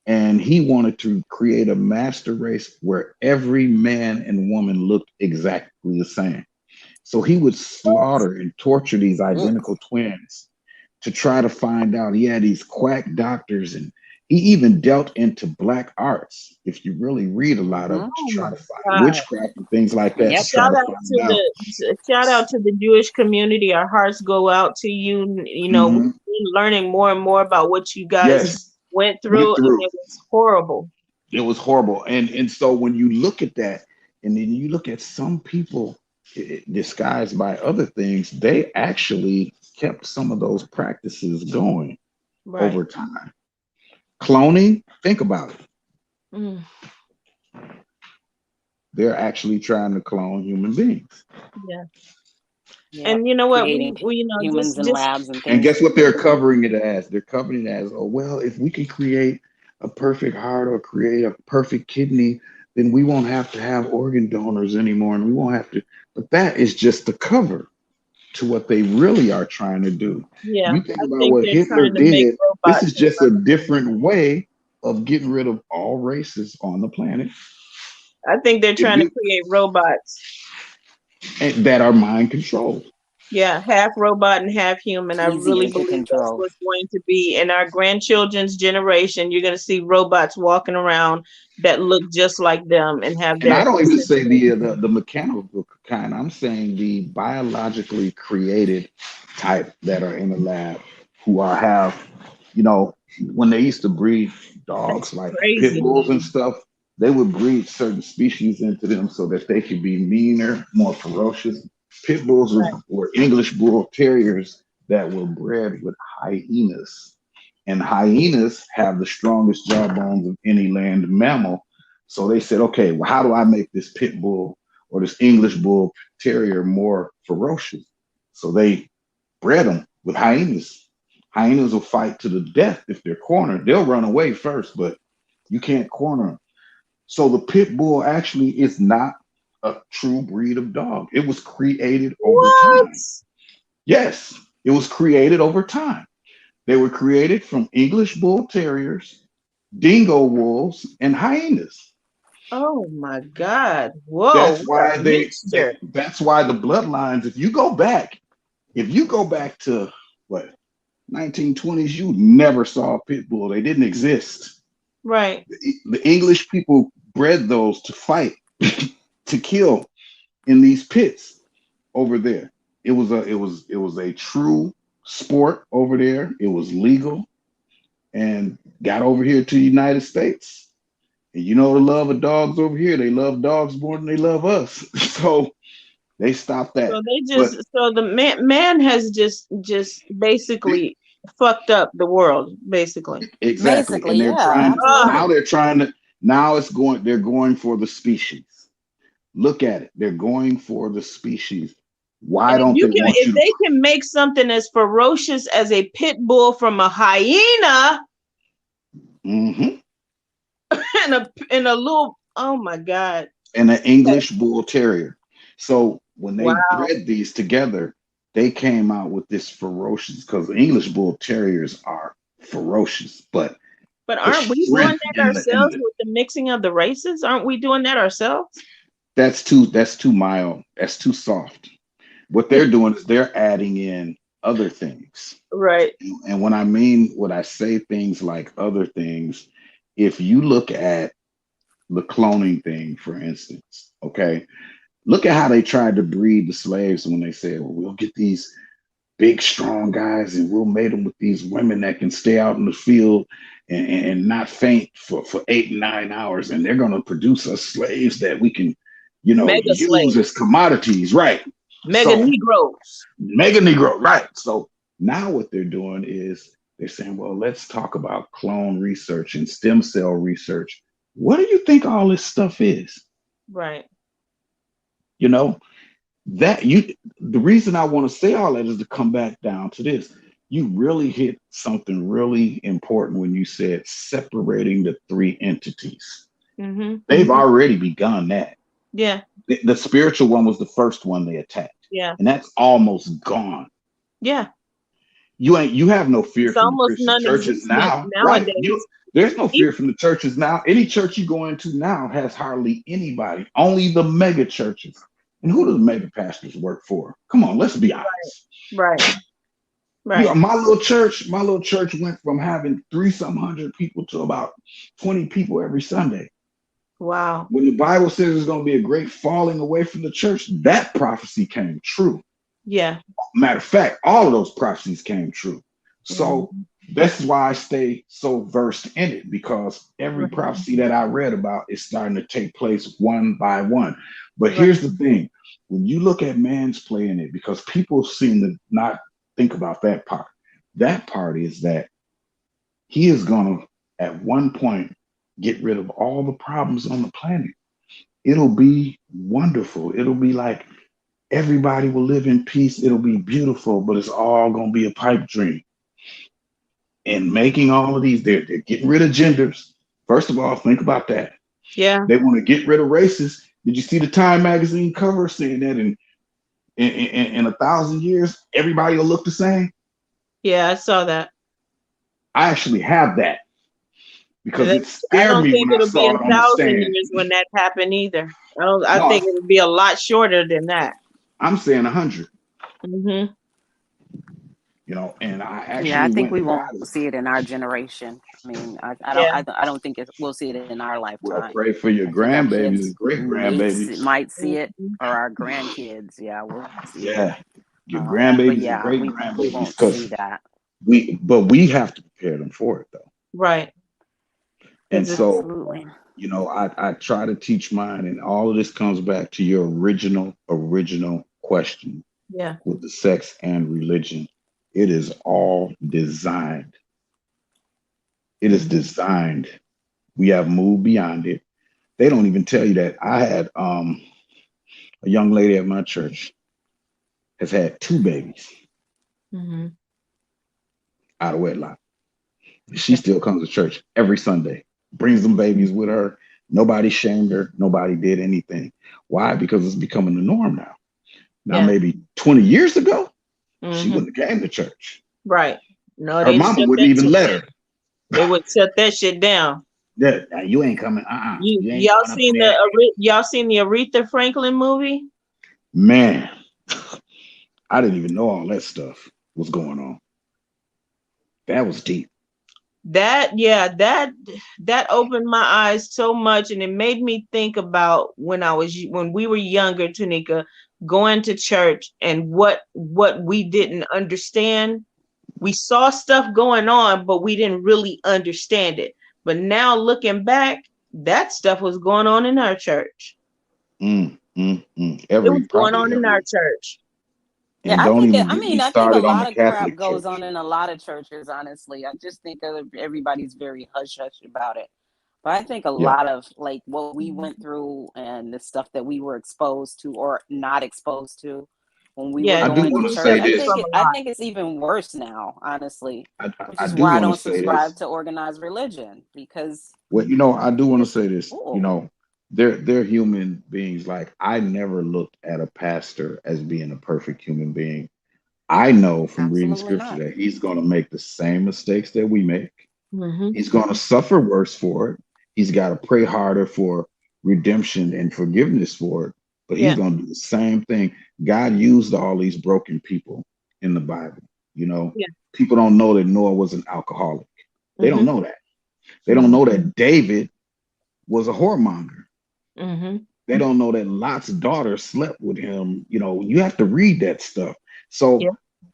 and he wanted to create a master race where every man and woman looked exactly the same. So he would slaughter and torture these Ugh. identical twins to try to find out. He had these quack doctors, and he even dealt into black arts. If you really read a lot of Hmm. it, to Oh try my to find God. witchcraft and things like that, to Yep. try to find out. Shout out to the Jewish community. Our hearts go out to you. We've Mhm. been learning more and more about what you guys Yes, went through, went and through. it was horrible. It was horrible, and so when you look at that, and then you look at some people disguised by other things, they actually kept some of those practices going Right. over time. Cloning, think about it. Mm, They're actually trying to clone human beings. yeah. Yep. And you know what? Creating humans in Just labs and And things. guess what they're covering it as? They're covering it as, oh, well, if we can create a perfect heart or create a perfect kidney, then we won't have to have organ donors anymore and we won't have to. But that is just the cover to what they really are trying to do. yeah. You think I about think what they're Hitler trying to make did, this robots. is just a different way of getting rid of all races on the planet I think they're if trying to we, create robots. and that are mind controlled. Yeah, half robot and half human. I really Easier to believe that's control. what's going to be in our grandchildren's generation. You're going to see robots walking around that look just like them and have And I their don't even say essential. the mechanical kind. I'm saying the biologically created type that are in the lab who are have, you know, when they used to breed dogs That's like pit crazy. bulls and stuff, they would breed certain species into them so that they could be meaner, more ferocious. Pit bulls Right. were English bull terriers that were bred with hyenas. And hyenas have the strongest jawbones of any land mammal, so they said, okay, well, how do I make this pit bull or this English bull terrier more ferocious? So they bred them with hyenas. Hyenas will fight to the death if they're cornered. They'll run away first, but you can't corner them. So the pit bull actually is not a true breed of dog. It was created over What? time. Yes, it was created over time. They were created from English bull terriers, dingo wolves, and hyenas. Oh my God. Whoa, That's what a why mixture. that's why the bloodlines, if you go back to what 1920s, you never saw a pit bull. They didn't exist. Right. The English people bred those to fight, to kill in these pits over there. It was a true sport over there. It was legal and got over here to the United States. And you know the love of dogs over here. They love dogs more than they love us. So they stopped that. So they But just so the man has just basically fucked up the world, basically. exactly. Basically, And they're yeah, trying Ah, now absolutely. they're trying to now it's going they're going for the species. Look at it. They're going for the species. Why and don't they want if you to they can make something as ferocious as a pit bull from a hyena Mhm. and a little, oh my God. And an English bull terrier? So when they Wow. bred these together, they came out with this ferocious because English bull terriers are ferocious, but But the aren't we doing strength that in ourselves the with the mixing of the races? Aren't we doing that ourselves? that's too mild. That's too soft. What they're doing is they're adding in other things. Right. And when I say things like other things, if you look at the cloning thing, for instance, okay, look at how they tried to breed the slaves when they said, well, we'll get these big, strong guys and we'll mate them with these women that can stay out in the field and not faint for 8 and 9 hours. And they're going to produce us slaves that we can, Mega use slaves, as commodities. Right. mega So Negroes. mega Negro. Right. So now what they're doing is they're saying, well, let's talk about clone research and stem cell research. What do you think all this stuff is? Right. You know, that you the reason I want to say all that is to come back down to this. You really hit something really important when you said separating the three entities. Mm-hmm. They've already begun that. Yeah. The spiritual one was the first one they attacked, Yeah. and that's almost gone. Yeah. You have no fear It's from the almost Christian churches non-existent now, right? nowadays. There's no E- fear from the churches now. Any church you go into now has hardly anybody. Only the mega churches. And who do the mega pastors work for? Come on, let's be honest. Right. Right. My little church went from having three some hundred people to about 20 people every Sunday. Wow. When the Bible says there's going to be a great falling away from the church, that prophecy came true. Yeah. Matter of fact, all of those prophecies came true. Mhm. So that's why I stay so versed in it, because every Right. prophecy that I read about is starting to take place one by one. But Right. here's the thing: when you look at man's play in it, because people seem to not think about that part. That part is that he is going to, at one point, get rid of all the problems on the planet. It'll be wonderful. It'll be like everybody will live in peace. It'll be beautiful, but it's all going to be a pipe dream. And making all of these, they're getting rid of genders. First of all, think about that. Yeah. They want to get rid of races. Did you see the Time magazine cover saying that in 1,000 years, everybody will look the same? Yeah. I saw that. I actually have that because it I scared don't me think when I it'll be saw it on the 1,000 stand. years when that happened either. I don't. I No, think it'll be a lot shorter than that. I'm saying 100, Mm-hmm. and I Yeah, I actually think went we and won't got it. see it in our generation. I mean, Yeah. I don't think we'll see it in our Well, lifetime. pray for your I think our grandbabies and kids great grandbabies. might see it, Mhm. or our grandkids. Yeah, we'll see it. Yeah, your But grandbabies and yeah, great we grandbabies, won't see because that. we have to prepare them for it though. Right. And Because it's so, Absolutely. I try to teach mine, and all of this comes back to your original question yeah. with the sex and religion. It is all designed. It is Mhm. designed. We have moved beyond it. They don't even tell you that. I had a young lady at my church has had two babies Mhm. out of wedlock. She Okay. still comes to church every Sunday, brings them babies with her. Nobody shamed her. Nobody did anything. Why? Because it's becoming the norm now. Now, Yeah. maybe 20 years ago, she Mhm. wouldn't have came to church. Right. No, Her they'd mama shut wouldn't that even let her. they would shut that shit down. Yeah, you ain't coming. You ain't Y'all going up seen there. y'all seen the Aretha Franklin movie? Man, I didn't even know all that stuff was going on. That was deep. That opened my eyes so much, and it made me think about when we were younger, Tanika, going to church and what we didn't understand. We saw stuff going on, but we didn't really understand it. But now looking back, that stuff was going on in our church. It was going on in our church. Yeah, And I don't think even get me I think a started on lot the of crap Catholic goes Church. on in a lot of churches, honestly. I just think everybody's very hush hush about it. But I think a Yeah, lot of like what we went through and the stuff that we were exposed to or not exposed to when we were Yeah, I do going want to to we church, say suffered this. from a I lot. think it's even worse now, honestly. Which I is do why I want to don't say subscribe this. to organized religion because Well, I do want to it's say this. bull. They're human beings. Like I never looked at a pastor as being a perfect human being. I know from reading Absolutely scripture not. that he's going to make the same mistakes that we make. Mm-hmm. He's going to suffer worse for it. He's got to pray harder for redemption and forgiveness for it. But he's Yeah, going to do the same thing. God used all these broken people in the Bible. You know, yeah. people don't know that Noah was an alcoholic. They don't Mm-hmm. know that. They don't know that David was a whoremonger. Mm-hmm. They don't know that Lot's daughter slept with him. You have to read that stuff. Yeah. So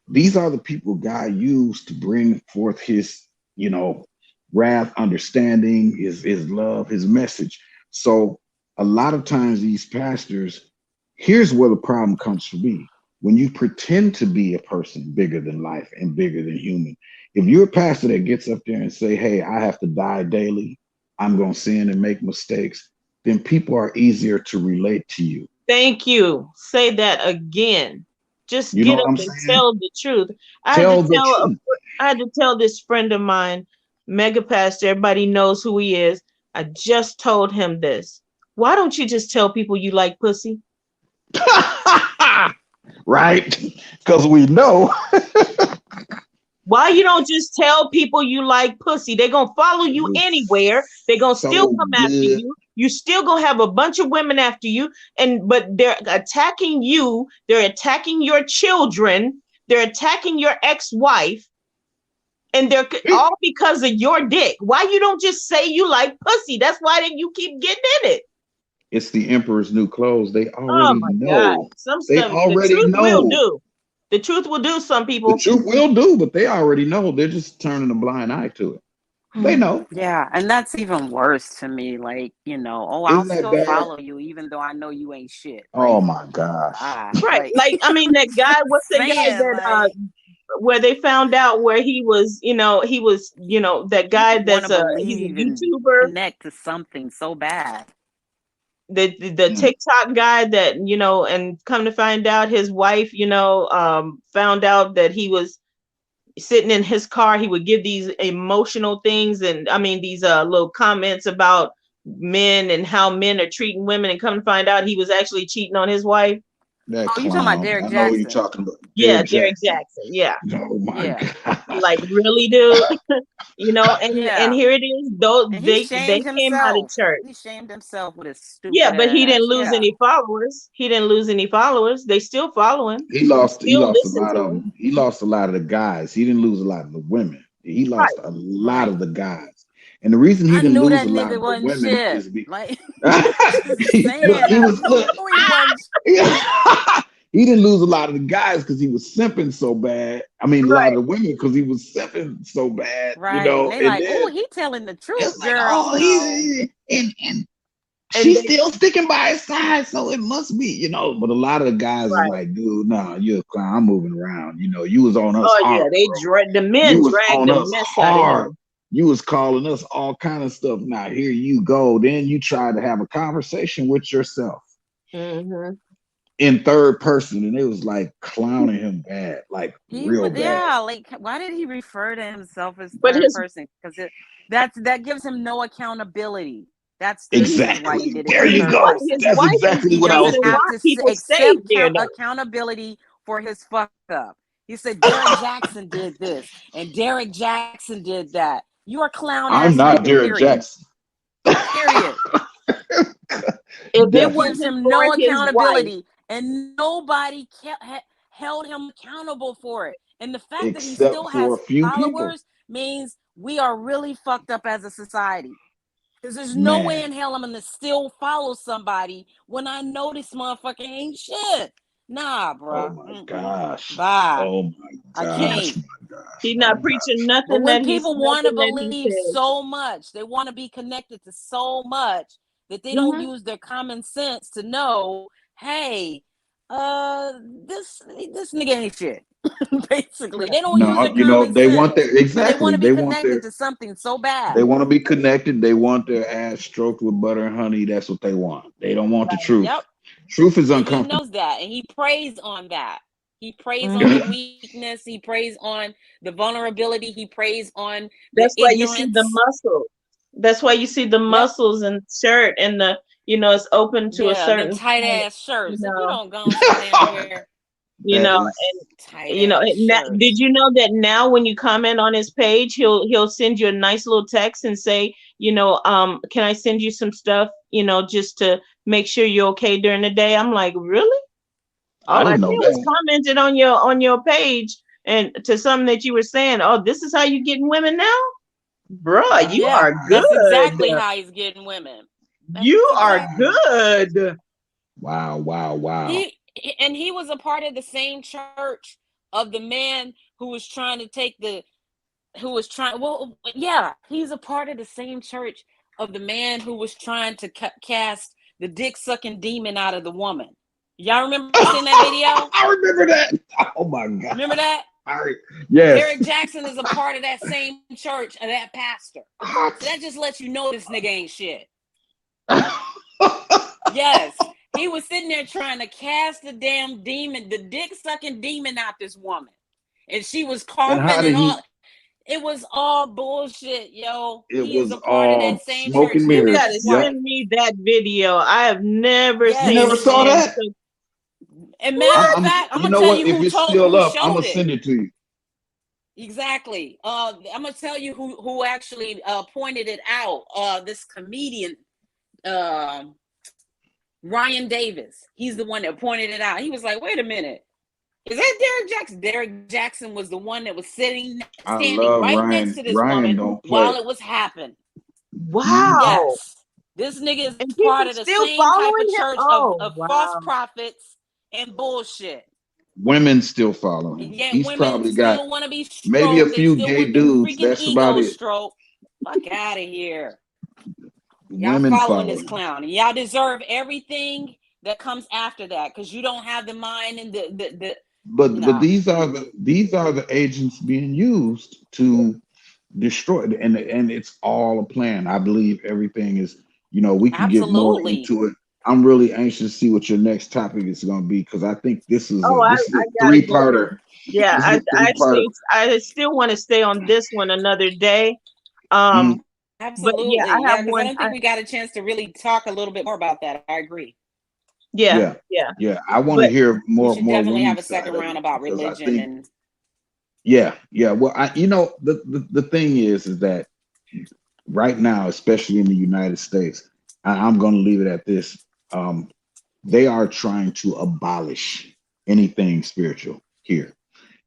these are the people God used to bring forth his, you know, wrath, understanding, his love, his message. So a lot of times these pastors, here's where the problem comes for me. When you pretend to be a person bigger than life and bigger than human, if you're a pastor that gets up there and say, hey, I have to die daily, I'm going to sin and make mistakes, then people are easier to relate to you. Thank you. Say that again. Just You know get what up I'm and saying? tell the truth. Tell the truth. I had to tell this friend of mine, mega pastor, everybody knows who he is. I just told him this. Why don't you just tell people you like pussy? Right? Because we know. Why you don't just tell people you like pussy? They're gonna follow It you was anywhere. They're gonna still so come after good. you. You still gonna have a bunch of women after you, but they're attacking you. They're attacking your children. They're attacking your ex-wife, and they're all because of your dick. Why you don't just say you like pussy? That's why you keep getting in it. It's the emperor's new clothes. They Oh already my God! know. Some They stuff the already truth will know. do. The truth will do. Some The people. truth will do, but they already know. They're just turning a blind eye to it. They know. Yeah, and that's even worse to me. Like, oh, I'll Isn't that still bad? follow you even though I know you ain't shit. Oh Like, my gosh. bye. Right. Like, Like, I mean, that guy, what's the guy saying, that like, where they found out where he was, that guy people want to that's he's a believe and YouTuber, connect to something so bad. the Mm. TikTok guy that, and come to find out his wife, found out that he was sitting in his car, he would give these emotional things and I mean these little comments about men and how men are treating women, and come to find out he was actually cheating on his wife. That Oh, you talking about clown. Derek I know who you're Jackson? talking about. Yeah, Derek Derek Jackson. Jackson. Yeah. Oh my Yeah. gosh. Like, really, dude? And Yeah. here it is. Though And he they shamed came out of himself. church. He shamed himself with his Yeah, stupid but he didn't ass. lose Yeah. any followers. He didn't lose any followers. They still follow him. He They lost still a listen lot to of him. them. He lost a lot of the guys. He didn't lose a lot of the women. He Right. lost a lot Right. of the guys. And the reason he I didn't knew lose that a lot nigga of the wasn't women shit. is because Like, just look, saying, I knew he wasn't he didn't lose a lot of the guys because he was simping so bad. I mean, a lot of Right. the women because he was simping so bad, right. And they And like, then oh, he telling the truth, it's like, girl. oh, No. and And she's they still sticking by his side, so it must be, But a lot of the guys is right. like, dude, nah, you're a clown. I'm moving around. You was on us Oh yeah, hard, bro. the You men was dragged on the us mess out of hard. him. You was calling us all kind of stuff. Now here you go. Then you tried to have a conversation with yourself Mm-hmm. in third person, and it was like clowning him bad, like He real was, bad. yeah. Like, why did he refer to himself as But third his person? Because that gives him no accountability. That's the his reason why he Exactly. did it There but in his you third go. wife person. his That's wife exactly He what I was doesn't doesn't have thinking. want to people accept saved there though. accountability for his fuck up. He said Derek Jackson did this and Derek Jackson did that. You are clown ass I'm not nigga, Derek period. Jackson. Period. If it Gives wasn't him for no his wife, accountability, and nobody held him accountable for it. And the fact that he Except still for a has few people. followers means we are really fucked up as a society. Because there's no way Man. in hell I'm gonna still follow somebody when I know this motherfucker ain't shit. Nah, Oh bro. my gosh. Bye. Oh my I gosh. can't. My gosh. he's My not gosh. preaching But nothing when that he's people want to nothing that he believe says. so much, they want to be connected to so much that they don't use their common sense to know, hey, this nigga ain't shit. Basically, they don't use No, their common they want sense, their but they want exactly. to be They want connected their to something so bad. they want to be connected. They want their ass stroked with butter and honey. That's what they want. They don't want the truth. Yep. Truth is And he uncomfortable. knows that, and he preys on that. He preys on the weakness. He preys on the vulnerability. He preys on the That's why you see the ignorance. muscle. That's why you see the Yep. muscles and shirt and the, it's open to a Yeah, them certain tight point, ass shirts. If you know, don't go and sit down here, you know, That is and tight ass shirts. did you know that now when you comment on his page, he'll send you a nice little text and say, can I send you some stuff, just to make sure you're okay during the day? I'm like, really? I All I didn't did know was that. commented on your page and to something that you were saying, oh, this is how you getting women now? Bruh, you Yeah, are that's good. exactly how he's getting women. That's You are exactly. good. Wow, wow, wow. He was a part of the same church of the man who was trying to he's a part of the same church of the man who was trying to cast the dick sucking demon out of the woman. Y'all remember seeing that video? I remember that. Oh my god. Remember that? Yes. Derek Jackson is a part of that same church of that pastor. So that just lets you know this nigga ain't shit. Yes. He was sitting there trying to cast the damn demon, the dick sucking demon out this woman. And she was And how coughing did and he? all. It was all bullshit, yo. It He is was a part of all that same smoke church, and You him and mirrors. gotta his Yep. wife. send me that video. I have never You seen never a Yes. saw man. that? And matter of I'm. fact, I'm You gonna know tell what? you If it's still who up, I'm showed gonna it. send it to you. Exactly. I'm gonna tell you who actually pointed it out. This comedian, Ryan Davis. He's the one that pointed it out. He was like, "Wait a minute, is that Derek Jackson?" Derek Jackson was the one that was I standing love right next Ryan. to this Ryan woman don't while play. it was happening. Wow. Yes, this nigga is And part people of the still same type following of him? church Oh, of false wow. prophets and bullshit. Women still follow And him. yet He's women probably got still want to be maybe a stroked. They few still gay want their dudes. freaking That's about ego it. stroked. Fuck out of here. Y'all Women following follow this him. clown. And y'all deserve everything that comes after that because you don't have the mind and the But no. these are the agents being used to destroy it, and it's all a plan. I believe everything is. We can get more Absolutely. into it. I'm really anxious to see what your next topic is going to be because I think this is Oh, a I this is a gotta go. three-parter. Yeah, This is a three-parter. I still want to stay on this one another day. Mhm. But yeah, Absolutely. I have Yeah, because I one. don't think we got a chance to really talk a little bit more about that. I agree. Yeah. I want to But hear We more should definitely have a women's side second of round it about because I religion think and well the thing is that right now, especially in the United States, I'm going to leave it at this. They are trying to abolish anything spiritual here.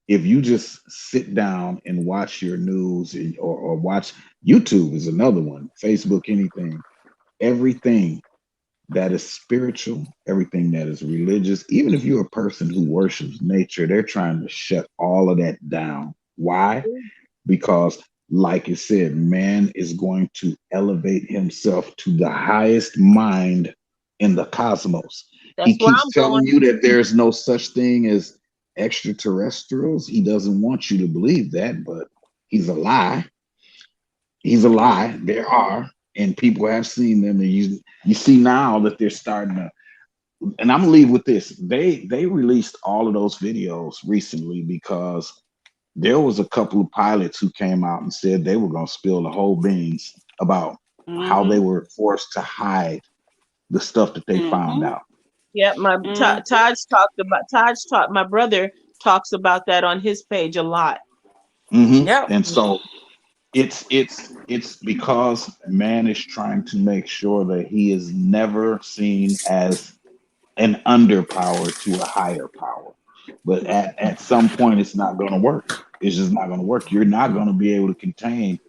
If you just sit down and watch your news or watch YouTube is another one, Facebook, anything, everything that is spiritual, everything that is religious, even if you're a person who worships nature, they're trying to shut all of that down. Why? Because like it said, man is going to elevate himself to the highest mind in the cosmos. He that's where keeps I'm telling going. you that there's no such thing as extraterrestrials. He doesn't want you to believe that, but he's a lie. He's a lie. There are, and people have seen them. And you see now that they're starting to. And I'm gonna leave with this. They released all of those videos recently because there was a couple of pilots who came out and said they were going to spill the whole beans about how they were forced to hide the stuff that they found out. Yeah, my Taj talked. My brother talks about that on his page a lot. Yep. And so it's because man is trying to make sure that he is never seen as an underpower to a higher power. But at some point, it's not going to work. It's just not going to work. You're not going to be able to contain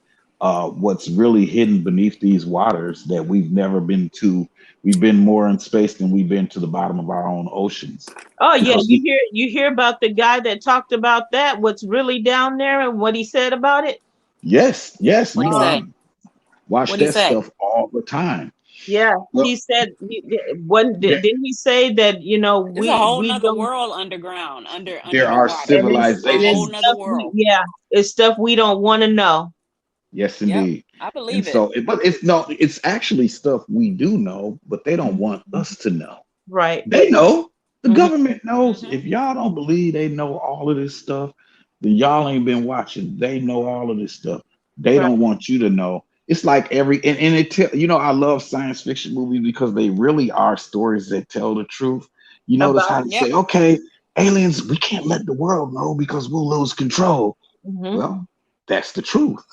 what's really hidden beneath these waters that we've never been to. We've been more in space than we've been to the bottom of our own oceans. Oh yeah, Because you hear about the guy that talked about that, what's really down there and what he said about it? yes, yes, What'd he I say? watch What'd he that say? stuff all the time. Yeah, Well, he said when there, didn't he say that, It's a whole we nother don't, world underground, under there the are water. and A whole it's civilizations. nother stuff we, world. yeah, it's stuff we don't want to know. Yes, Yep. indeed. I And believe it. so, but it's no, it's actually stuff we do know, but they don't want Mhm. us to know. Right. They know. The Hmm. government knows. Hmm. If y'all don't believe they know all of this stuff, then y'all ain't been watching. They know all of this stuff. They Right. don't want you to know. It's like and it tell I love science fiction movies because they really are stories that tell the truth. You notice About. how they Yep. say, okay, aliens, we can't let the world know because we'll lose control. Hmm. Well, that's the truth.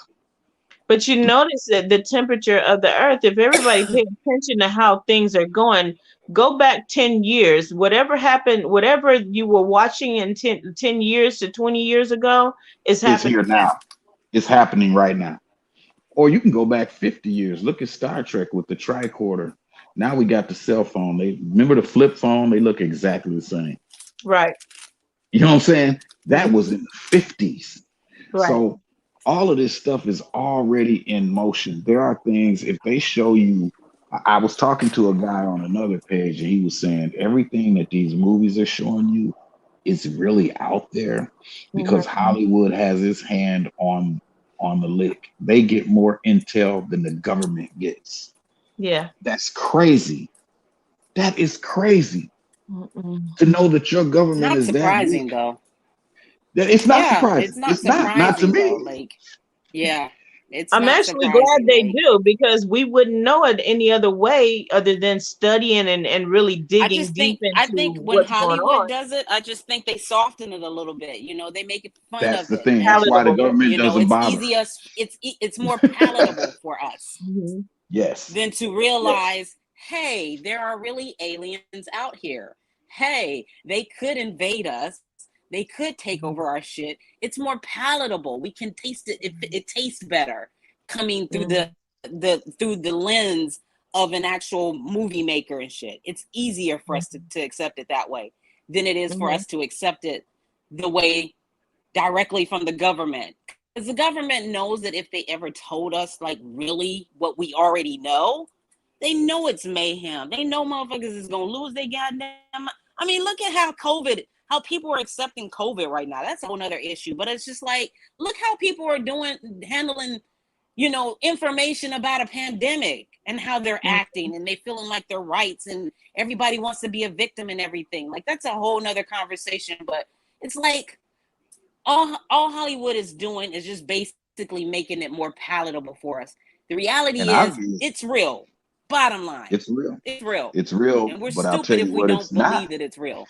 But you notice that the temperature of the earth, if everybody pay attention to how things are going, go back 10 years, whatever happened, whatever you were watching in 10 years to 20 years ago is It's happening here now. now. It's happening right now. Or you can go back 50 years. Look at Star Trek with the tricorder. Now we got the cell phone. They remember the flip phone? They look exactly the same. Right. You know what I'm saying? That Mhm. was in the 50s. Right. So all of this stuff is already in motion. There are things, if they show you, I was talking to a guy on another page, and he was saying everything that these movies are showing you is really out there Hmm. because Hollywood has its hand on the lick. They get more intel than the government gets. Yeah. That's crazy. That is crazy Mm-mm. to know that your It's government not is that surprising weak. though. That it's not Yeah, it's surprising. not It's not to surprising though. me. Like, yeah, it's I'm not actually glad surprising. they Like, do because we wouldn't know it any other way other than studying and really digging deep I into think when what's going Hollywood on. does it, I just think they soften it a little bit. They make it fun That's of the it, thing. That's and why the Palatable. government doesn't it's bother. easier. It's more palatable for us Hmm. Yes. than to Yes. realize, hey, there are really aliens out here. Hey, they could invade us. They could take over our shit. It's more palatable. We can taste it. It tastes better coming through Hmm. through the lens of an actual movie maker and shit. It's easier for us to accept it that way than it is for Hmm. us to accept it the way directly from the government. Because the government knows that if they ever told us like really what we already know, they know it's mayhem. They know motherfuckers is gonna lose their goddamn. I mean, look at how people are accepting COVID right now. That's a whole nother issue. But it's just like, look how people are handling, information about a pandemic and how they're acting and they feeling like they're rights and everybody wants to be a victim and everything. Like that's a whole nother conversation. But it's like all Hollywood is doing is just basically making it more palatable for us. The reality And our is view, it's real. Bottom line, it's real. it's real. It's real, And we're but I'll stupid tell if you we what don't it's not. believe that it's real.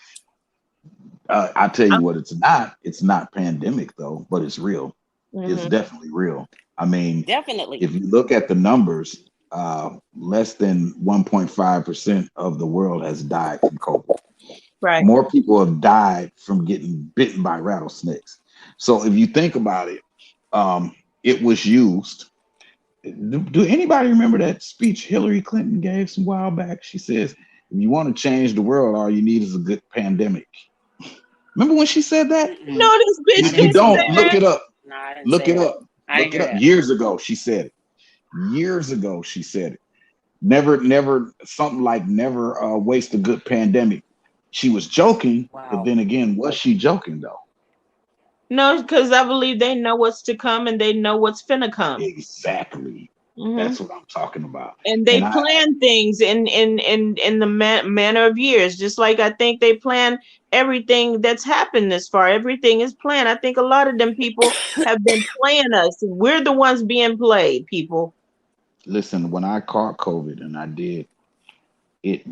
I'll tell you what it's not. It's not pandemic though, but it's real. It's Hmm. definitely real. I mean, Definitely. if you look at the numbers, less than 1.5% of the world has died from COVID. Right. More people have died from getting bitten by rattlesnakes. So if you think about it, it was used. Do anybody remember that speech Hillary Clinton gave some while back? She says, if you want to change the world, all you need is a good pandemic. Remember when she said that? Mm-mm. No, this And I bitch if you didn't didn't see say don't, that. look that. it up. No, I didn't Look say it that. up. I didn't Look it hear up. that. Years ago, she said it. Years ago, she said it. Never, something like never waste a good pandemic. She was joking, but Wow. then again, was she joking though? No, because I believe they know what's to come and they know what's finna come. Exactly. Hmm. That's what I'm talking about. And And they plan things in the manner of years, just like I think they plan everything that's happened this far. Everything is planned. I think a lot of them people have been playing us. We're the ones being played, people. listen, when I caught COVID and I did it,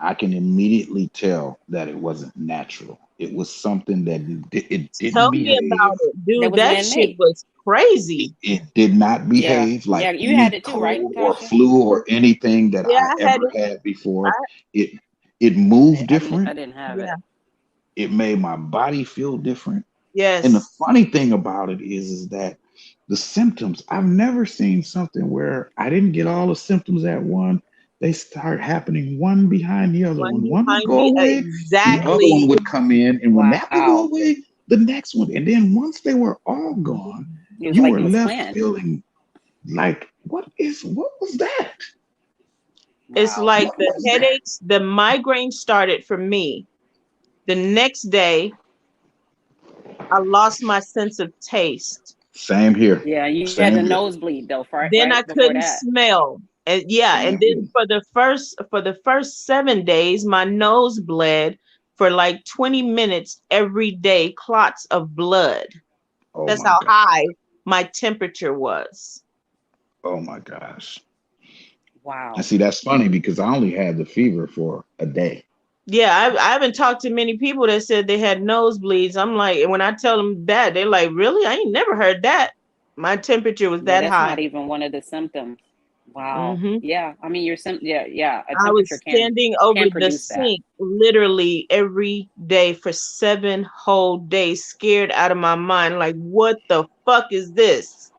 I can immediately tell that it wasn't natural. It was something that it didn't Tell me behave. about it, That dude. was That shit man-made. was crazy. It did not Yeah. behave like Yeah, you had any it too, right, cold or Tasha? flu or anything that Yeah, I I had ever it. had I, before. It it moved I different. didn't have yeah. it. It made my body feel different. And the Yes. funny thing about it is that the symptoms, I've never seen something where I didn't get all the symptoms at one. They start happening one behind the other. One When one would behind go me. away, the other Exactly. one would come in. And when that would go Wow. away, the next one. And then once they were all gone, It was you like were it was left planned. feeling like, what was that? It's Wow. like What the was that? headaches, the migraine started for me. The next day, I lost my sense of taste. Same here. Yeah, you had the Same here. nosebleed though, Then I right before couldn't that. smell. And yeah, and Same then here. for the first 7 days, my nose bled for like 20 minutes every day, clots of blood. Oh That's my how God. high my temperature was. Oh my gosh. And Wow. see, that's funny because I only had the fever for a day. Yeah, I haven't talked to many people that said they had nosebleeds. I'm like, and when I tell them that, they're like, really? I ain't never heard that. My temperature was Yeah, that that's high. not even one of the symptoms. Wow. Hmm Yeah. I mean, yeah, a I was temperature standing over can the produce that. sink literally every day for 7 whole days, scared out of my mind. Like, what the fuck is this?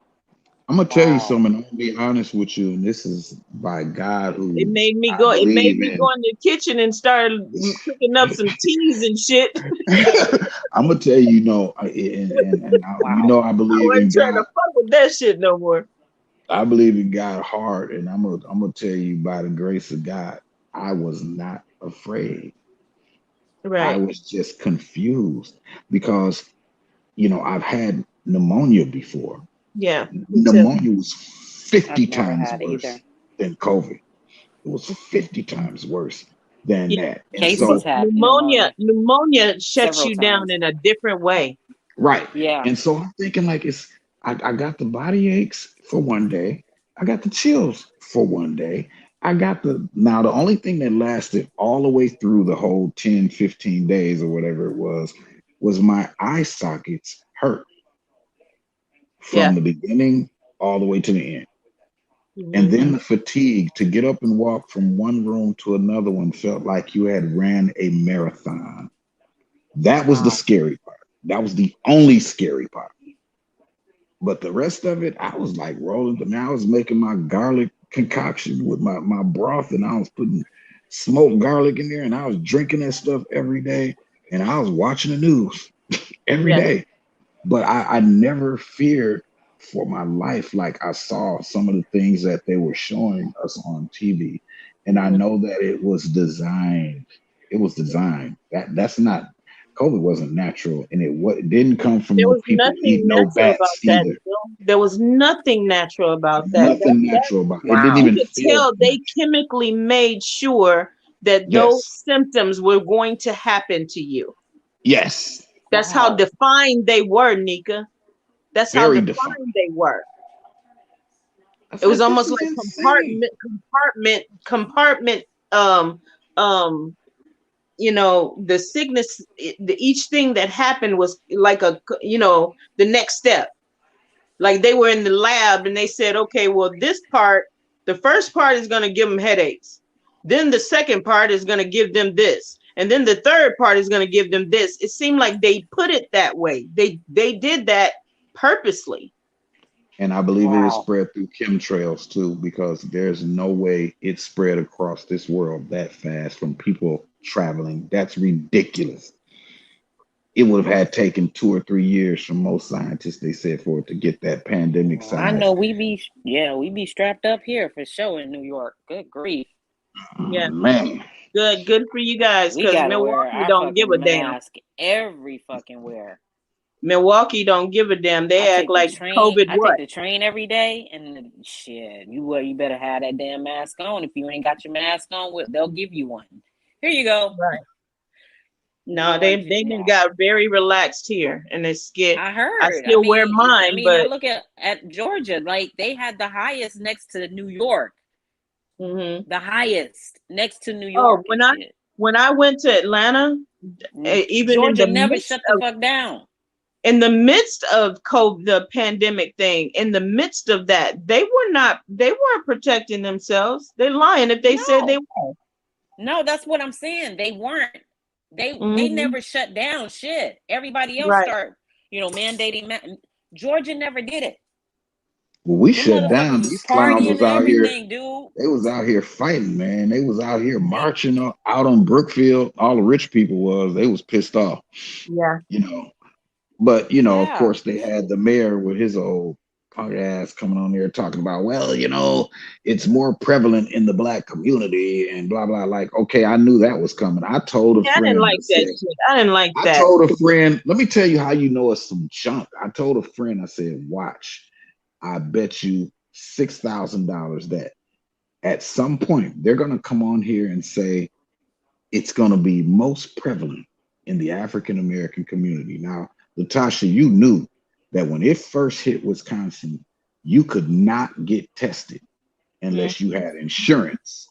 I'm gonna tell you Wow. something. I'm gonna be honest with you, and this is by God It who made me I go. It made believe me go in. in the kitchen and start cooking up some teas and shit. I'm gonna tell you, and Wow. I I believe wasn't in trying to God. fuck with that shit no more. I believe in God hard, and I'm gonna tell you by the grace of God, I was not afraid. I Right. was just confused because I've had pneumonia before. Yeah. Me too. Pneumonia was 50 I've never times had it either. worse than COVID. It was 50 times worse than Yeah. that. And Casey's so, had pneumonia Pneumonia shuts several you down times. in a different way. right. Yeah. And so I'm thinking like I got the body aches for one day. I got the chills for one day. Now the only thing that lasted all the way through the whole 10, 15 days or whatever it was my eye sockets hurt Yeah. from the beginning all the way to the end. And then Hmm the fatigue to get up and walk from one room to another one felt like you had ran a marathon. That was the Wow. scary part. That was the only scary part. But the rest of it, I was like rolling. I mean, I was making my garlic concoction with my broth, and I was putting smoked garlic in there, and I was drinking that stuff every day, and I was watching the news every Yeah. day. But I never feared for my life. Like I saw some of the things that they were showing us on TV, and I Mhm. know that it was designed. It was designed. That's not COVID wasn't natural, and it didn't come from There no was people nothing eating no natural about bats that, either. Bill. There was nothing natural about that. Nothing natural about it. It didn't Wow. You even could feel tell they natural. chemically made sure that those Yes, symptoms were going to happen to you. yes, That's how Wow. defined they were, Nika. That's how very defined. defined they were. I It was said, this almost is like insane. compartment. Um, um, the sickness. Each thing that happened was like the next step. Like they were in the lab and they said, okay, well, the first part is going to give them headaches. Then the second part is going to give them this. And then the third part is going to give them this. It seemed like they put it that way. They did that purposely. And I believe it was Wow. spread through chemtrails too, because there's no way it spread across this world that fast from people traveling. That's ridiculous. It would have had taken 2 or 3 years from most scientists, they said, for it to get that pandemic Well, I know size. we be strapped up here for sure in New York. Good grief. Yeah, Man, good for you guys, We because gotta wear Milwaukee our don't give a fucking damn. mask every fucking where. Milwaukee don't give a damn. I They act take the like train. COVID I take what? the train every day, and shit, you better have that damn mask on. If you ain't got your mask on, they'll give you one. Here you go. Right. New No, they York, they done no. got very relaxed here, and it's scared. I I heard. still wear mine, I but look at Georgia. Like they had the highest next to New York. mhm. The highest next to New Oh, York and shit. when I went to Atlanta, even Georgia never shut the fuck down. in the midst of COVID, the pandemic thing, in the midst of that, they weren't protecting themselves. They're lying if they said they were. No, that's what I'm saying. They weren't. They never shut down shit. Everybody else start, mandating. Georgia never did it. Well, we Them shut down. motherfuckers was These clowns partying was and out here. everything, dude. They was out here fighting, man. They was out here marching out on Brookfield. All the rich people they was pissed off. Yeah. But of course, they had the mayor with his old punk ass coming on there talking about, well, it's more prevalent in the black community and blah blah. Like, okay, I knew that was coming. I told a friend. I didn't like that shit. I didn't like that. I told a friend. Let me tell you how it's some junk. I told a friend. I said, watch. I bet you $6,000 that at some point they're gonna come on here and say it's gonna be most prevalent in the African American community. Now, Latasha, you knew that when it first hit Wisconsin, you could not get tested unless you had insurance.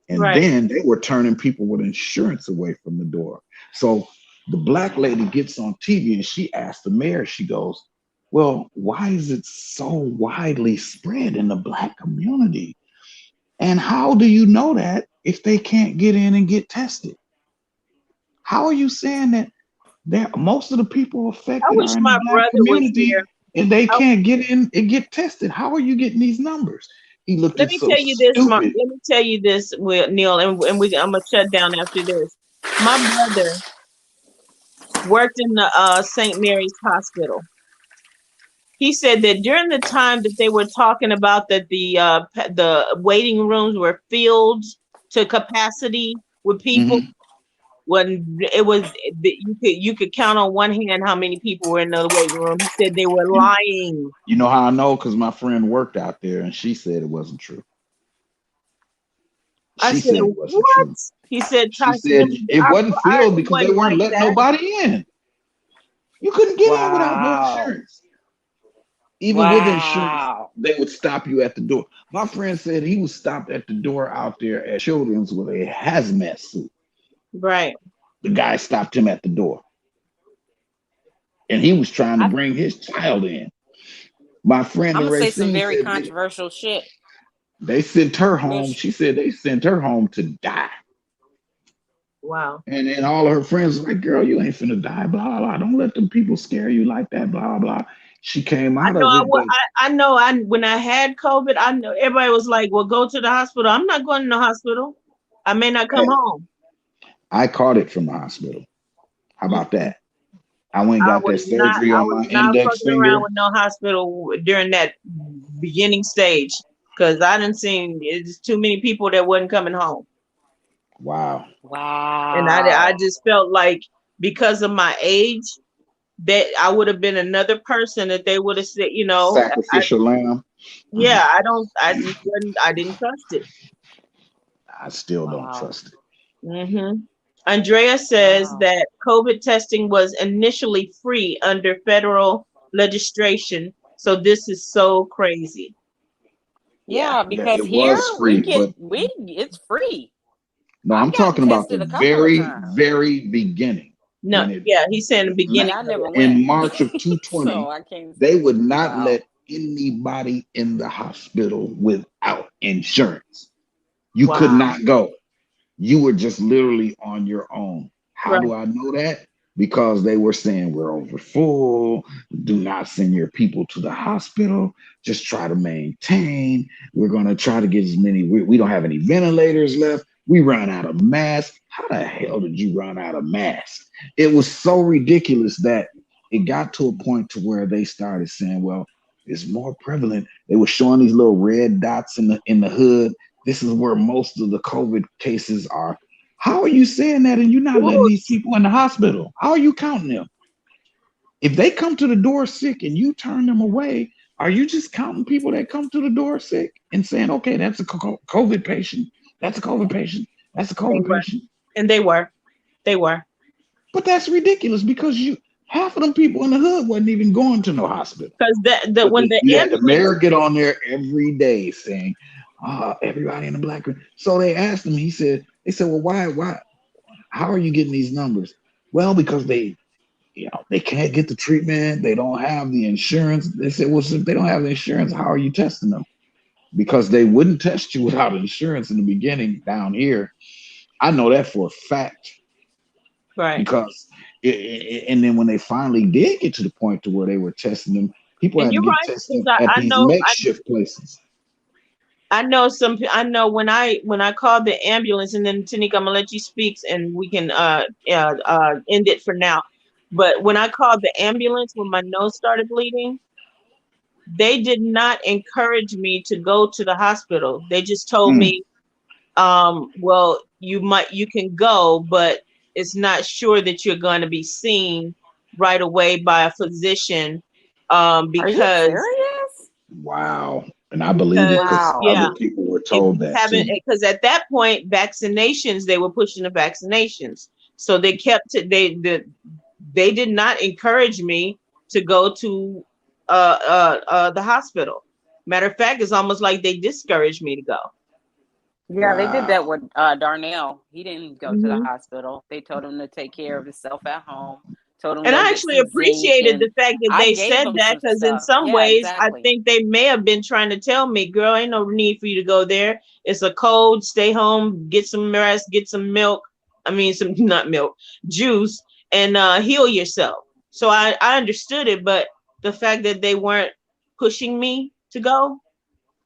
And then they were turning people with insurance away from the door. So the black lady gets on TV and she asked the mayor, she goes, well, why is it so widely spread in the black community? And how do you know that if they can't get in and get tested? How are you saying that most of the people affected are in the black community and they can't get in and get tested? How are you getting these numbers? He looked at so stupid. Let me tell you this, Neil, and I'm gonna shut down after this. My brother worked in the St. Mary's Hospital. He said that during the time that they were talking about that the waiting rooms were filled to capacity with people, when it was you could count on one hand how many people were in the waiting room. He said they were lying. You know how I know? Because my friend worked out there and she said it wasn't true. She said it wasn't true. He said she said it wasn't filled because they weren't letting nobody in. You couldn't get in without no insurance. Even with insurance, they would stop you at the door. My friend said he was stopped at the door out there at Children's with a hazmat suit. Right. The guy stopped him at the door. And he was trying to bring his child in. My friend I'm gonna say Racine some very controversial shit. They sent her home. She said they sent her home to die. Wow. And then all of her friends were like, girl, you ain't finna die, blah, blah, blah. Don't let them people scare you like that, blah, blah. She came out of it. I know when I had COVID, I know everybody was like, well, go to the hospital. I'm not going to the hospital. I may not come home. I caught it from the hospital. How about that? I went and got that surgery on my index finger. Around with no hospital during that beginning stage because I didn't see it's too many people that wasn't coming home. Wow. And I just felt like because of my age, that I would have been another person that they would have said, sacrificial lamb. Yeah, I didn't trust it. I still don't trust it. Mm-hmm. Andrea says that COVID testing was initially free under federal legislation. So this is so crazy. Yeah, because here it's free. No, I'm talking about the very, very beginning. No, he's saying the beginning. In March of 2020, they would not let anybody in the hospital without insurance. You could not go. You were just literally on your own. How do I know that? Because they were saying we're over full. Do not send your people to the hospital. Just try to maintain. We're going to try to get as many. We don't have any ventilators left. We ran out of masks. How the hell did you run out of masks? It was so ridiculous that it got to a point to where they started saying, well, it's more prevalent. They were showing these little red dots in the hood. This is where most of the COVID cases are. How are you saying that and you're not letting these people in the hospital? How are you counting them? If they come to the door sick and you turn them away, are you just counting people that come to the door sick and saying, okay, that's a COVID patient. That's a COVID patient. That's a COVID patient. And they were. But that's ridiculous because half of them people in the hood wasn't even going to no hospital. Because the mayor get on there every day saying, everybody in the black room. So they asked him, they said, well, why? How are you getting these numbers? Well, because they can't get the treatment. They don't have the insurance. They said, well, since they don't have the insurance, how are you testing them? Because they wouldn't test you without insurance in the beginning down here. I know that for a fact. Right. Because and then when they finally did get to the point to where they were testing them, people And had to you're get right, because tested at I these know makeshift places. I know I know when I called the ambulance, and then Tanika, I'm gonna let you speak and we can end it for now. But when I called the ambulance when my nose started bleeding, they did not encourage me to go to the hospital. They just told Mm, me, well, you can go, but it's not sure that you're going to be seen right away by a physician, Are you because serious? wow. And I believe it because yeah, other people were if told you that haven't, too. because at that point vaccinations, they were pushing the vaccinations, so they kept it, they did not encourage me to go to the hospital. Matter of fact, it's almost like they discouraged me to go. Yeah, they did that Wow. with Darnell. He didn't go to the Hmm. hospital. They told him to take care of himself at home. Told him And go I get actually some zinc, appreciated and the fact that I they gave said him that, some because in stuff. some Yeah, ways I exactly. think they may have been trying to tell me, girl, ain't no need for you to go there. It's a cold, stay home, get some rest, get some milk. I mean, some, not milk, juice, and heal yourself. So I understood it, but the fact that they weren't pushing me to go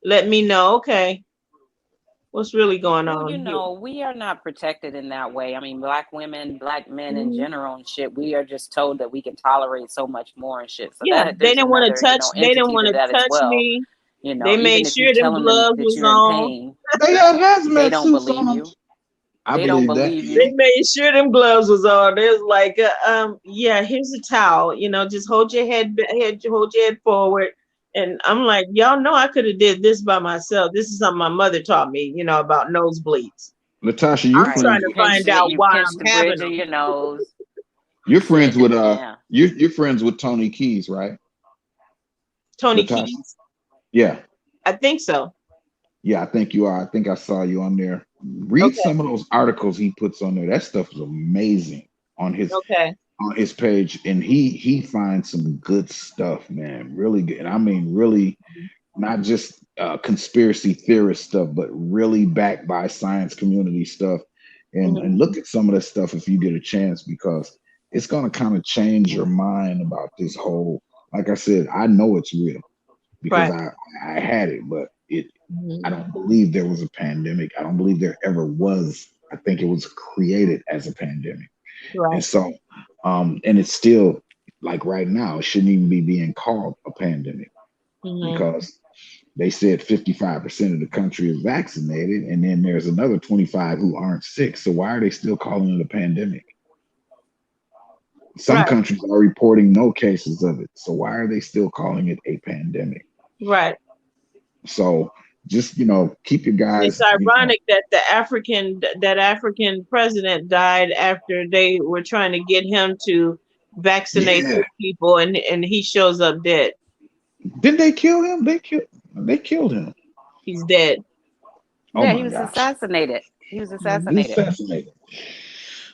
let me know, okay, what's really going Well, on here. we are not protected in that way. I mean, black women, black men in Mhm. general and shit, we are just told that we can tolerate so much more and shit. So Yeah, that they there's didn't want another, to touch. They didn't entity want to to that as touch well. me. They Even made if you sure them telling them gloves that was you're in on. pain, They had they hazmat don't suits on believe them. you. I They don't believe that. believe They you. made sure them gloves was on. They was like, yeah, here's a towel. Just hold your hold your head forward. And I'm like, y'all know I could have did this by myself. This is something my mother taught me, about nosebleeds. Latasha, I'm Right. trying You to pinch find it, out you why pinch I'm the having bridge of them. your nose. you're friends Shit. with Yeah. you're friends with Tony Keys, right? Tony Latasha. Keys, Yeah. I think so. Yeah, I think you are. I think I saw you on there. Read Okay, some of those articles he puts on there. That stuff is amazing on his okay. on his page, and he finds some good stuff, man. Really good. And I mean, really, not just conspiracy theorist stuff, but really backed by science community stuff. And Hmm. look at some of that stuff if you get a chance, because it's gonna kind of change your mind about this whole. Like I said, I know it's real because Right. I had it, but I Hmm. don't believe there was a pandemic. I don't believe there ever was. I think it was created as a pandemic. And Right. so, and it's still like right now, it shouldn't even be being called a pandemic Hmm. because they said 55% of the country is vaccinated, and then there's another 25 who aren't sick. So why are they still calling it a pandemic? Some Right. countries are reporting no cases of it. So why are they still calling it a pandemic? Right. So just keep your And it's guys, ironic that that African president died after they were trying to get him to vaccinate yeah. his people, and he shows up dead. Did they kill him? They killed him. He's dead. Oh Yeah, he my was gosh. assassinated. He was Mhm. He's assassinated. fascinating.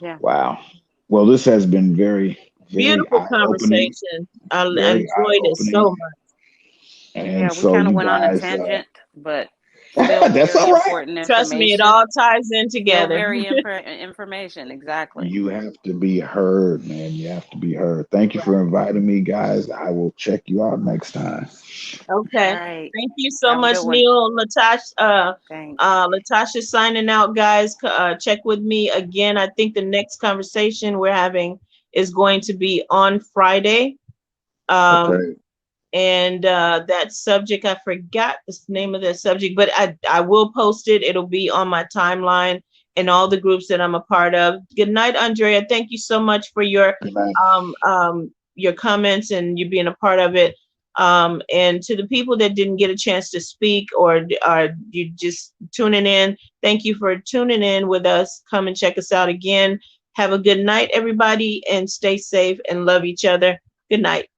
Yeah. Wow. Well, this has been very, very Beautiful eye-opening, conversation. I very enjoyed it so eye-opening. much. And Yeah, we so kind of you went on a guys, tangent, but still that's very all right. important Trust me, it all information. ties in Still together. very information. Exactly. You have to be heard, man. You have to be heard. Thank you for inviting me, guys. I will check you out next time. All Okay. right. Thank you so Have a much, good one. Neil. Thanks. Latasha signing out, guys. Check with me again. I think the next conversation we're having is going to be on Friday. Um, Okay. and that subject, I forgot the name of that subject, but I will post it. It'll be on my timeline and all the groups that I'm a part of. Good night, Andrea. Thank you so much for Good night. your comments and you being a part of it. And to the people that didn't get a chance to speak or are you just tuning in, thank you for tuning in with us. Come and check us out again. Have a good night, everybody, and stay safe and love each other. Good night.